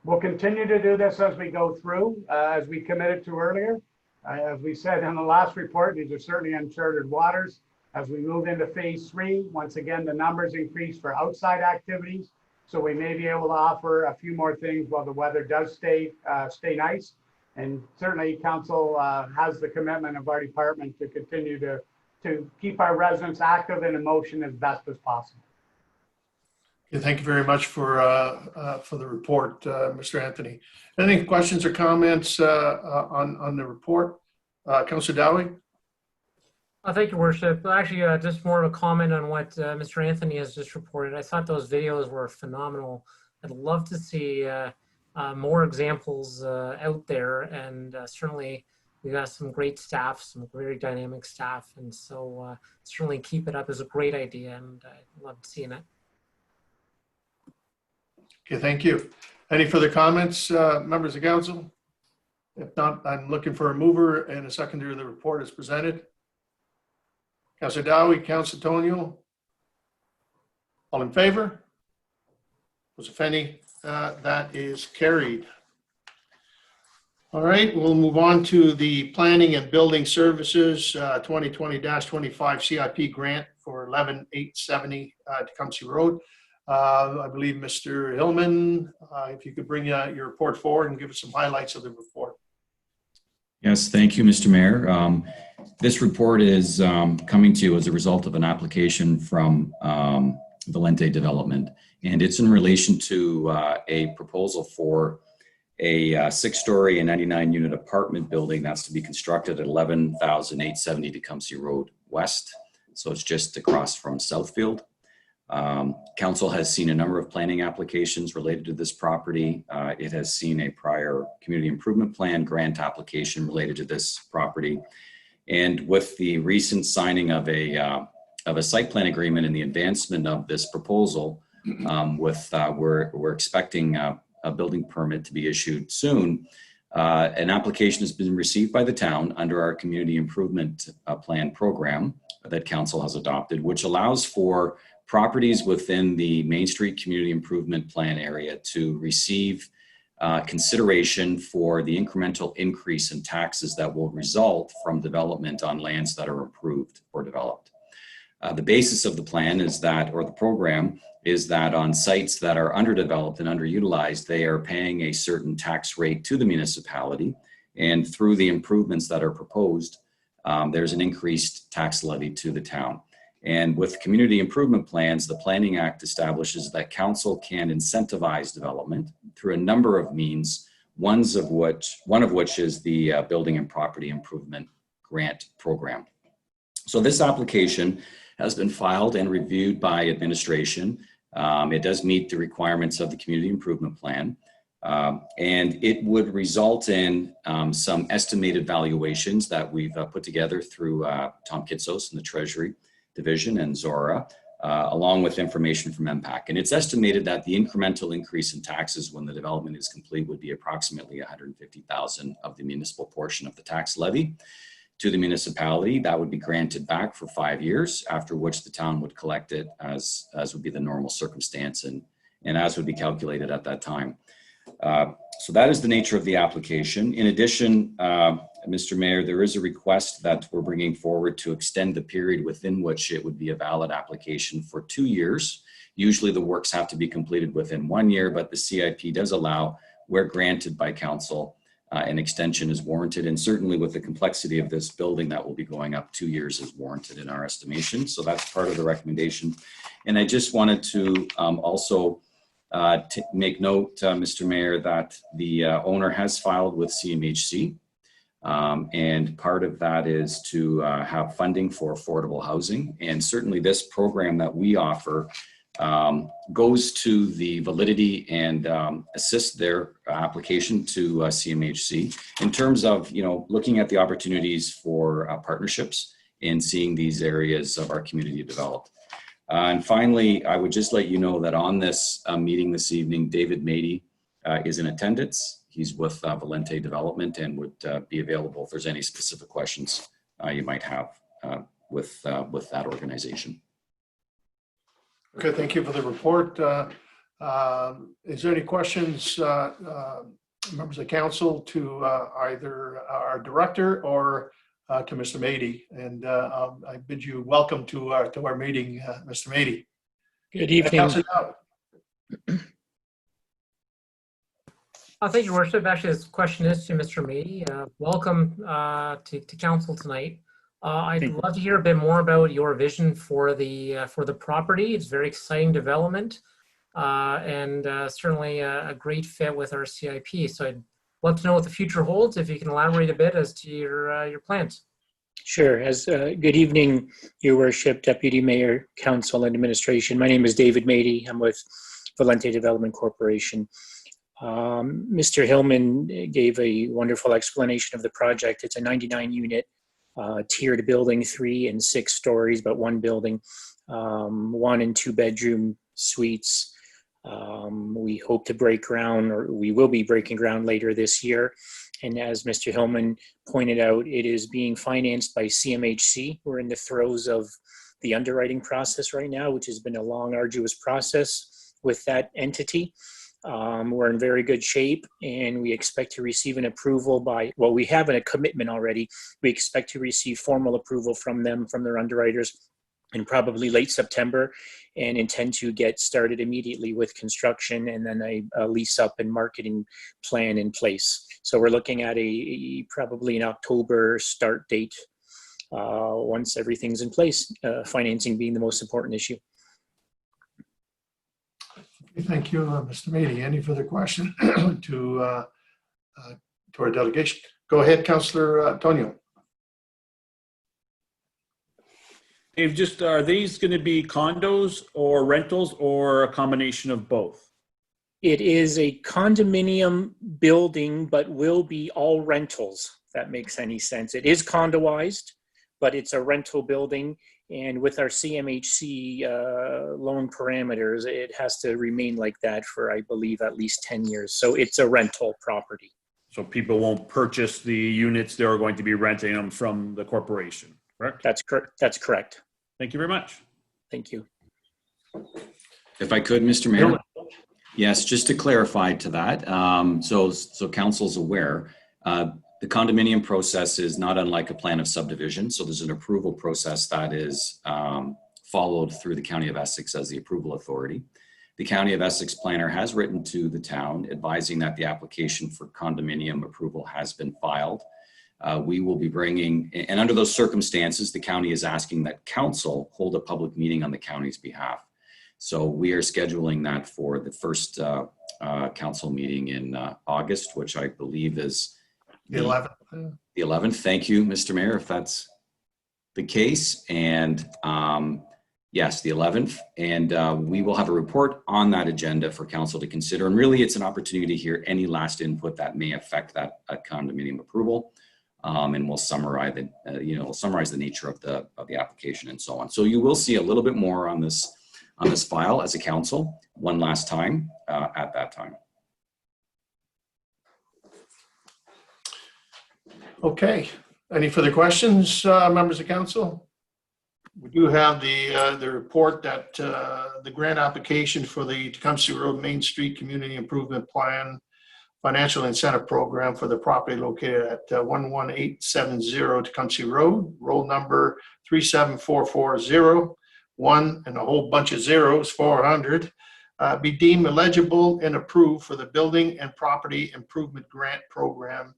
We'll continue to do this as we go through, as we committed to earlier. As we said in the last report, these are certainly uncharted waters. As we move into phase 3, once again, the numbers increase for outside activities. So we may be able to offer a few more things while the weather does stay nice. And certainly council has the commitment of our department to continue to keep our residents active and in motion as best as possible. Okay, thank you very much for the report, Mr. Anthony. Any questions or comments on the report? Councillor Dowie? Thank you, Worship. Actually, just more of a comment on what Mr. Anthony has just reported. I thought those videos were phenomenal. I'd love to see more examples out there, and certainly we got some great staff, some very dynamic staff, and so certainly keep it up is a great idea, and I love seeing it. Okay, thank you. Any further comments, members of council? If not, I'm looking for a mover and a seconder of the report as presented. Councillor Dowie, Councillor Tonio. All in favor? Those if any, that is carried. All right, we'll move on to the Planning and Building Services 2020-25 CIP grant for 11870 Tecumseh Road. I believe Mr. Hillman, if you could bring your report forward and give us some highlights of the report. Yes, thank you, Mr. Mayor. This report is coming to you as a result of an application from Valente Development, and it's in relation to a proposal for a 6-story and 99-unit apartment building that's to be constructed at 11,870 Tecumseh Road West. So it's just across from Southfield. Council has seen a number of planning applications related to this property. It has seen a prior community improvement plan grant application related to this property. And with the recent signing of a site plan agreement and the advancement of this proposal, we're expecting a building permit to be issued soon. An application has been received by the town under our community improvement plan program that council has adopted, which allows for properties within the Main Street Community Improvement Plan area to receive consideration for the incremental increase in taxes that will result from development on lands that are improved or developed. The basis of the plan is that, or the program, is that on sites that are underdeveloped and underutilized, they are paying a certain tax rate to the municipality. And through the improvements that are proposed, there's an increased tax levy to the town. And with community improvement plans, the Planning Act establishes that council can incentivize development through a number of means, one of which is the Building and Property Improvement Grant Program. So this application has been filed and reviewed by administration. It does meet the requirements of the Community Improvement Plan. And it would result in some estimated valuations that we've put together through Tom Kitsos in the Treasury Division and Zora, along with information from MPAC. And it's estimated that the incremental increase in taxes when the development is complete would be approximately $150,000 of the municipal portion of the tax levy to the municipality. That would be granted back for 5 years, after which the town would collect it as would be the normal circumstance and as would be calculated at that time. So that is the nature of the application. In addition, Mr. Mayor, there is a request that we're bringing forward to extend the period within which it would be a valid application for 2 years. Usually the works have to be completed within 1 year, but the CIP does allow, where granted by council, an extension is warranted. And certainly with the complexity of this building that will be going up, 2 years is warranted in our estimation. So that's part of the recommendation. And I just wanted to also make note, Mr. Mayor, that the owner has filed with CMHC. And part of that is to have funding for affordable housing. And certainly this program that we offer goes to the validity and assist their application to CMHC in terms of, looking at the opportunities for partnerships and seeing these areas of our community developed. And finally, I would just let you know that on this meeting this evening, David Mady is in attendance. He's with Valente Development and would be available if there's any specific questions you might have with that organization. Okay, thank you for the report. Is there any questions, members of council, to either our director or to Mr. Mady? And I bid you welcome to our meeting, Mr. Mady. Good evening. Thank you, Your Worship. Actually, this question is to Mr. Mady. Welcome to council tonight. I'd love to hear a bit more about your vision for the property. It's a very exciting development and certainly a great fit with our CIP. So I'd love to know what the future holds. If you can elaborate a bit as to your plans. Sure. Good evening, Your Worship, Deputy Mayor, Council, and Administration. My name is David Mady. I'm with Valente Development Corporation. Mr. Hillman gave a wonderful explanation of the project. It's a 99-unit tiered building, 3 and 6 stories, but one building, 1 and 2 bedroom suites. We hope to break ground, or we will be breaking ground later this year. And as Mr. Hillman pointed out, it is being financed by CMHC. We're in the throes of the underwriting process right now, which has been a long, arduous process with that entity. We're in very good shape, and we expect to receive an approval we have a commitment already. We expect to receive formal approval from them, from their underwriters, in probably late September, and intend to get started immediately with construction and then a lease up and marketing plan in place. So we're looking at probably an October start date once everything's in place, financing being the most important issue. Thank you, Mr. Mady. Any further question to our delegation? Go ahead, Councillor Antonio. Dave, are these going to be condos or rentals or a combination of both? It is a condominium building, but will be all rentals, if that makes any sense. It is condoized, but it's a rental building. And with our CMHC loan parameters, it has to remain like that for, I believe, at least 10 years. So it's a rental property. So people won't purchase the units, they're going to be renting them from the corporation, correct? That's correct. That's correct. Thank you very much. Thank you. If I could, Mr. Mayor. Yes, just to clarify to that, so council's aware, the condominium process is not unlike a plan of subdivision. So there's an approval process that is followed through the County of Essex as the approval authority. The County of Essex planner has written to the town advising that the application for condominium approval has been filed. We will be bringing, and under those circumstances, the county is asking that council hold a public meeting on the county's behalf. So we are scheduling that for the first council meeting in August, which I believe is the 11th. The 11th. Thank you, Mr. Mayor, if that's the case. And yes, the 11th. And we will have a report on that agenda for council to consider. And really, it's an opportunity to hear any last input that may affect that condominium approval. And we'll summarize the nature of the application and so on. So you will see a little bit more on this file as a council one last time at that time. Okay. Any further questions, members of council? We do have the report that the grant application for the Tecumseh Road Main Street Community Improvement Plan Financial Incentive Program for the property located at 11870 Tecumseh Road, roll number 37440, and a whole bunch of zeros, 400, be deemed eligible and approved for the Building and Property Improvement Grant Program,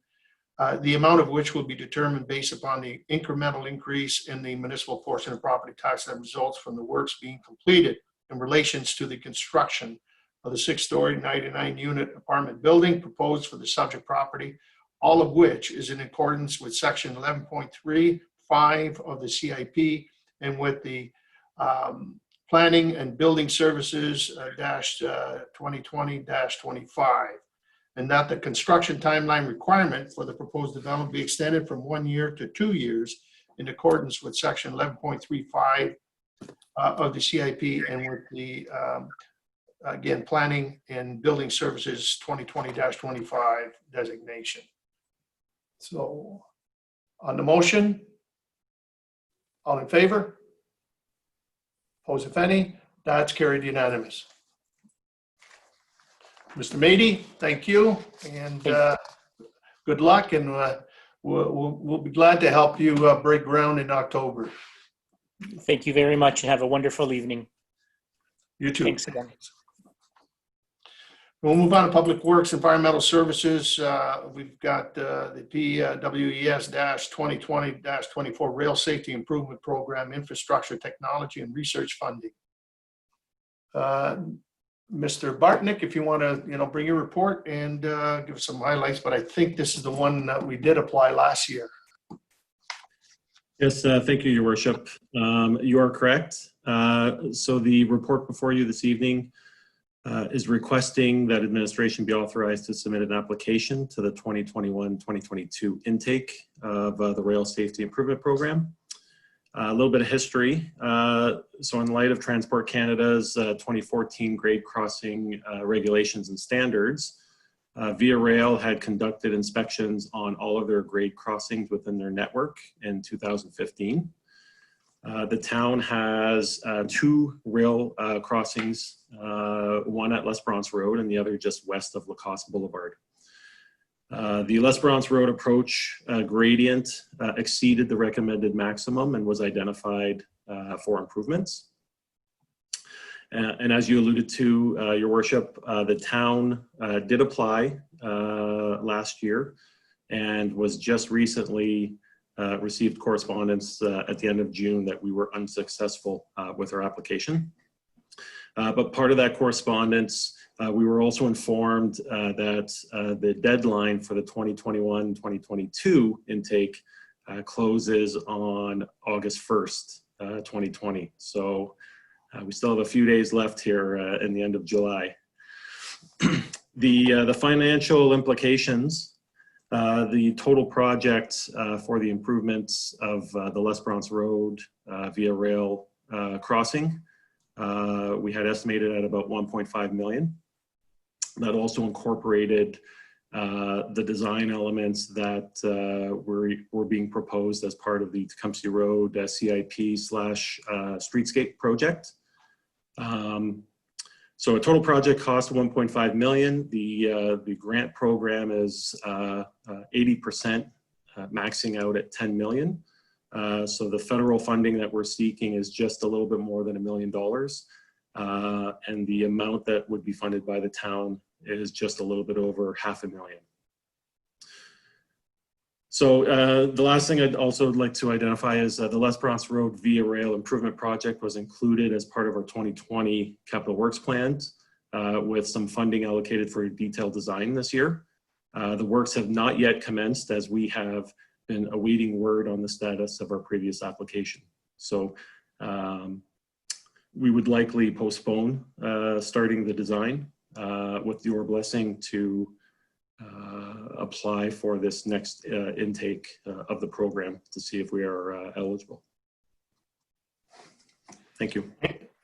the amount of which will be determined based upon the incremental increase in the municipal portion of property tax that results from the works being completed in relations to the construction of the 6-story, 99-unit apartment building proposed for the subject property, all of which is in accordance with Section 11.35 of the CIP and with the Planning and Building Services -2020-25, and that the construction timeline requirement for the proposed development be extended from 1 year to 2 years in accordance with Section 11.35 of the CIP and with the again, Planning and Building Services 2020-25 designation. So on the motion, all in favor? Opposed, if any? That's carried unanimous. Mr. Mady, thank you, and good luck, and we'll be glad to help you break ground in October. Thank you very much, and have a wonderful evening. You too. Thanks again. We'll move on to Public Works, Environmental Services. We've got the PWES-2020-24 Rail Safety Improvement Program, Infrastructure, Technology, and Research Funding. Mr. Bartnick, if you want to, bring your report and give some highlights, but I think this is the one that we did apply last year. Yes, thank you, Your Worship. You are correct. So the report before you this evening is requesting that administration be authorized to submit an application to the 2021-2022 intake of the Rail Safety Improvement Program. A little bit of history. So in light of Transport Canada's 2014 grade crossing regulations and standards, Via Rail had conducted inspections on all of their grade crossings within their network in 2015. The town has 2 rail crossings, one at L'Esperance Road and the other just west of Lacoste Boulevard. The L'Esperance Road approach gradient exceeded the recommended maximum and was identified for improvements. And as you alluded to, Your Worship, the town did apply last year and was just recently received correspondence at the end of June that we were unsuccessful with our application. But part of that correspondence, we were also informed that the deadline for the 2021-2022 intake closes on August 1st, 2020. So we still have a few days left here in the end of July. The financial implications, the total project for the improvements of the L'Esperance Road Via Rail crossing, we had estimated at about 1.5 million. That also incorporated the design elements that were being proposed as part of the Tecumseh Road CIP/streetscape project. So a total project cost of 1.5 million. The grant program is 80%, maxing out at 10 million. So the federal funding that we're seeking is just a little bit more than $1 million. And the amount that would be funded by the town is just a little bit over $500,000. So the last thing I'd also like to identify is the L'Esperance Road Via Rail Improvement Project was included as part of our 2020 capital works plans with some funding allocated for detailed design this year. The works have not yet commenced as we have been awaiting word on the status of our previous application. So we would likely postpone starting the design with your blessing to apply for this next intake of the program to see if we are eligible. Thank you.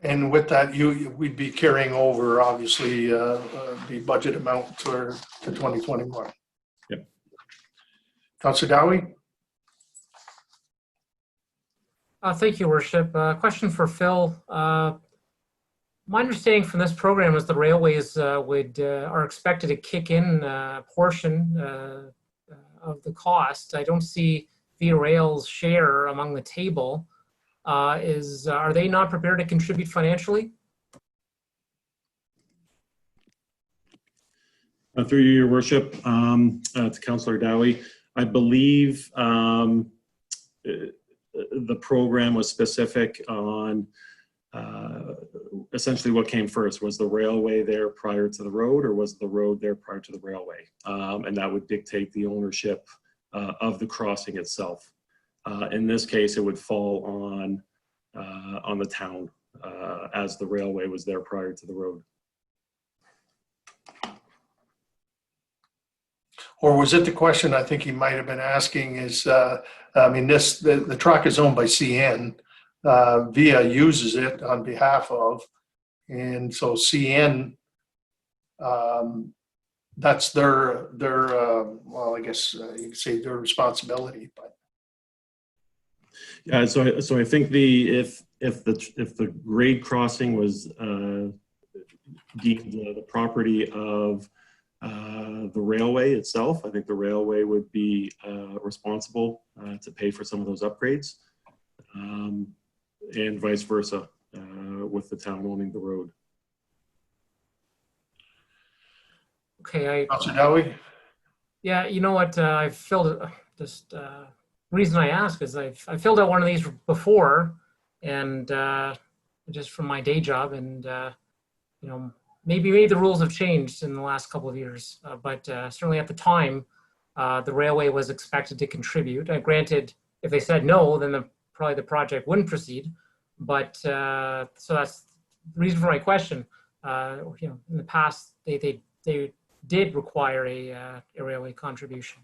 And with that, we'd be carrying over, obviously, the budget amount to 2021. Yep. Councillor Dowie? Thank you, Worship. Question for Phil. My understanding from this program is the railways are expected to kick in a portion of the cost. I don't see Via Rail's share among the table. Are they not prepared to contribute financially? Through you, Your Worship, to Councillor Dowie, I believe the program was specific on essentially what came first. Was the railway there prior to the road, or was the road there prior to the railway? And that would dictate the ownership of the crossing itself. In this case, it would fall on the town as the railway was there prior to the road. Or was it the question I think he might have been asking is, I mean, the truck is owned by CN. Via uses it on behalf of, and so CN, that's their well, I guess you could say their responsibility, but. Yeah, so I think if the grade crossing was deemed the property of the railway itself, I think the railway would be responsible to pay for some of those upgrades, and vice versa with the town owning the road. Okay, Councilor Dowie? yeah, you know what? I've filled just reason I ask is I filled out one of these before, and just from my day job, and you know, maybe the rules have changed in the last couple of years, but certainly at the time, the railway was expected to contribute. Granted, if they said no, then probably the project wouldn't proceed. But so that's the reason for my question. You know, in the past, they did require a railway contribution.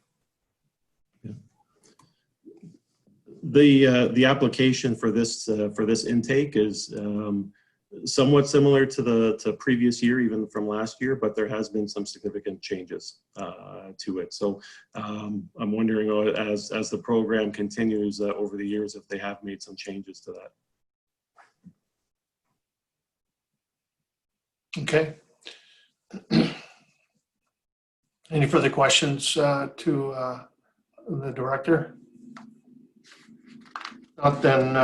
The application for this intake is somewhat similar to previous year, even from last year, but there has been some significant changes to it. So I'm wondering as the program continues over the years if they have made some changes to that. Okay. Any further questions to the director? Not then,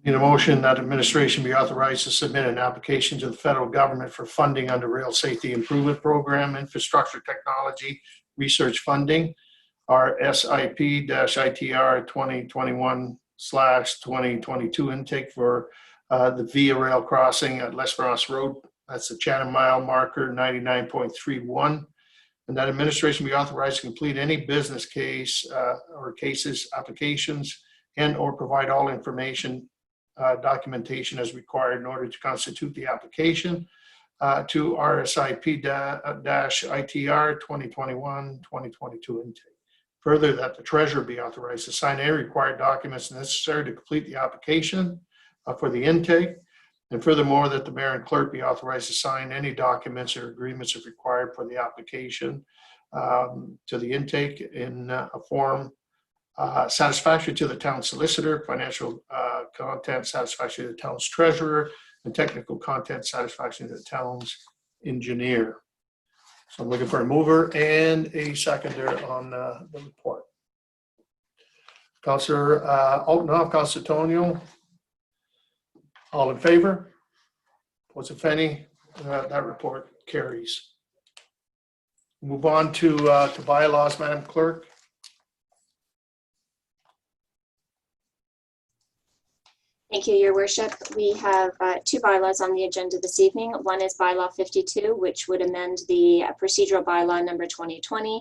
need a motion that administration be authorized to submit an application to the federal government for funding under Rail Safety Improvement Program Infrastructure Technology Research Funding, RSIP-ITR 2021/2022 intake for the Via Rail crossing at L'Esperance Road. That's the Chatham mile marker 99.31. And that administration be authorized to complete any business case or cases, applications, and or provide all information, documentation as required in order to constitute the application to RSIP-ITR 2021/2022 intake. Further, that the treasurer be authorized to sign any required documents necessary to complete the application for the intake. And furthermore, that the mayor and clerk be authorized to sign any documents or agreements if required for the application to the intake in a form satisfactory to the town solicitor, financial content satisfactory to the town's treasurer, and technical content satisfactory to the town's engineer. So I'm looking for a mover and a seconder on the report. Councillor Altenhoff, Councillor Tonio, all in favor? Opposed, if any? That report carries. Move on to bylaws, Madam Clerk. Thank you, Your Worship. We have two bylaws on the agenda this evening. One is bylaw 52, which would amend the procedural bylaw number 2020,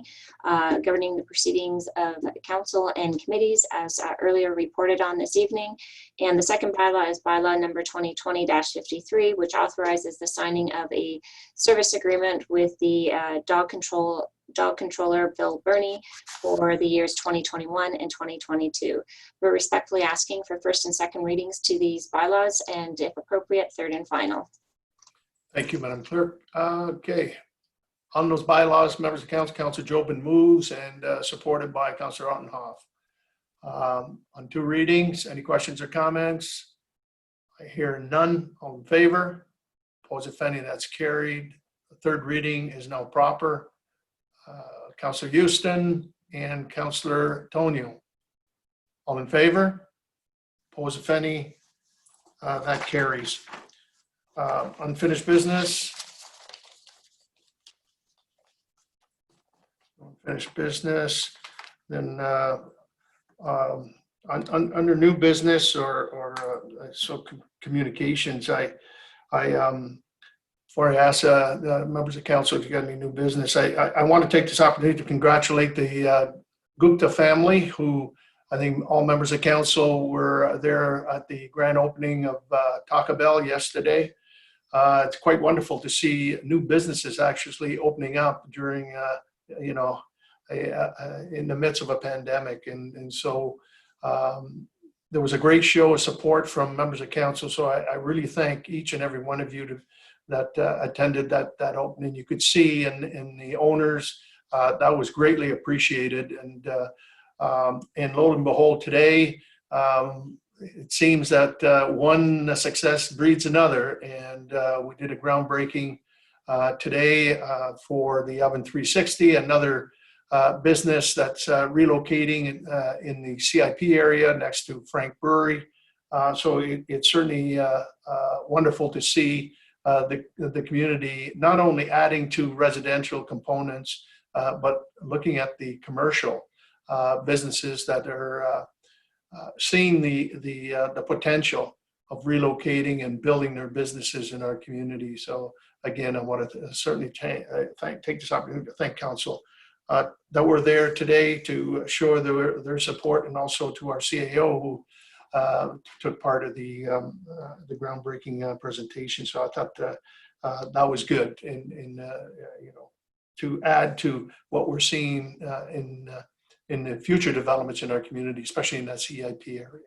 governing the proceedings of council and committees as earlier reported on this evening. And the second bylaw is bylaw number 2020-53, which authorizes the signing of a service agreement with the dog controller Bill Burney for the years 2021 and 2022. We're respectfully asking for first and second readings to these bylaws and, if appropriate, third and final. Thank you, Madam Clerk. Okay. On those bylaws, members of council, Councilor Jobin moves and supported by Councilor Altenhoff. On two readings, any questions or comments? I hear none. All in favor? Opposed, if any? That's carried. The third reading is now proper. Councilor Houston and Councilor Tonio. All in favor? Opposed, if any? That carries. Unfinished business. Unfinished business. Then under new business or communications, before I ask the members of council if you got any new business, I want to take this opportunity to congratulate the Gupta family, who I think all members of council were there at the grand opening of Taco Bell yesterday. It's quite wonderful to see new businesses actually opening up during, in the midst of a pandemic. And so there was a great show of support from members of council. So I really thank each and every one of you that attended that opening. You could see in the owners, that was greatly appreciated. And lo and behold, today, it seems that one success breeds another. And we did a groundbreaking today for the Oven 360, another business that's relocating in the CIP area next to Frank Brewery. So it's certainly wonderful to see the community, not only adding to residential components, but looking at the commercial businesses that are seeing the potential of relocating and building their businesses in our community. So again, I want to certainly take this opportunity to thank council that were there today to show their support, and also to our CAO who took part of the groundbreaking presentation. So I thought that was good, and to add to what we're seeing in the future developments in our community, especially in that CIP area.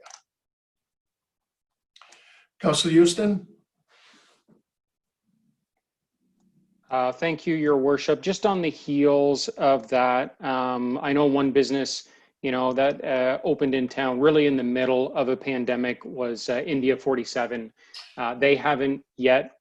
Councilor Houston. Thank you, Your Worship. Just on the heels of that, I know one business, that opened in town really in the middle of a pandemic was India 47. They haven't yet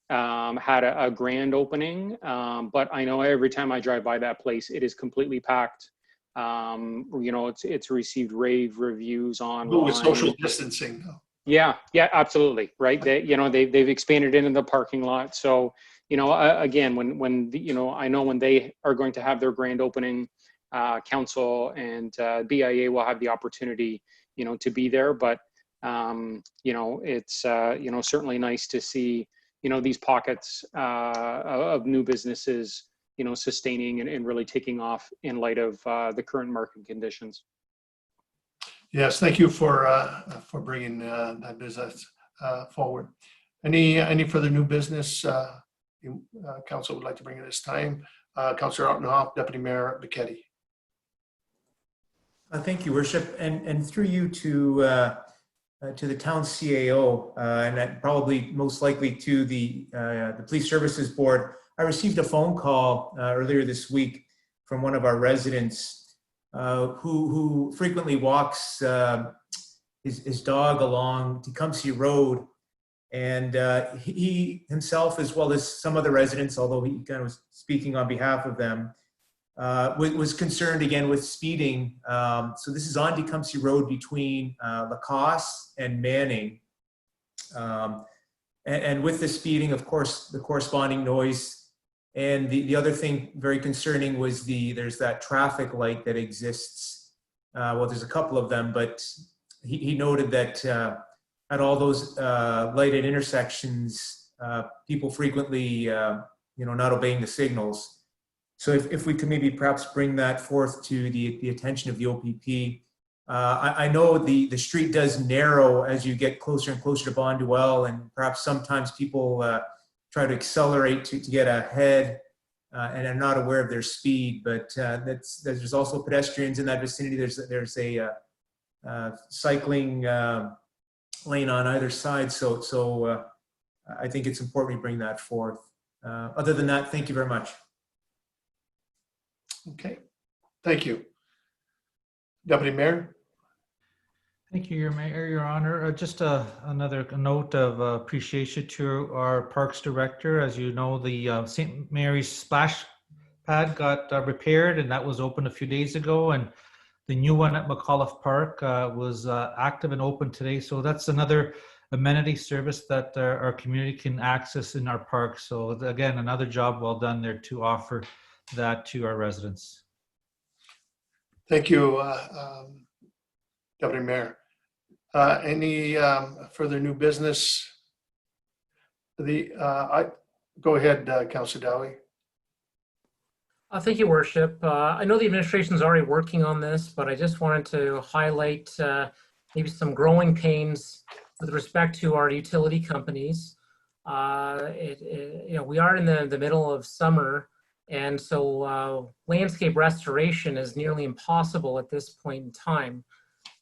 had a grand opening, but I know every time I drive by that place, it is completely packed. It's received rave reviews online. With social distancing. Yeah, absolutely. Right. They've expanded into the parking lot. So, again, when I know when they are going to have their grand opening, council and BIA will have the opportunity, to be there. But, it's, certainly nice to see, these pockets of new businesses, sustaining and really taking off in light of the current market conditions. Yes, thank you for bringing that business forward. Any further new business council would like to bring at this time? Councillor Ottenhoff, Deputy Mayor Bichetti. Thank you, Worship, and through you to the town CAO, and that probably most likely to the Police Services Board. I received a phone call earlier this week from one of our residents who frequently walks his dog along Tecumseh Road, and he himself, as well as some other residents, although he kind of was speaking on behalf of them, was concerned again with speeding. So this is on Tecumseh Road between Lacoste and Manning, and with the speeding, of course, the corresponding noise. And the other thing very concerning was there's that traffic light that exists. Well, there's a couple of them, but he noted that at all those lighted intersections, people frequently, not obeying the signals. So if we could maybe perhaps bring that forth to the attention of the OPP. I know the street does narrow as you get closer and closer to Bonduelle, and perhaps sometimes people try to accelerate to get ahead and are not aware of their speed, but there's also pedestrians in that vicinity. There's a cycling lane on either side, so I think it's important we bring that forth. Other than that, thank you very much. Okay, thank you. Deputy Mayor. Thank you, Your Honor. Just another note of appreciation to our Parks Director. As you know, the St. Mary's splash pad got repaired, and that was open a few days ago. And the new one at McAuliffe Park was active and open today. So that's another amenity service that our community can access in our parks. So again, another job well done there to offer that to our residents. Thank you, Deputy Mayor. Any further new business? Go ahead, Councillor Dowie. Thank you, Worship. I know the administration is already working on this, but I just wanted to highlight maybe some growing pains with respect to our utility companies. We are in the middle of summer, and so landscape restoration is nearly impossible at this point in time.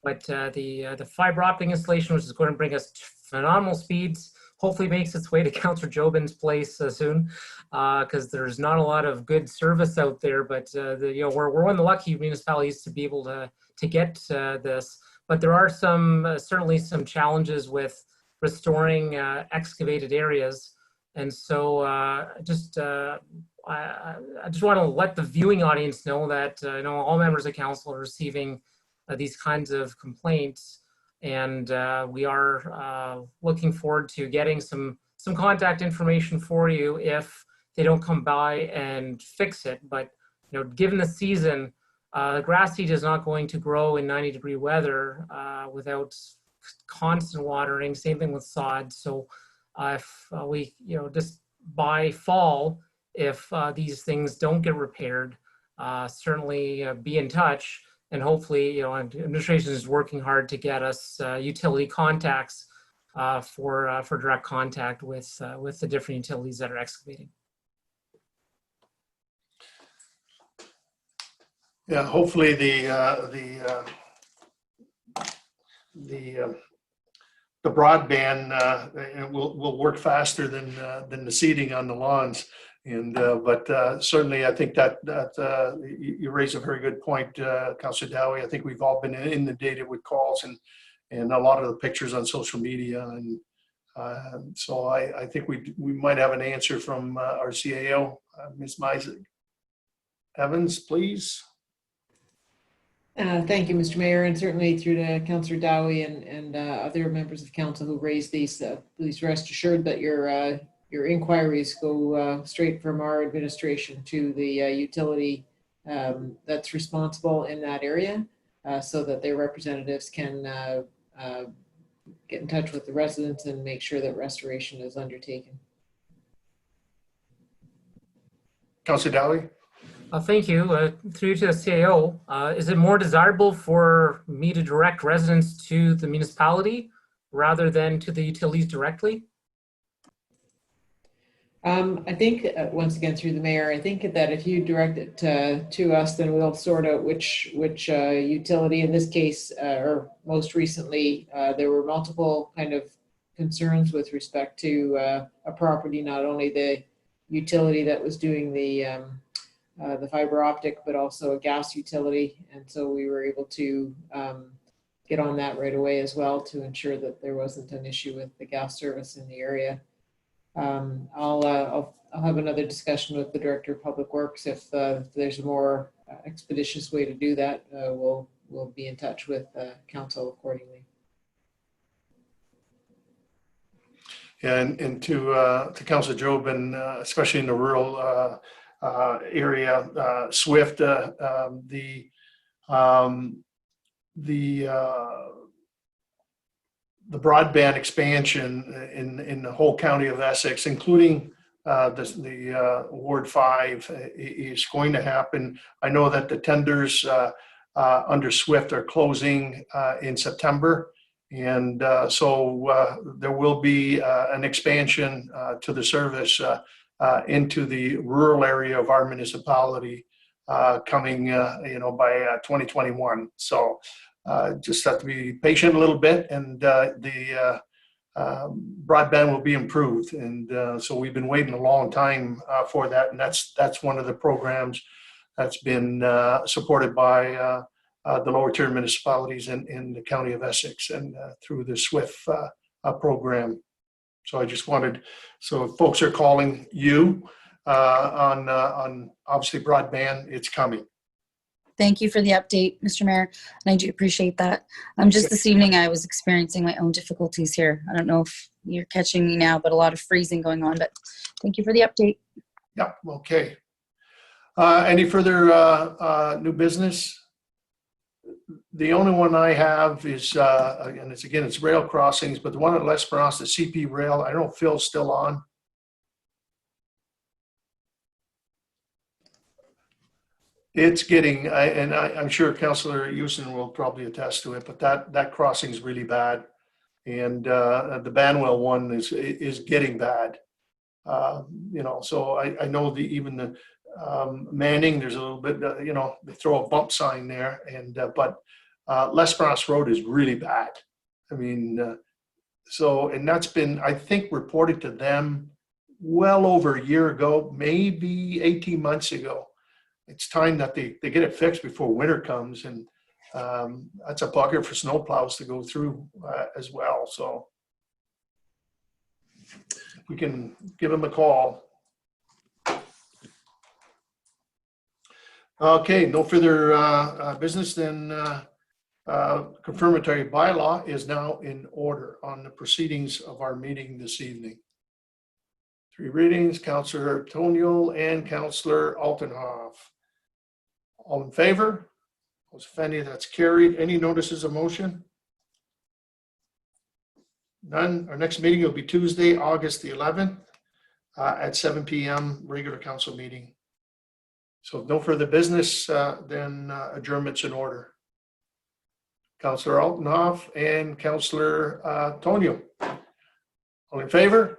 But the fiber optic installation, which is going to bring us phenomenal speeds, hopefully makes its way to Councillor Jobin's place soon, because there's not a lot of good service out there. But we're one of the lucky municipalities to be able to get this. But there are certainly some challenges with restoring excavated areas, and so I just want to let the viewing audience know that all members of council are receiving these kinds of complaints, and we are looking forward to getting some some contact information for you if they don't come by and fix it. But given the season, grass seed is not going to grow in 90-degree weather without constant watering. Same thing with sod. So if we, just by fall, if these things don't get repaired, certainly be in touch. And hopefully, administration is working hard to get us utility contacts for direct contact with the different utilities that are excavating. Yeah, hopefully the broadband will work faster than the seeding on the lawns. And but certainly, I think that you raise a very good point, Councillor Dowie. I think we've all been inundated with calls and a lot of the pictures on social media, and so I think we might have an answer from our CAO, Ms. Meisig. Evans, please. Thank you, Mr. Mayor, and certainly through to Councillor Dowie and other members of council who raised these. Please rest assured that your inquiries go straight from our administration to the utility that's responsible in that area, so that their representatives can get in touch with the residents and make sure that restoration is undertaken. Councillor Dowie. Thank you. Through to the CAO, is it more desirable for me to direct residents to the municipality rather than to the utilities directly? I think, once again, through the mayor, I think that if you direct it to us, then we'll sort out which utility. In this case, or most recently, there were multiple kind of concerns with respect to a property, not only the utility that was doing the fiber optic, but also a gas utility. And so we were able to get on that right away as well to ensure that there wasn't an issue with the gas service in the area. I'll have another discussion with the Director of Public Works. If there's a more expeditious way to do that, we'll be in touch with council accordingly. Yeah, and to Councillor Job, and especially in the rural area, Swift, the broadband expansion in the whole county of Essex, including the Ward 5, is going to happen. I know that the tenders under Swift are closing in September. And so there will be an expansion to the service into the rural area of our municipality coming, by 2021. So just have to be patient a little bit, and the broadband will be improved. And so we've been waiting a long time for that, and that's one of the programs that's been supported by the lower tier municipalities in the county of Essex, and through the SWIFT program. So I just wanted, so if folks are calling you on obviously broadband, it's coming. Thank you for the update, Mr. Mayor, and I do appreciate that. Just this evening, I was experiencing my own difficulties here. I don't know if you're catching me now, but a lot of freezing going on, but thank you for the update. Yeah, okay. Any further new business? The only one I have is, and it's rail crossings, but the one at L'Esperance, the CP rail, I don't know if Phil's still on. It's getting, and I'm sure Councillor Houston will probably attest to it, but that crossing is really bad. And the Banwell one is getting bad. So I know even the Manning, there's a little bit, they throw a bump sign there, and but L'Esperance Road is really bad. I mean, and that's been, I think, reported to them well over a year ago, maybe 18 months ago. It's time that they get it fixed before winter comes, and that's a bugger for snowplows to go through as well. So we can give them a call. Okay, no further business, then confirmatory bylaw is now in order on the proceedings of our meeting this evening. Three readings, Councillor Toniol and Councillor Altenhoff. All in favor? Those if any, that's carried. Any notices of motion? None. Our next meeting will be Tuesday, August the 11th at 7 p.m. regular council meeting. So if no further business, then adjournment's in order. Councillor Altenhoff and Councillor Toniol. All in favor?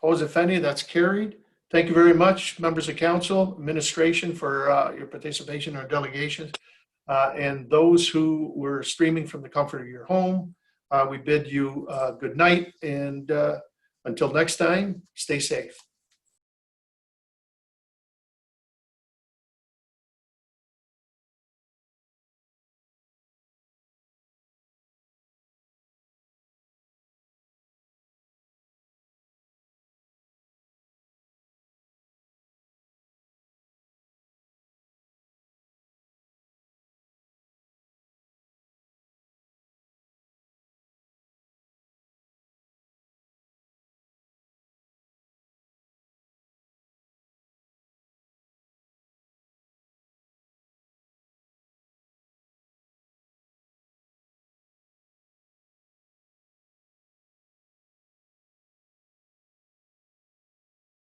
Opposed, if any, that's carried. Thank you very much, members of council, administration, for your participation in our delegations. And those who were streaming from the comfort of your home, we bid you good night, and until next time, stay safe.